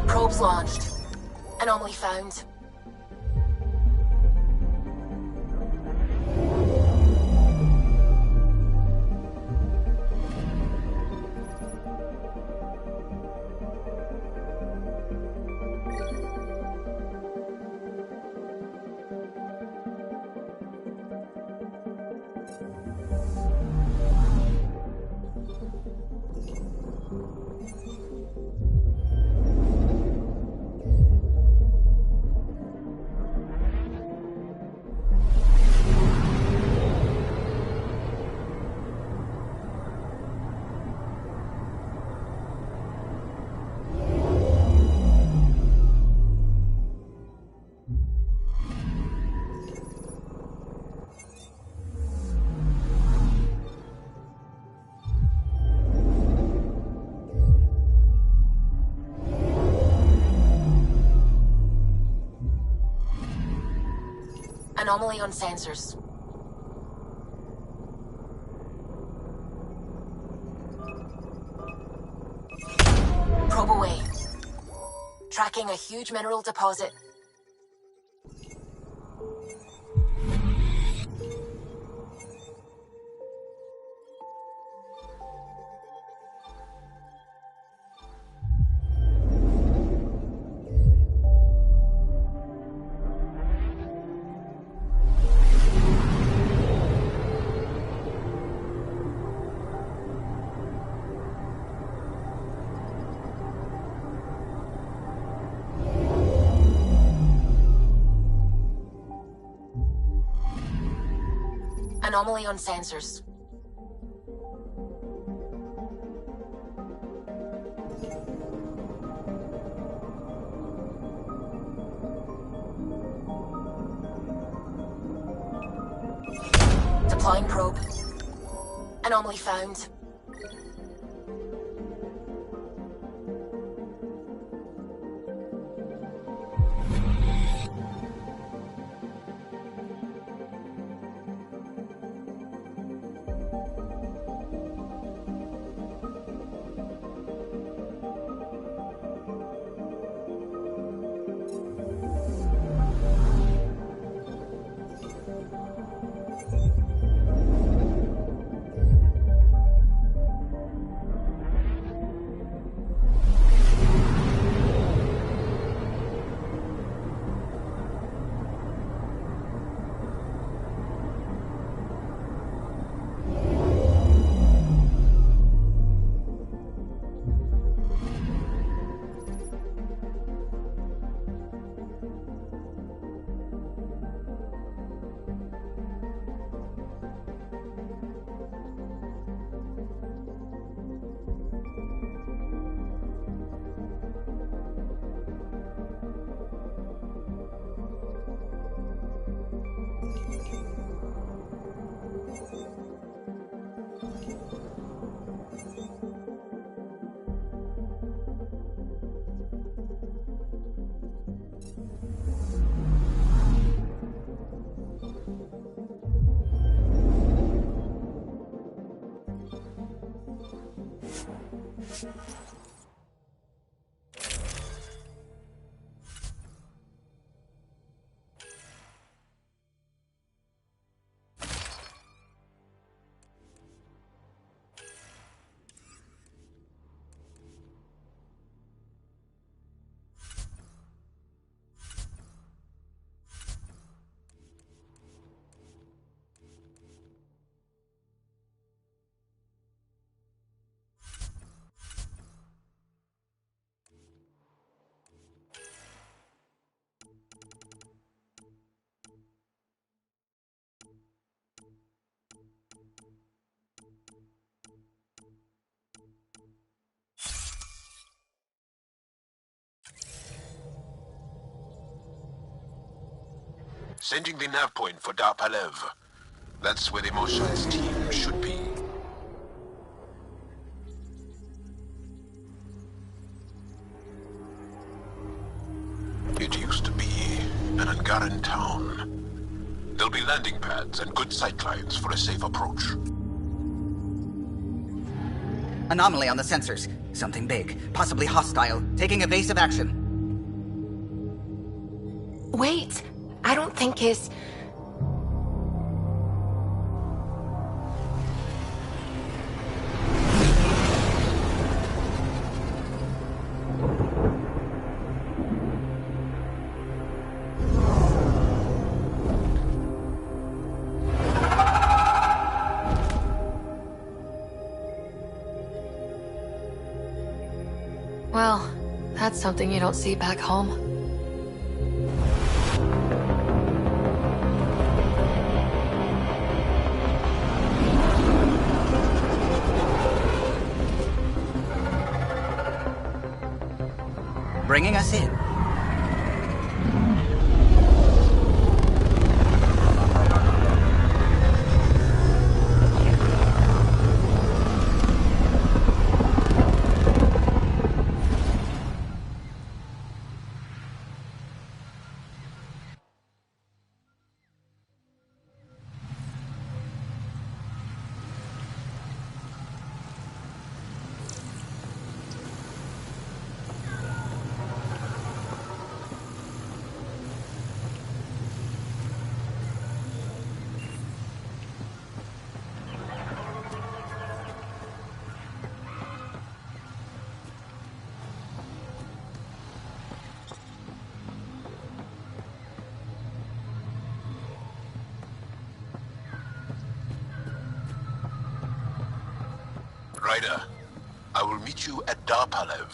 Probes launched. Anomaly found. Anomaly on sensors. Probe away. Tracking a huge mineral deposit. Anomaly on sensors. Deploying probe. Anomaly found. Sending the nav point for Dar Palev. That's where the Moshai's team should be. It used to be an Angaran town. There'll be landing pads and good sightlines for a safe approach. Anomaly on the sensors. Something big, possibly hostile, taking evasive action. Wait, I don't think his... Well, that's something you don't see back home. Bringing us in. Ryder, I will meet you at Dar Palev.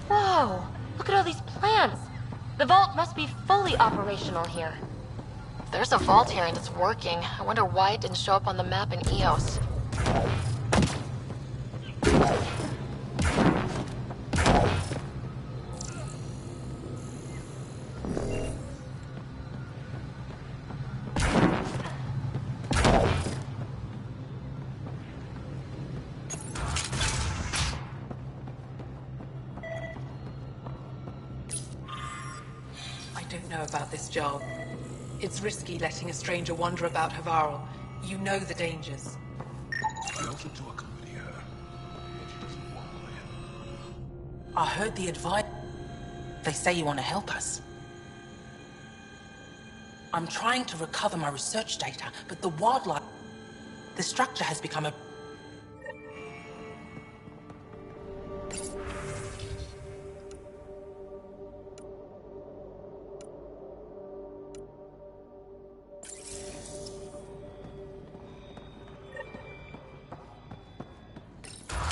Whoa! Look at all these plants! The vault must be fully operational here. There's a vault here and it's working. I wonder why it didn't show up on the map in EOS. I don't know about this job. It's risky letting a stranger wander about Havarl. You know the dangers. I offered to accompany her, but she doesn't want my help. I heard the advice. They say you want to help us. I'm trying to recover my research data, but the wildlife... The structure has become a...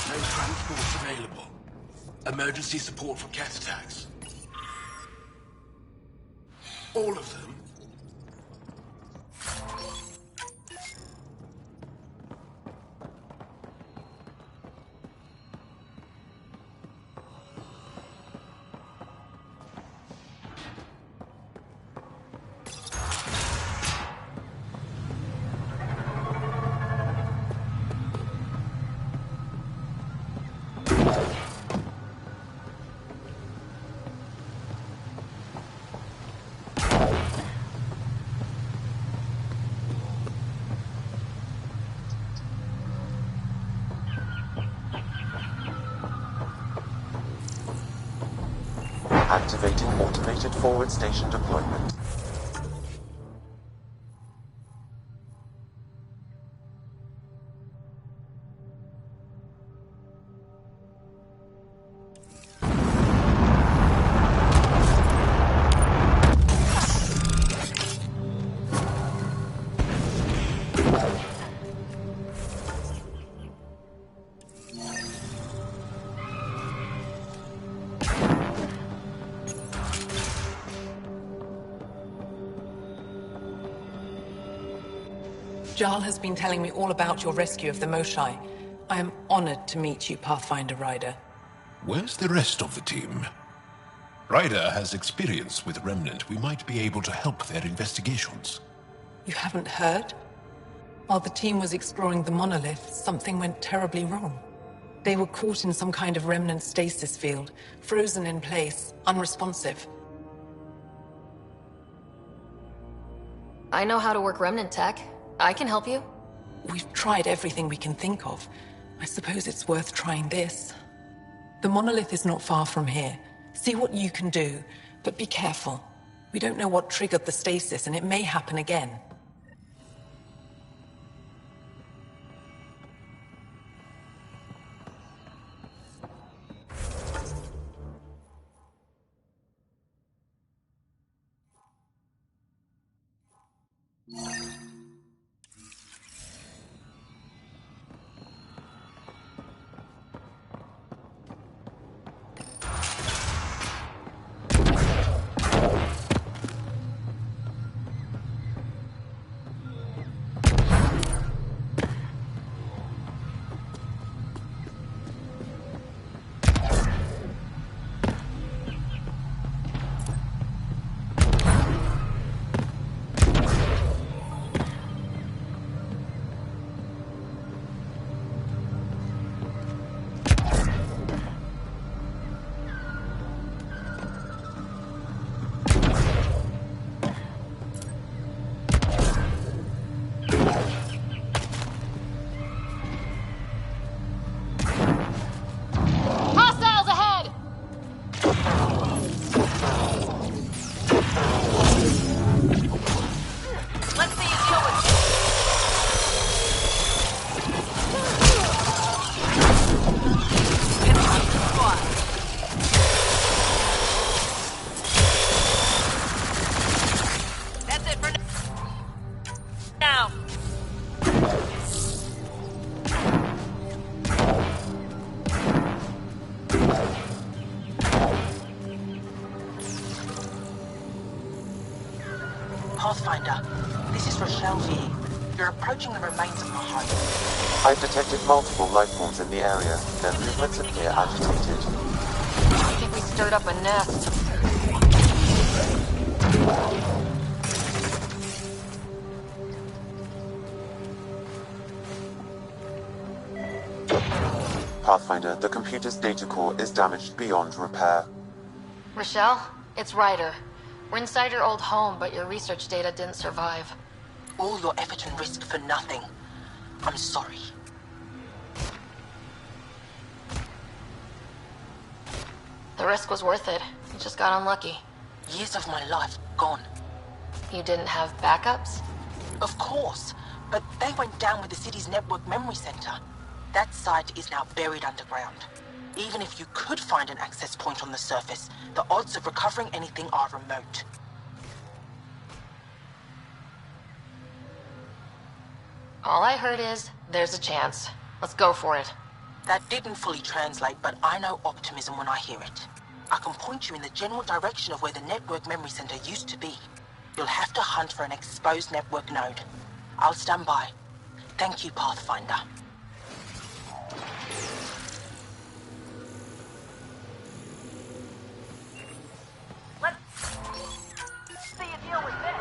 No transports available. Emergency support for cat attacks. All of them? Activating automated forward station deployment. Jarl has been telling me all about your rescue of the Moshai. I am honored to meet you, Pathfinder Ryder. Where's the rest of the team? Ryder has experience with Remnant. We might be able to help their investigations. You haven't heard? While the team was exploring the monolith, something went terribly wrong. They were caught in some kind of Remnant stasis field, frozen in place, unresponsive. I know how to work Remnant tech. I can help you. We've tried everything we can think of. I suppose it's worth trying this. The monolith is not far from here. See what you can do, but be careful. We don't know what triggered the stasis, and it may happen again. Hostiles ahead! Let's see you deal with it. That's it for now. Pathfinder, this is Rochelle V. You're approaching the remains of my home. I've detected multiple life forms in the area. Their movements appear agitated. I think we stirred up a nest. Pathfinder, the computer's data core is damaged beyond repair. Rochelle, it's Ryder. We're inside your old home, but your research data didn't survive. All your effort and risk for nothing. I'm sorry. The risk was worth it. You just got unlucky. Years of my life gone. You didn't have backups? Of course, but they went down with the city's network memory center. That site is now buried underground. Even if you could find an access point on the surface, the odds of recovering anything are remote. All I heard is, there's a chance. Let's go for it. That didn't fully translate, but I know optimism when I hear it. I can point you in the general direction of where the network memory center used to be. You'll have to hunt for an exposed network node. I'll stand by. Thank you, Pathfinder. Let's see you deal with this.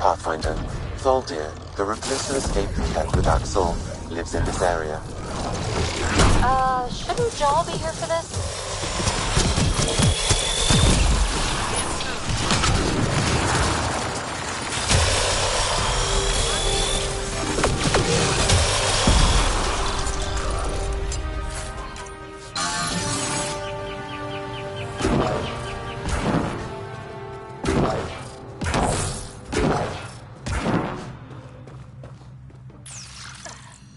Pathfinder, Thaldir, the reclusive escaped cat with Axel, lives in this area. Shouldn't Jaw be here for this?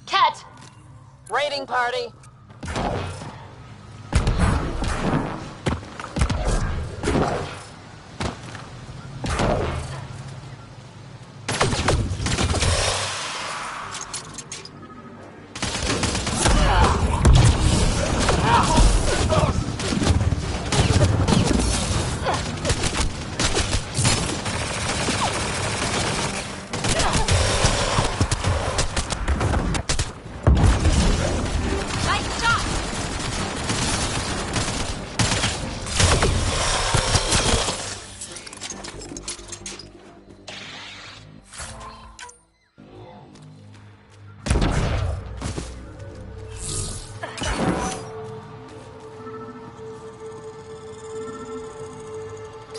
Cat! Raiding party.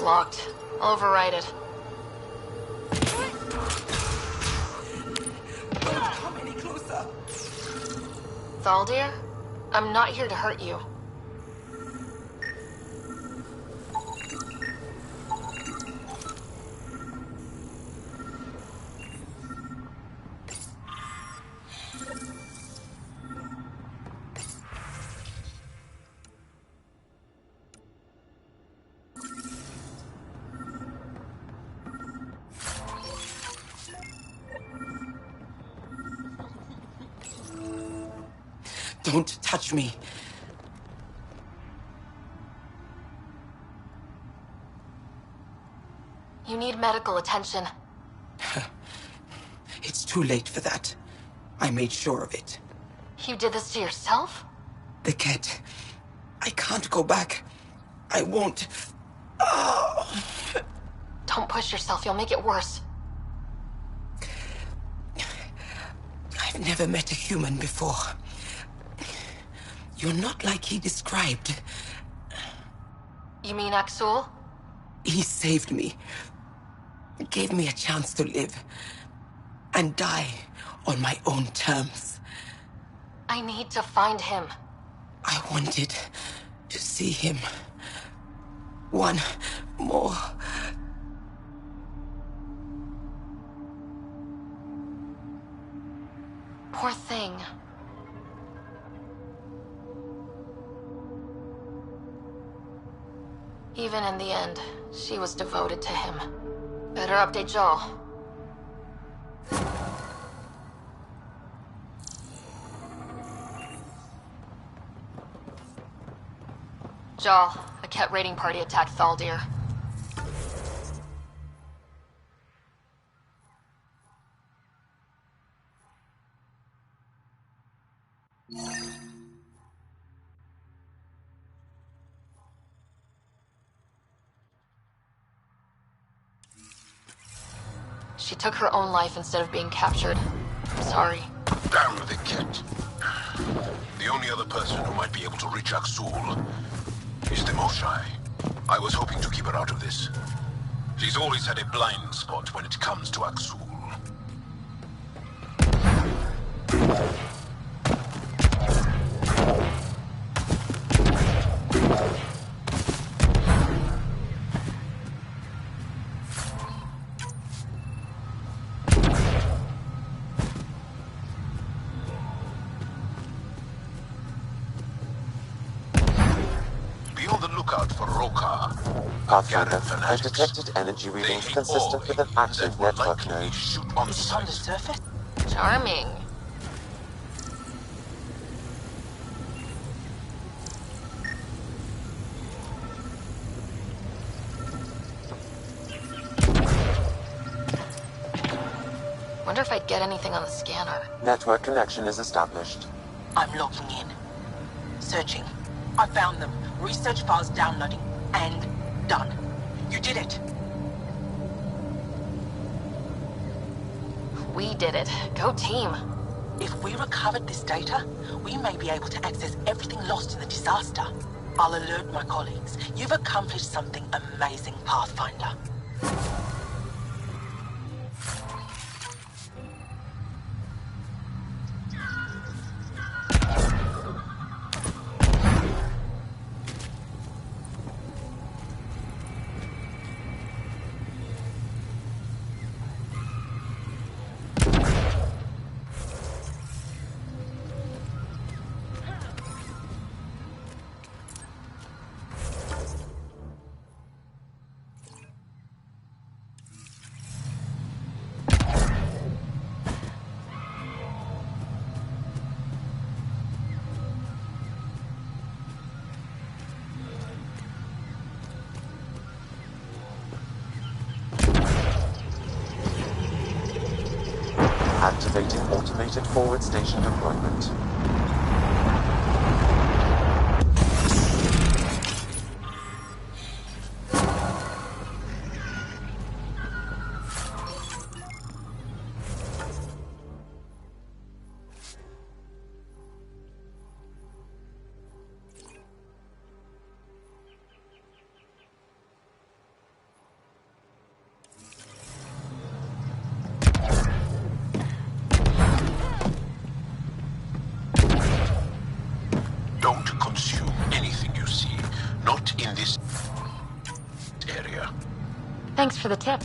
Locked. I'll override it. Come any closer. Thaldir? I'm not here to hurt you. Don't touch me. You need medical attention. It's too late for that. I made sure of it. You did this to yourself? The cat. I can't go back. I won't. Oh. Don't push yourself, you'll make it worse. I've never met a human before. You're not like he described. You mean Axul? He saved me. Gave me a chance to live. And die on my own terms. I need to find him. I wanted to see him. One more. Poor thing. Even in the end, she was devoted to him. Better update Joel. Joel, a cat raiding party attacked Thaldir. She took her own life instead of being captured. I'm sorry. Damn the cat. The only other person who might be able to reach Axul is the Moshai. I was hoping to keep her out of this. She's always had a blind spot when it comes to Axul. Pathfinder has detected energy readings consistent with an active network node. Is it on the surface? Charming. Wonder if I'd get anything on the scanner. Network connection is established. I'm logging in. Searching. I found them. Research files downloading. And done. You did it. We did it. Go team. If we recovered this data, we may be able to access everything lost in the disaster. I'll alert my colleagues. You've accomplished something amazing, Pathfinder. Activating automated forward station deployment. Don't consume anything you see. Not in this area. Thanks for the tip.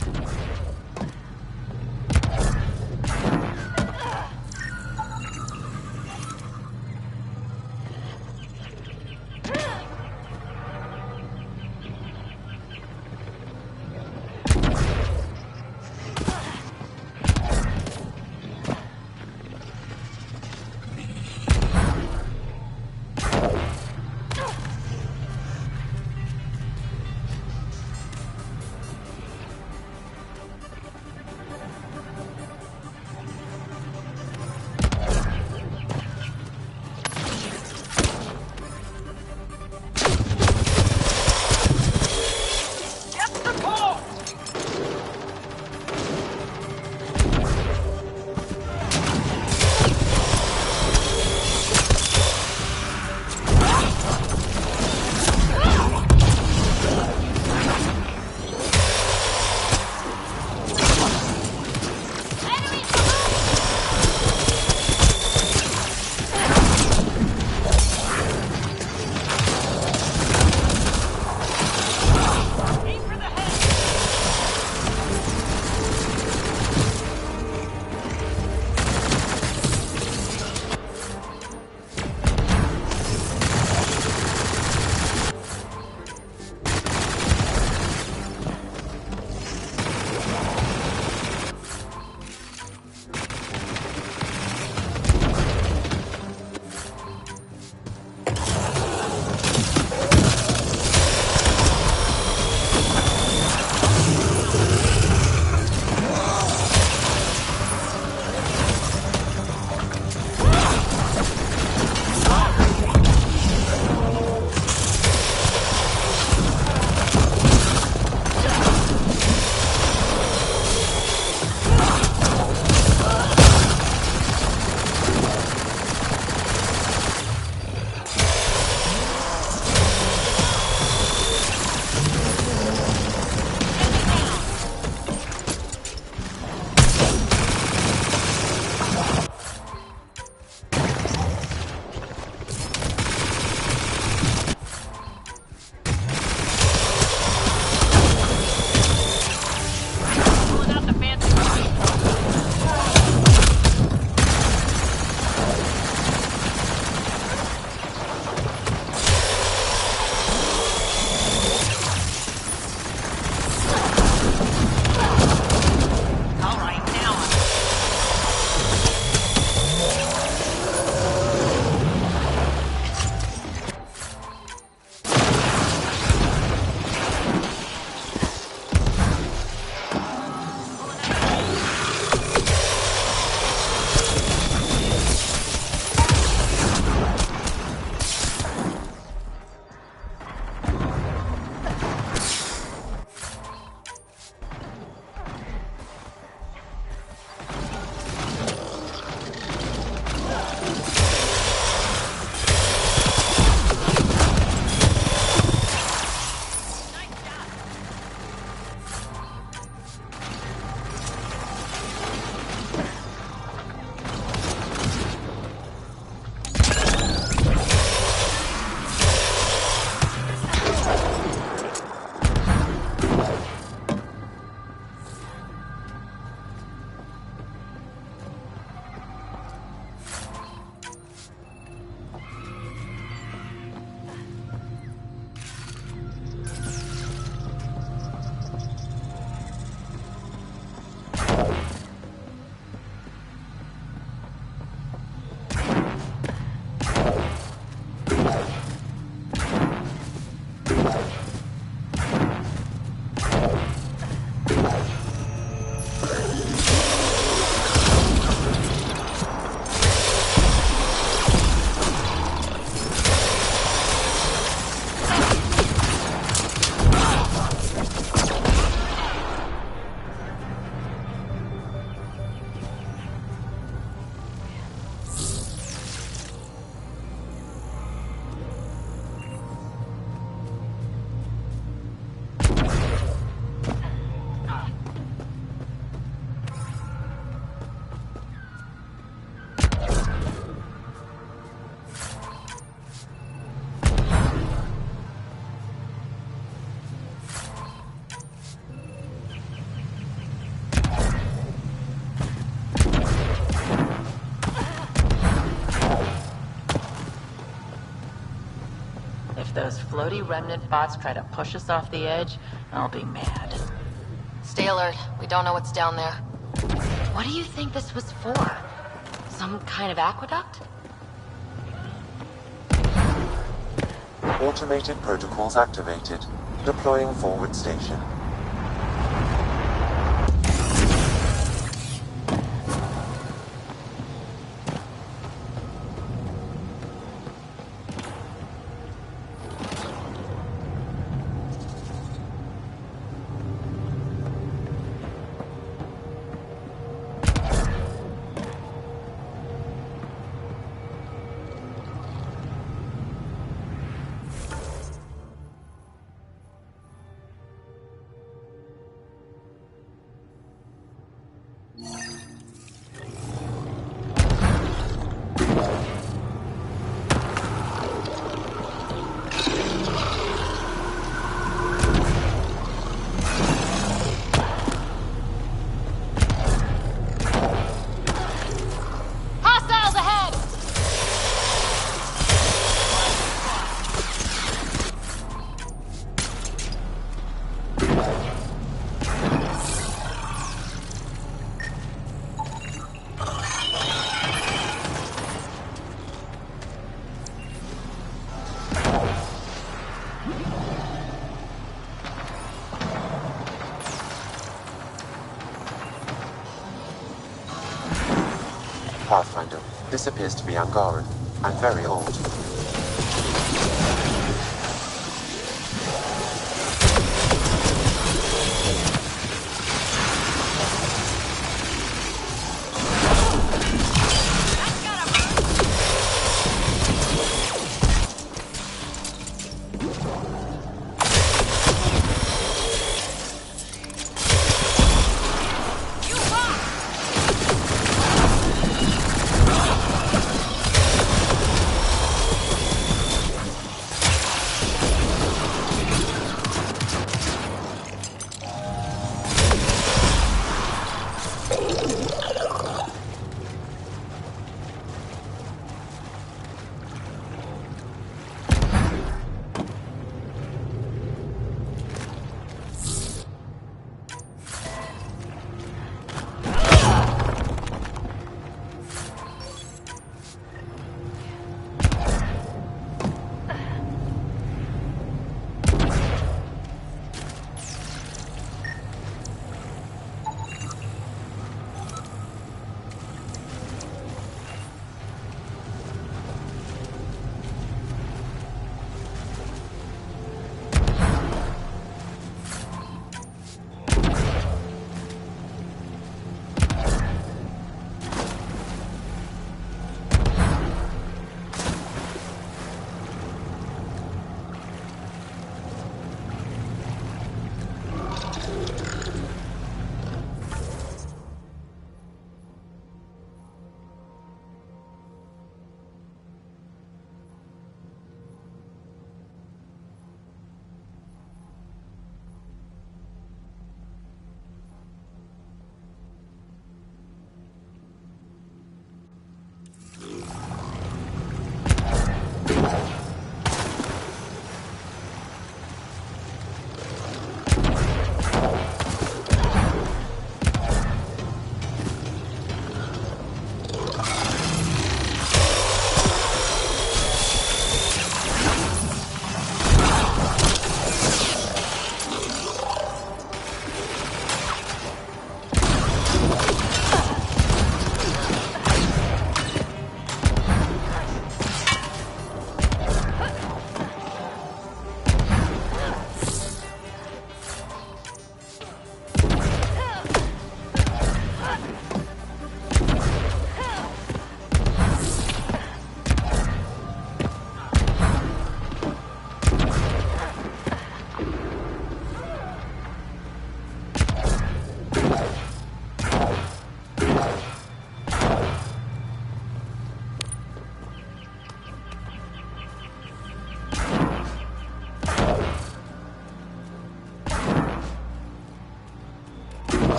those floaty remnant bots try to push us off the edge, I'll be mad. Stay alert. We don't know what's down there. What do you think this was for? Some kind of aqueduct? Automated protocols activated. Deploying forward station. Pathfinder, this appears to be Angaran, and very old.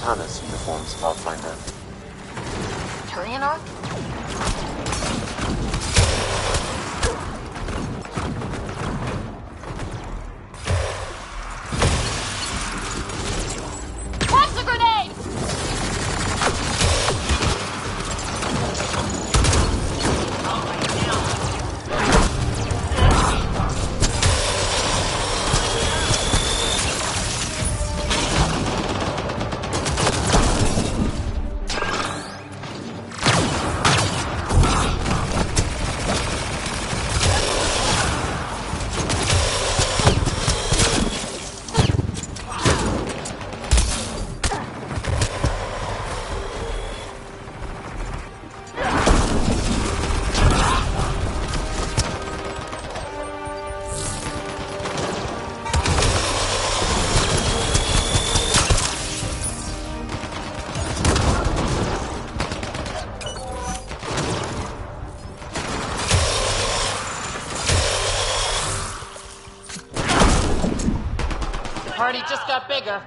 Natanis uniforms, Pathfinder. Turian Arc? Toss the grenade! Party just got bigger.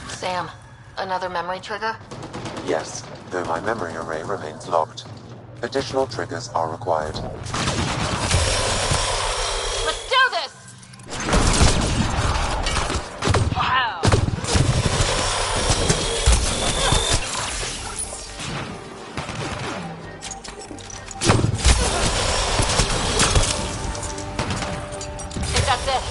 Sam, another memory trigger? Yes, though my memory array remains locked. Additional triggers are required. Let's do this! Wow! Think that's it.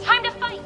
Time to fight!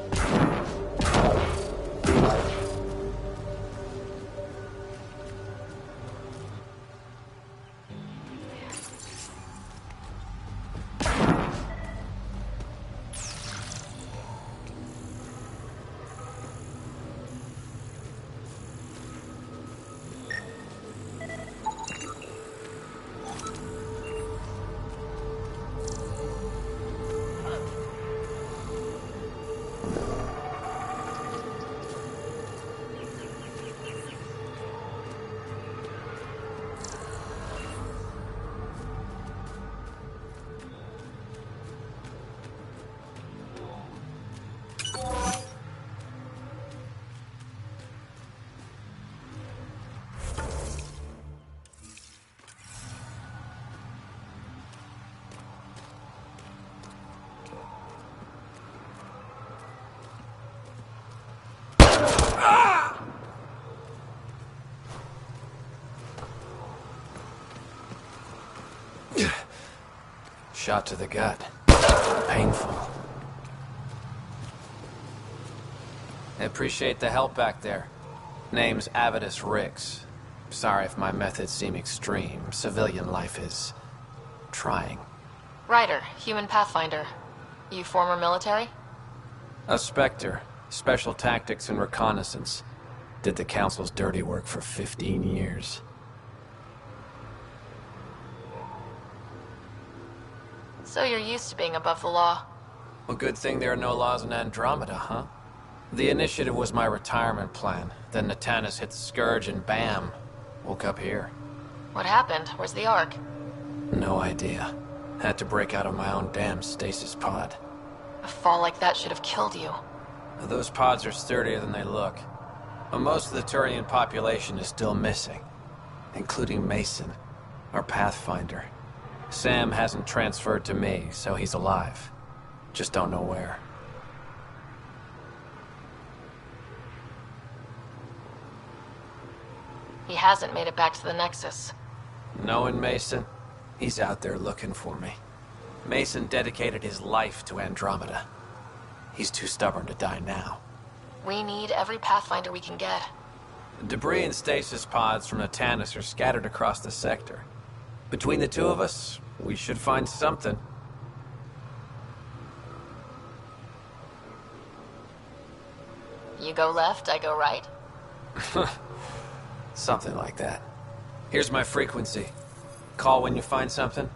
Shot to the gut. Painful. I appreciate the help back there. Name's Avidus Rix. Sorry if my methods seem extreme. Civilian life is trying. Ryder, human pathfinder. You former military? A Spectre. Special tactics and reconnaissance. Did the Council's dirty work for 15 years. So you're used to being above the law. Well, good thing there are no laws in Andromeda, huh? The initiative was my retirement plan. Then Natanis hit the Scourge and bam, woke up here. What happened? Where's the Ark? No idea. Had to break out of my own damn stasis pod. A fall like that should have killed you. Those pods are sturdier than they look. But most of the Turian population is still missing, including Mason, our Pathfinder. Sam hasn't transferred to me, so he's alive. Just don't know where. He hasn't made it back to the Nexus. Knowing Mason, he's out there looking for me. Mason dedicated his life to Andromeda. He's too stubborn to die now. We need every Pathfinder we can get. Debris and stasis pods from the Tannis are scattered across the sector. Between the two of us, we should find something. You go left, I go right. Something like that. Here's my frequency. Call when you find something.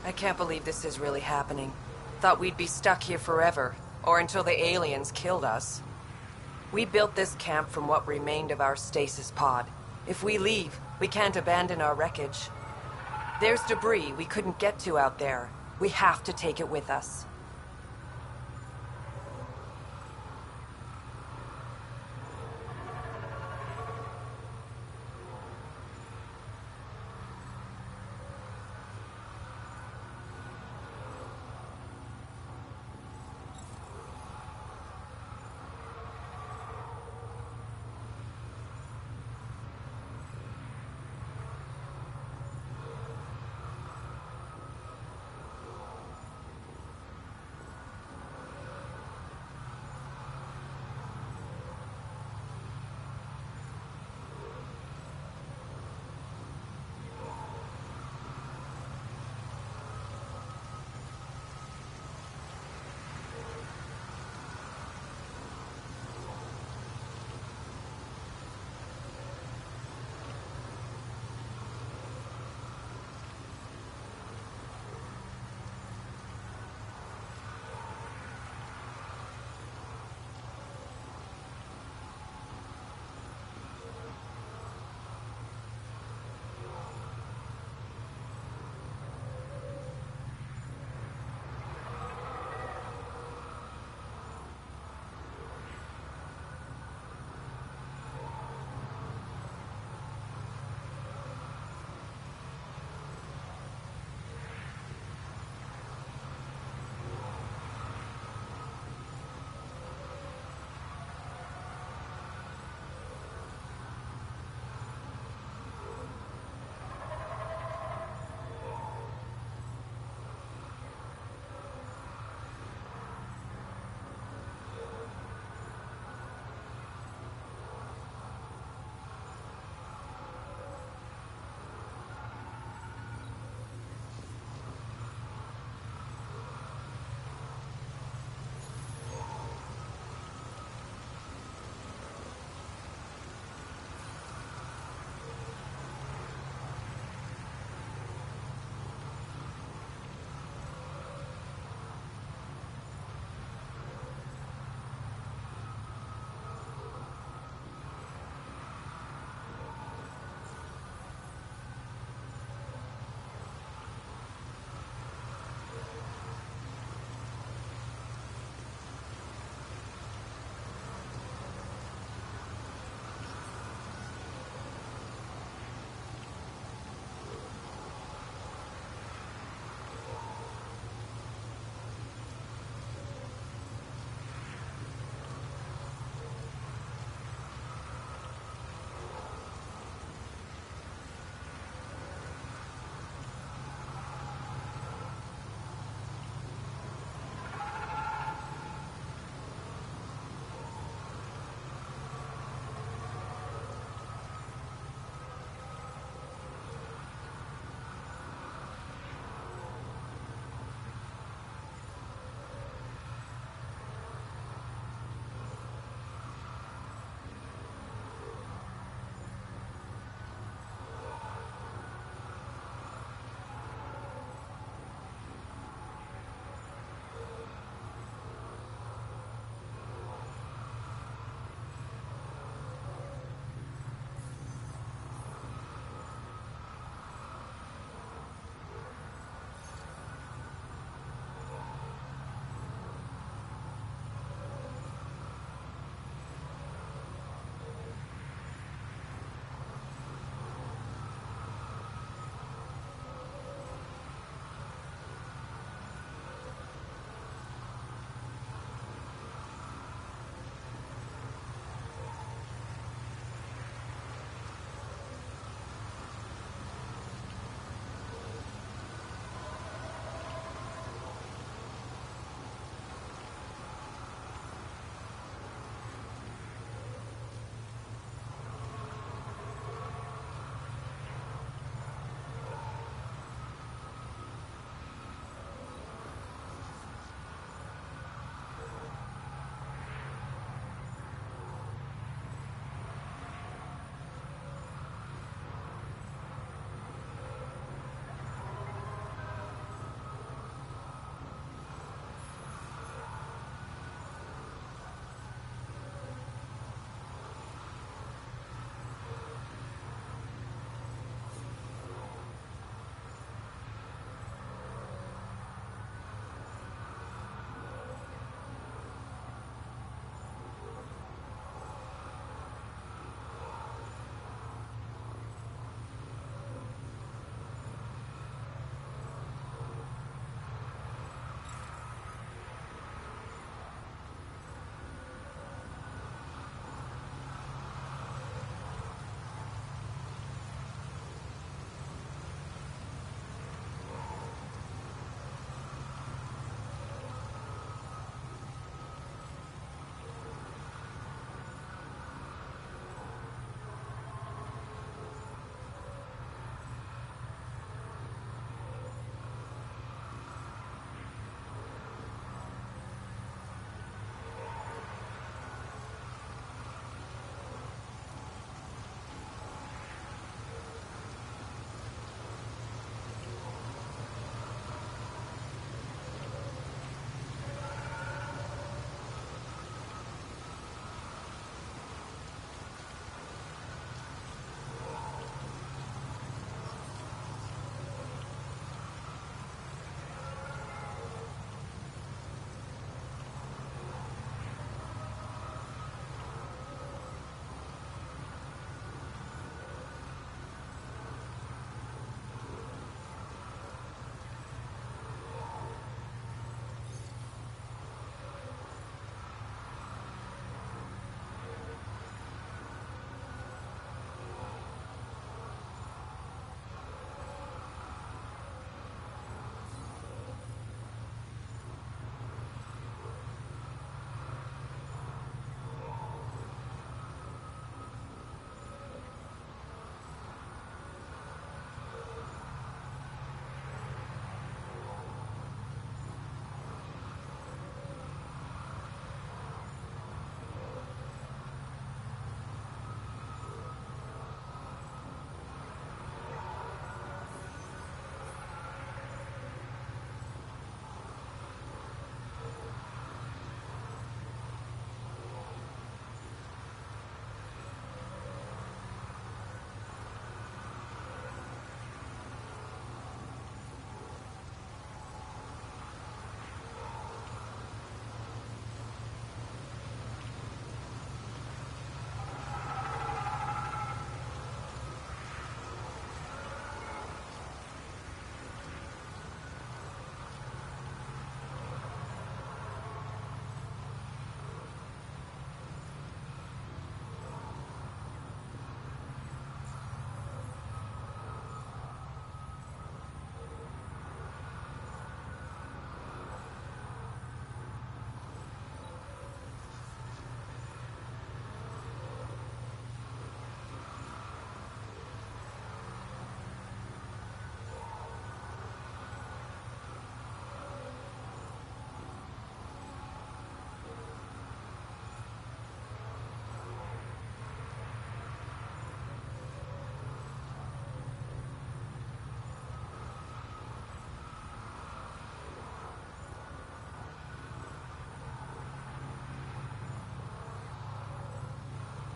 I can't believe this is really happening. Thought we'd be stuck here forever, or until the aliens killed us. We built this camp from what remained of our stasis pod. If we leave, we can't abandon our wreckage. There's debris we couldn't get to out there. We have to take it with us.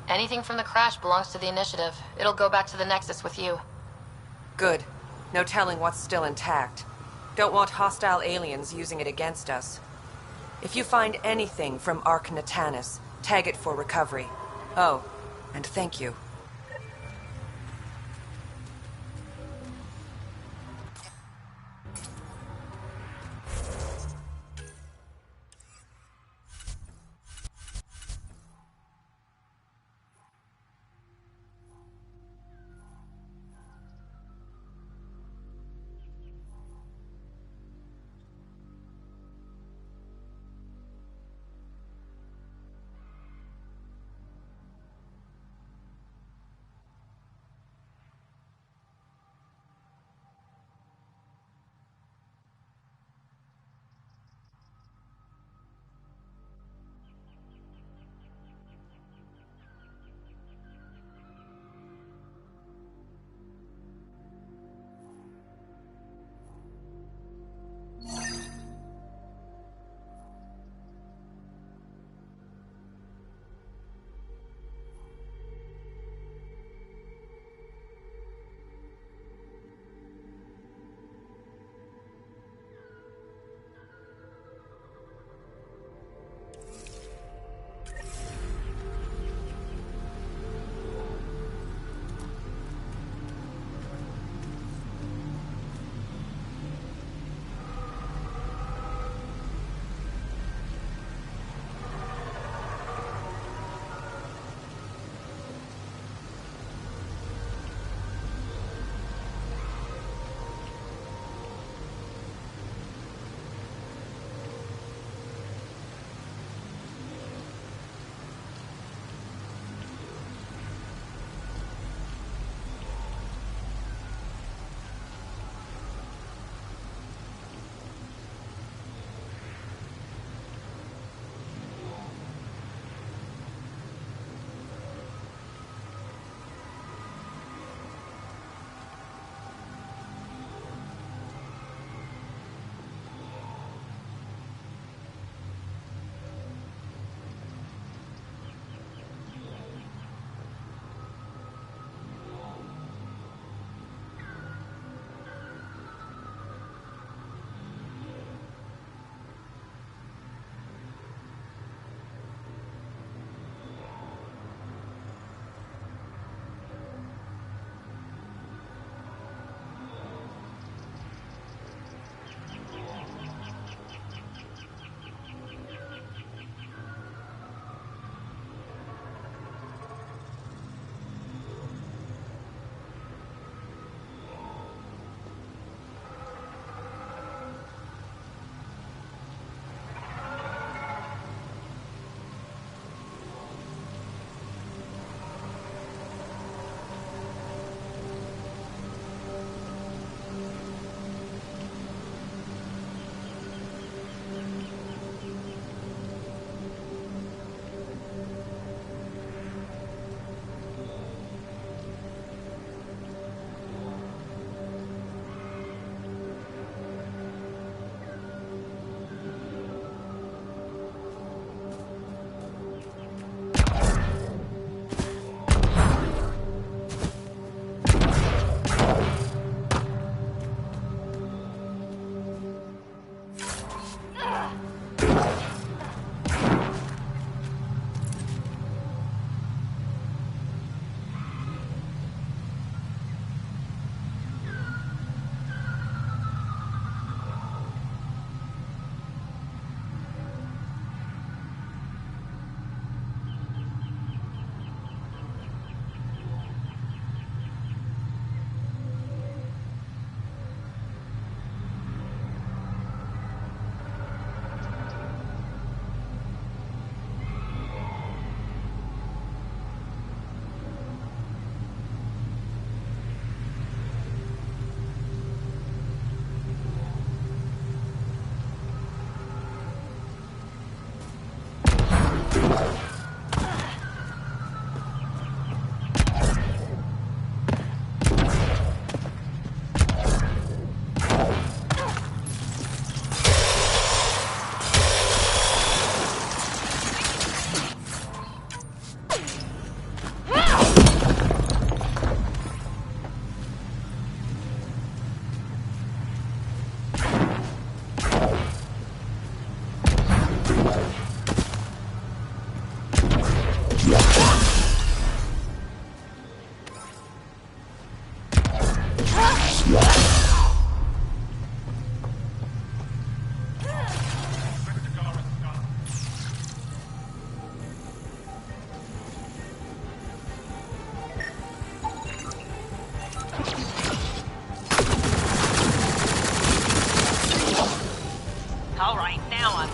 Anything from the crash belongs to the Initiative. It'll go back to the Nexus with you. Good. No telling what's still intact. Don't want hostile aliens using it against us. If you find anything from Ark Natanus, tag it for recovery. Oh, and thank you. All right, now I'm...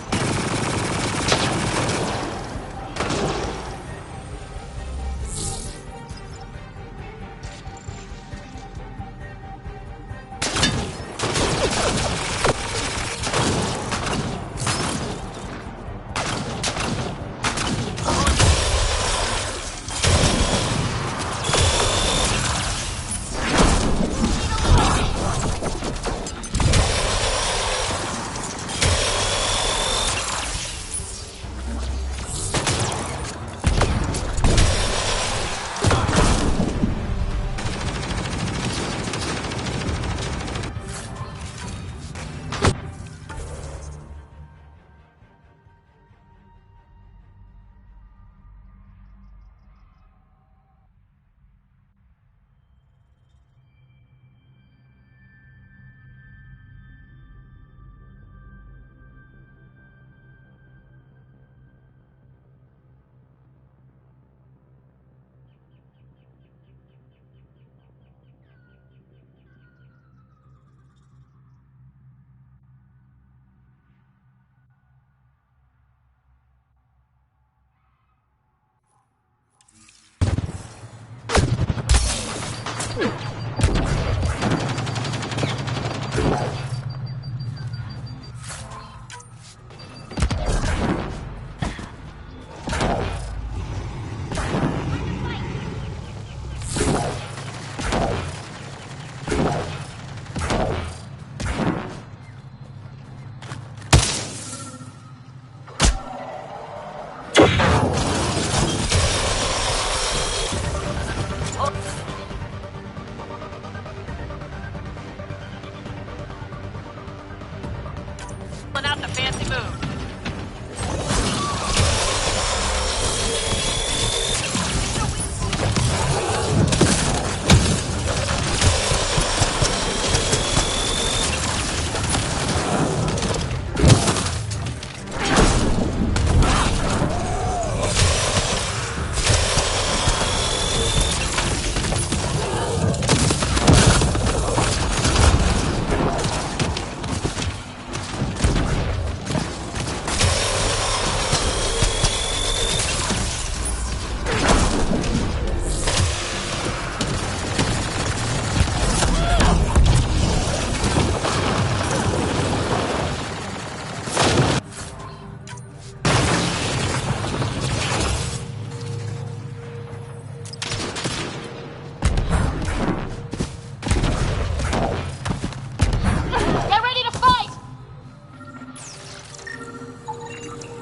Out the fancy move.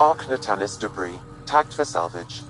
Arc Natalis debris, tagged for salvage.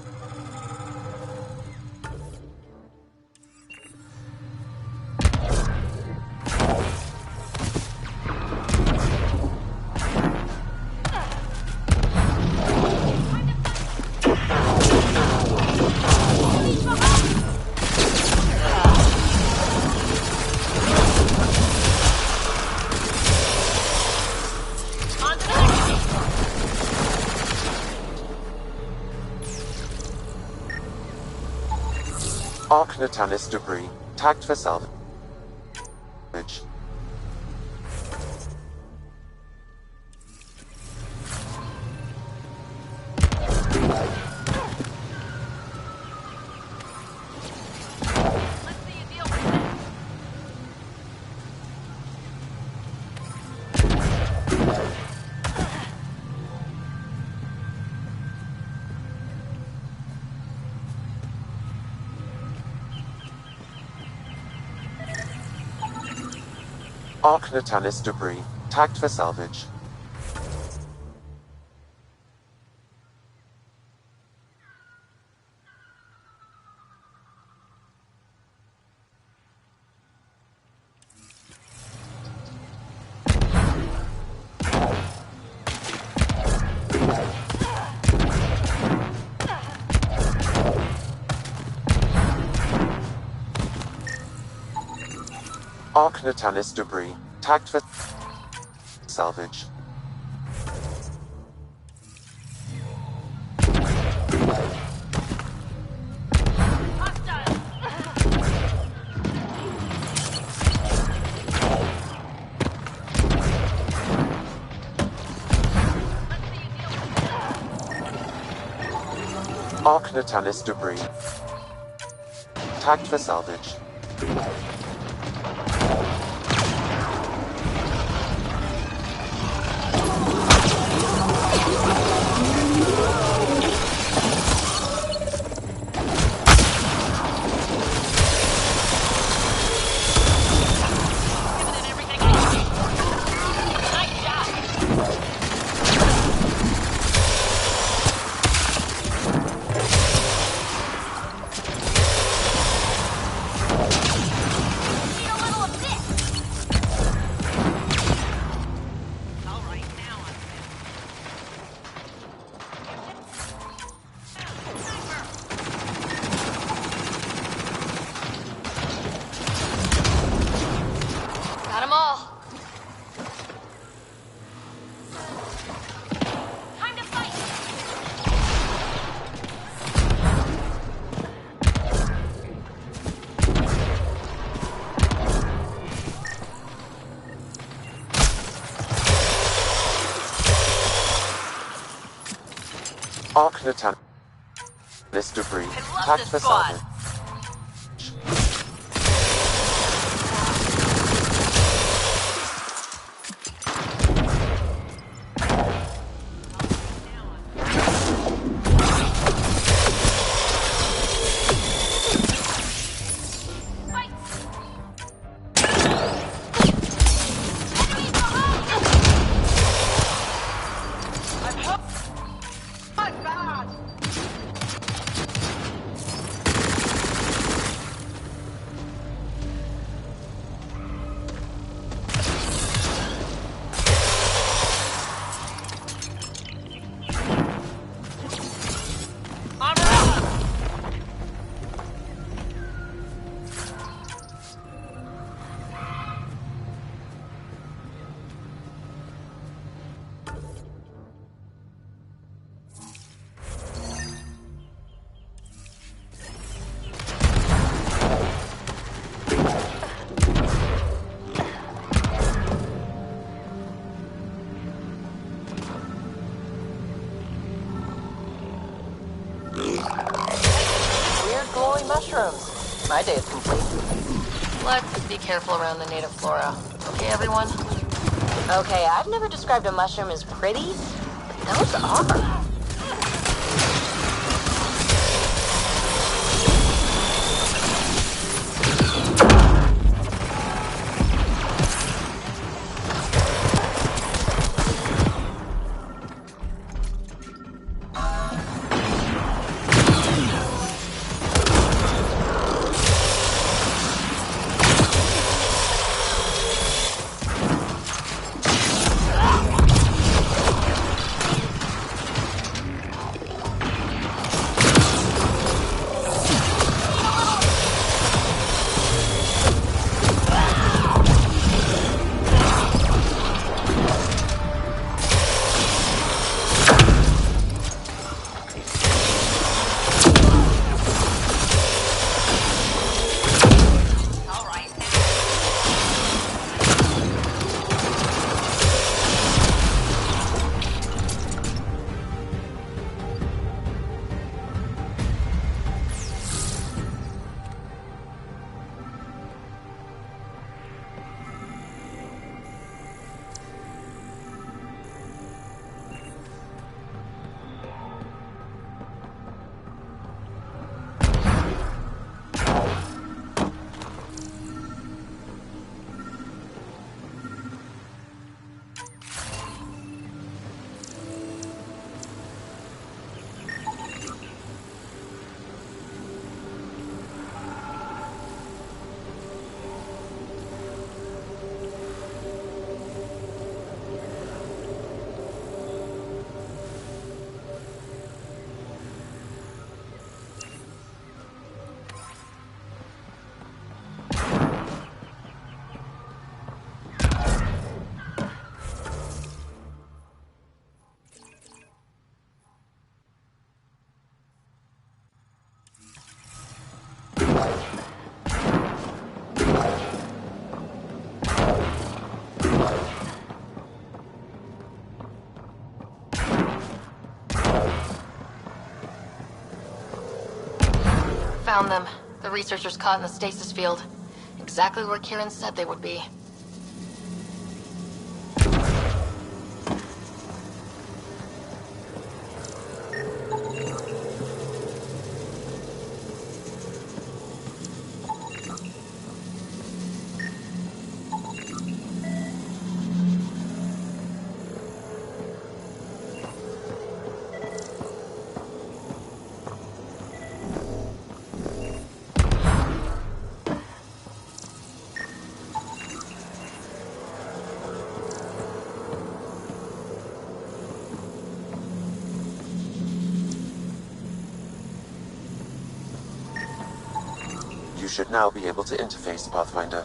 Arc Natalis debris, tagged for salvage. Arc Natalis debris, tagged for salvage. Arc Natalis debris. Tagged for salvage. Arc Natalis debris. Tagged for salvage. Got 'em all. Time to fight. Arc Natalis debris. Tagged for salvage. Weird glowing mushrooms. My day is complete. Let's be careful around the native flora. Okay, everyone? Okay, I've never described a mushroom as pretty, but those are. Found them. The researchers caught in the stasis field. Exactly where Kieran said they would be. You should now be able to interface, Pathfinder.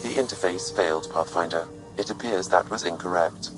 The interface failed, Pathfinder. It appears that was incorrect.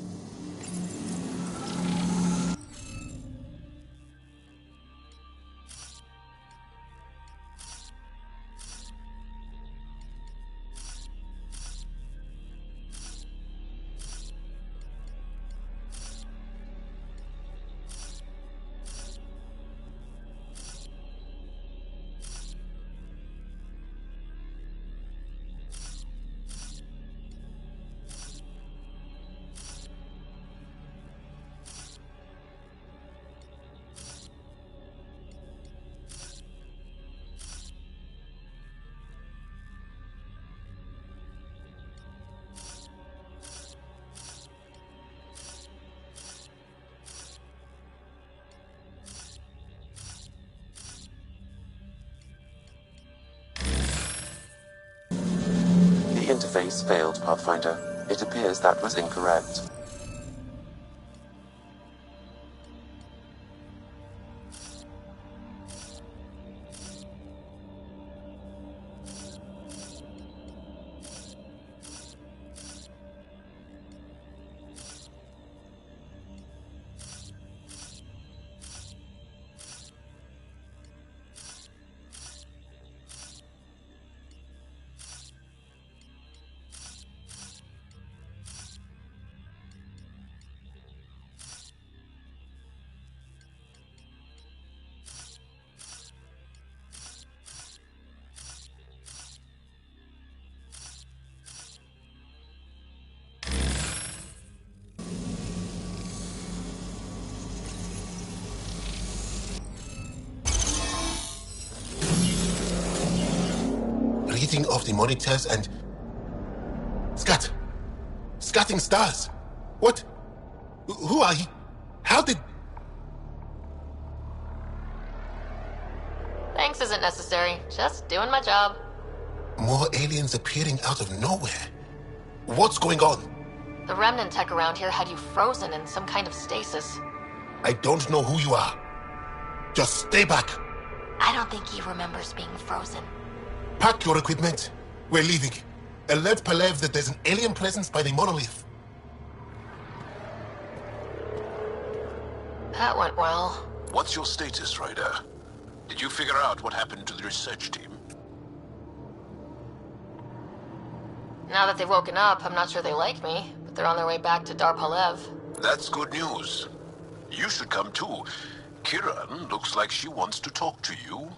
The interface failed, Pathfinder. It appears that was incorrect. Reading of the monitors and... Scatting stars. What? Who are you? How did... Thanks isn't necessary. Just doing my job. More aliens appearing out of nowhere. What's going on? The remnant tech around here had you frozen in some kind of stasis. I don't know who you are. Just stay back. I don't think he remembers being frozen. Pack your equipment. We're leaving. Alert Palev that there's an alien presence by the monolith. That went well. What's your status, Ryder? Did you figure out what happened to the research team? Now that they've woken up, I'm not sure they like me, but they're on their way back to Dar Palev. That's good news. You should come too. Kieran looks like she wants to talk to you.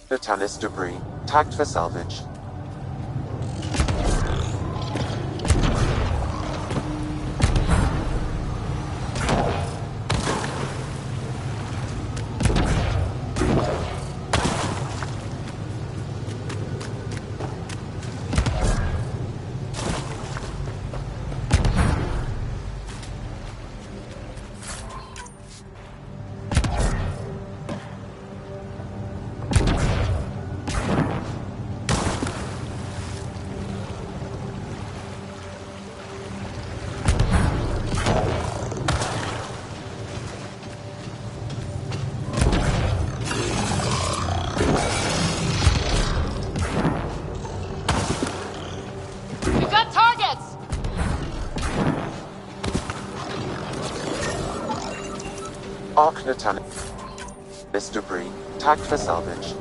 Natanus debris, tagged for salvage. We've got targets! Arc Natanus. This debris, tagged for salvage.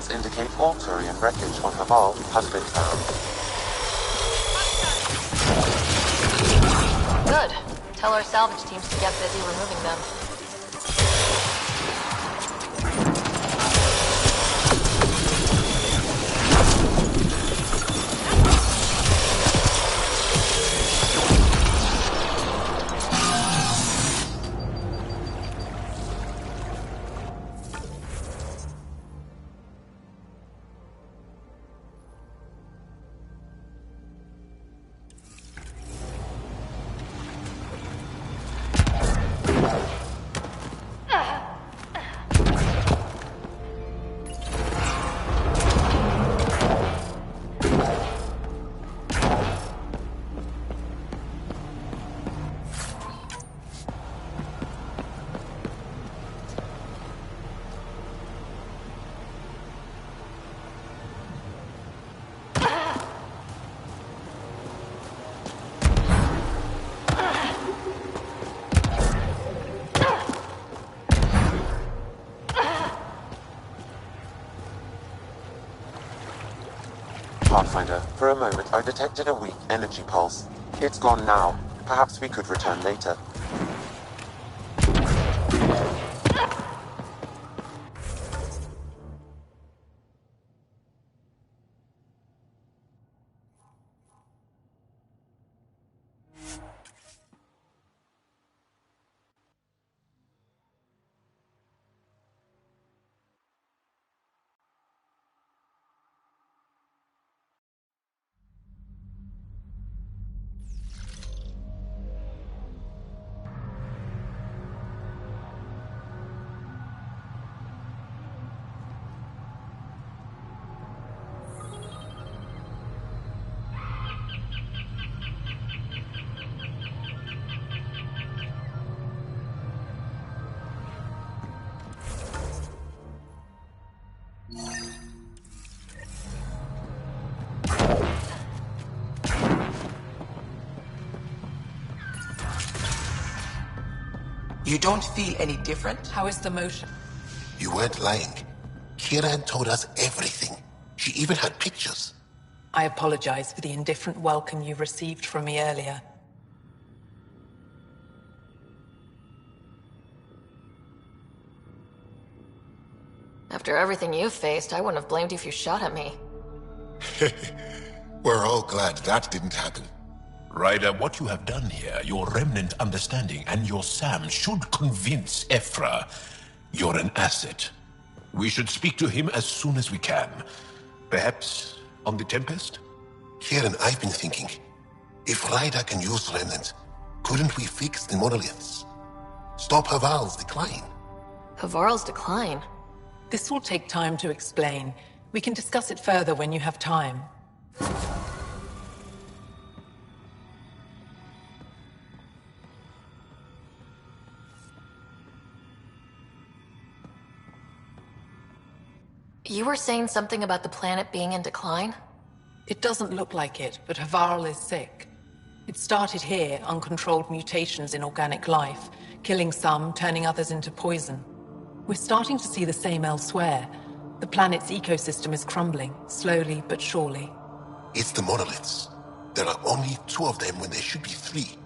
Scans indicate all Turian wreckage on Haval has been found. Good. Tell our salvage teams to get busy removing them. Pathfinder, for a moment I detected a weak energy pulse. It's gone now. Perhaps we could return later. You don't feel any different? How is the motion? You weren't lying. Kira told us everything. She even had pictures. I apologize for the indifferent welcome you received from me earlier. After everything you've faced, I wouldn't have blamed you if you shot at me. We're all glad that didn't happen. Ryder, what you have done here, your remnant understanding and your Sam should convince Ephra you're an asset. We should speak to him as soon as we can. Perhaps on the Tempest? Kieran, I've been thinking. If Ryder can use remnant, couldn't we fix the monoliths? Stop Haval's decline? Havarl's decline? This will take time to explain. We can discuss it further when you have time. You were saying something about the planet being in decline? It doesn't look like it, but Havarl is sick. It started here, uncontrolled mutations in organic life, killing some, turning others into poison. We're starting to see the same elsewhere. The planet's ecosystem is crumbling, slowly but surely. It's the monoliths. There are only 2 of them when there should be 3.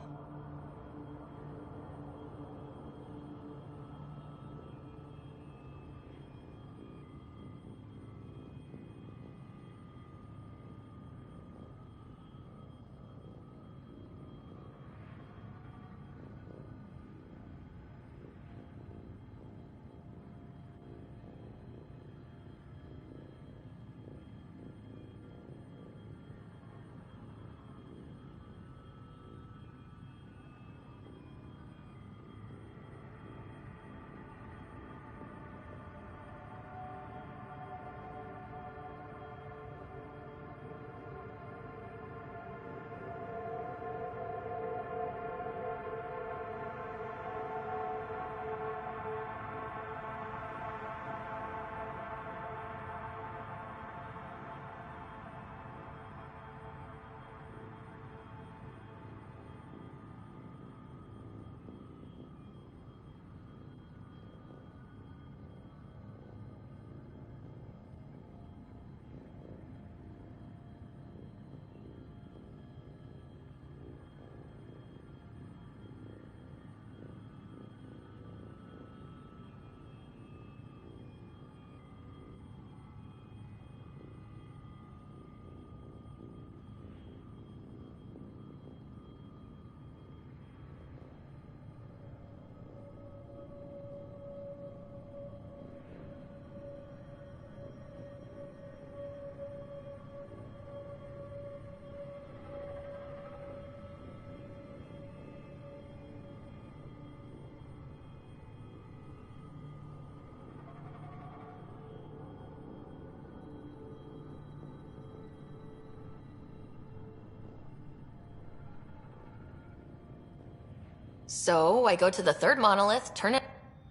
So, I go to the third monolith, turn it...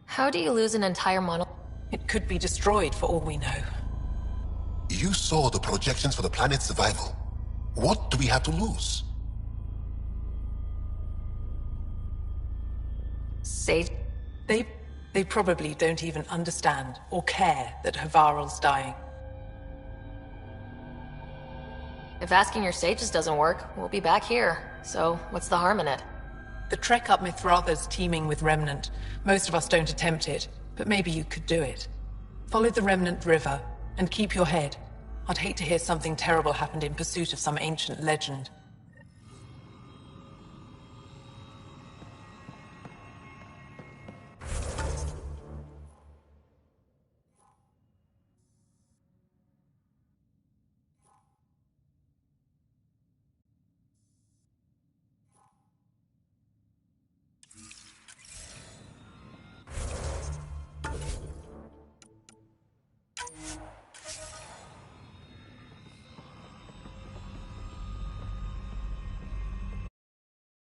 How do you lose an entire monolith? It could be destroyed for all we know. You saw the projections for the planet's survival. What do we have to lose? Sage... They probably don't even understand or care that Havarl's dying. If asking your sages doesn't work, we'll be back here. So, what's the harm in it? The trek up Mithratha's teeming with Remnant. Most of us don't attempt it, but maybe you could do it. Follow the Remnant River, and keep your head. I'd hate to hear something terrible happened in pursuit of some ancient legend.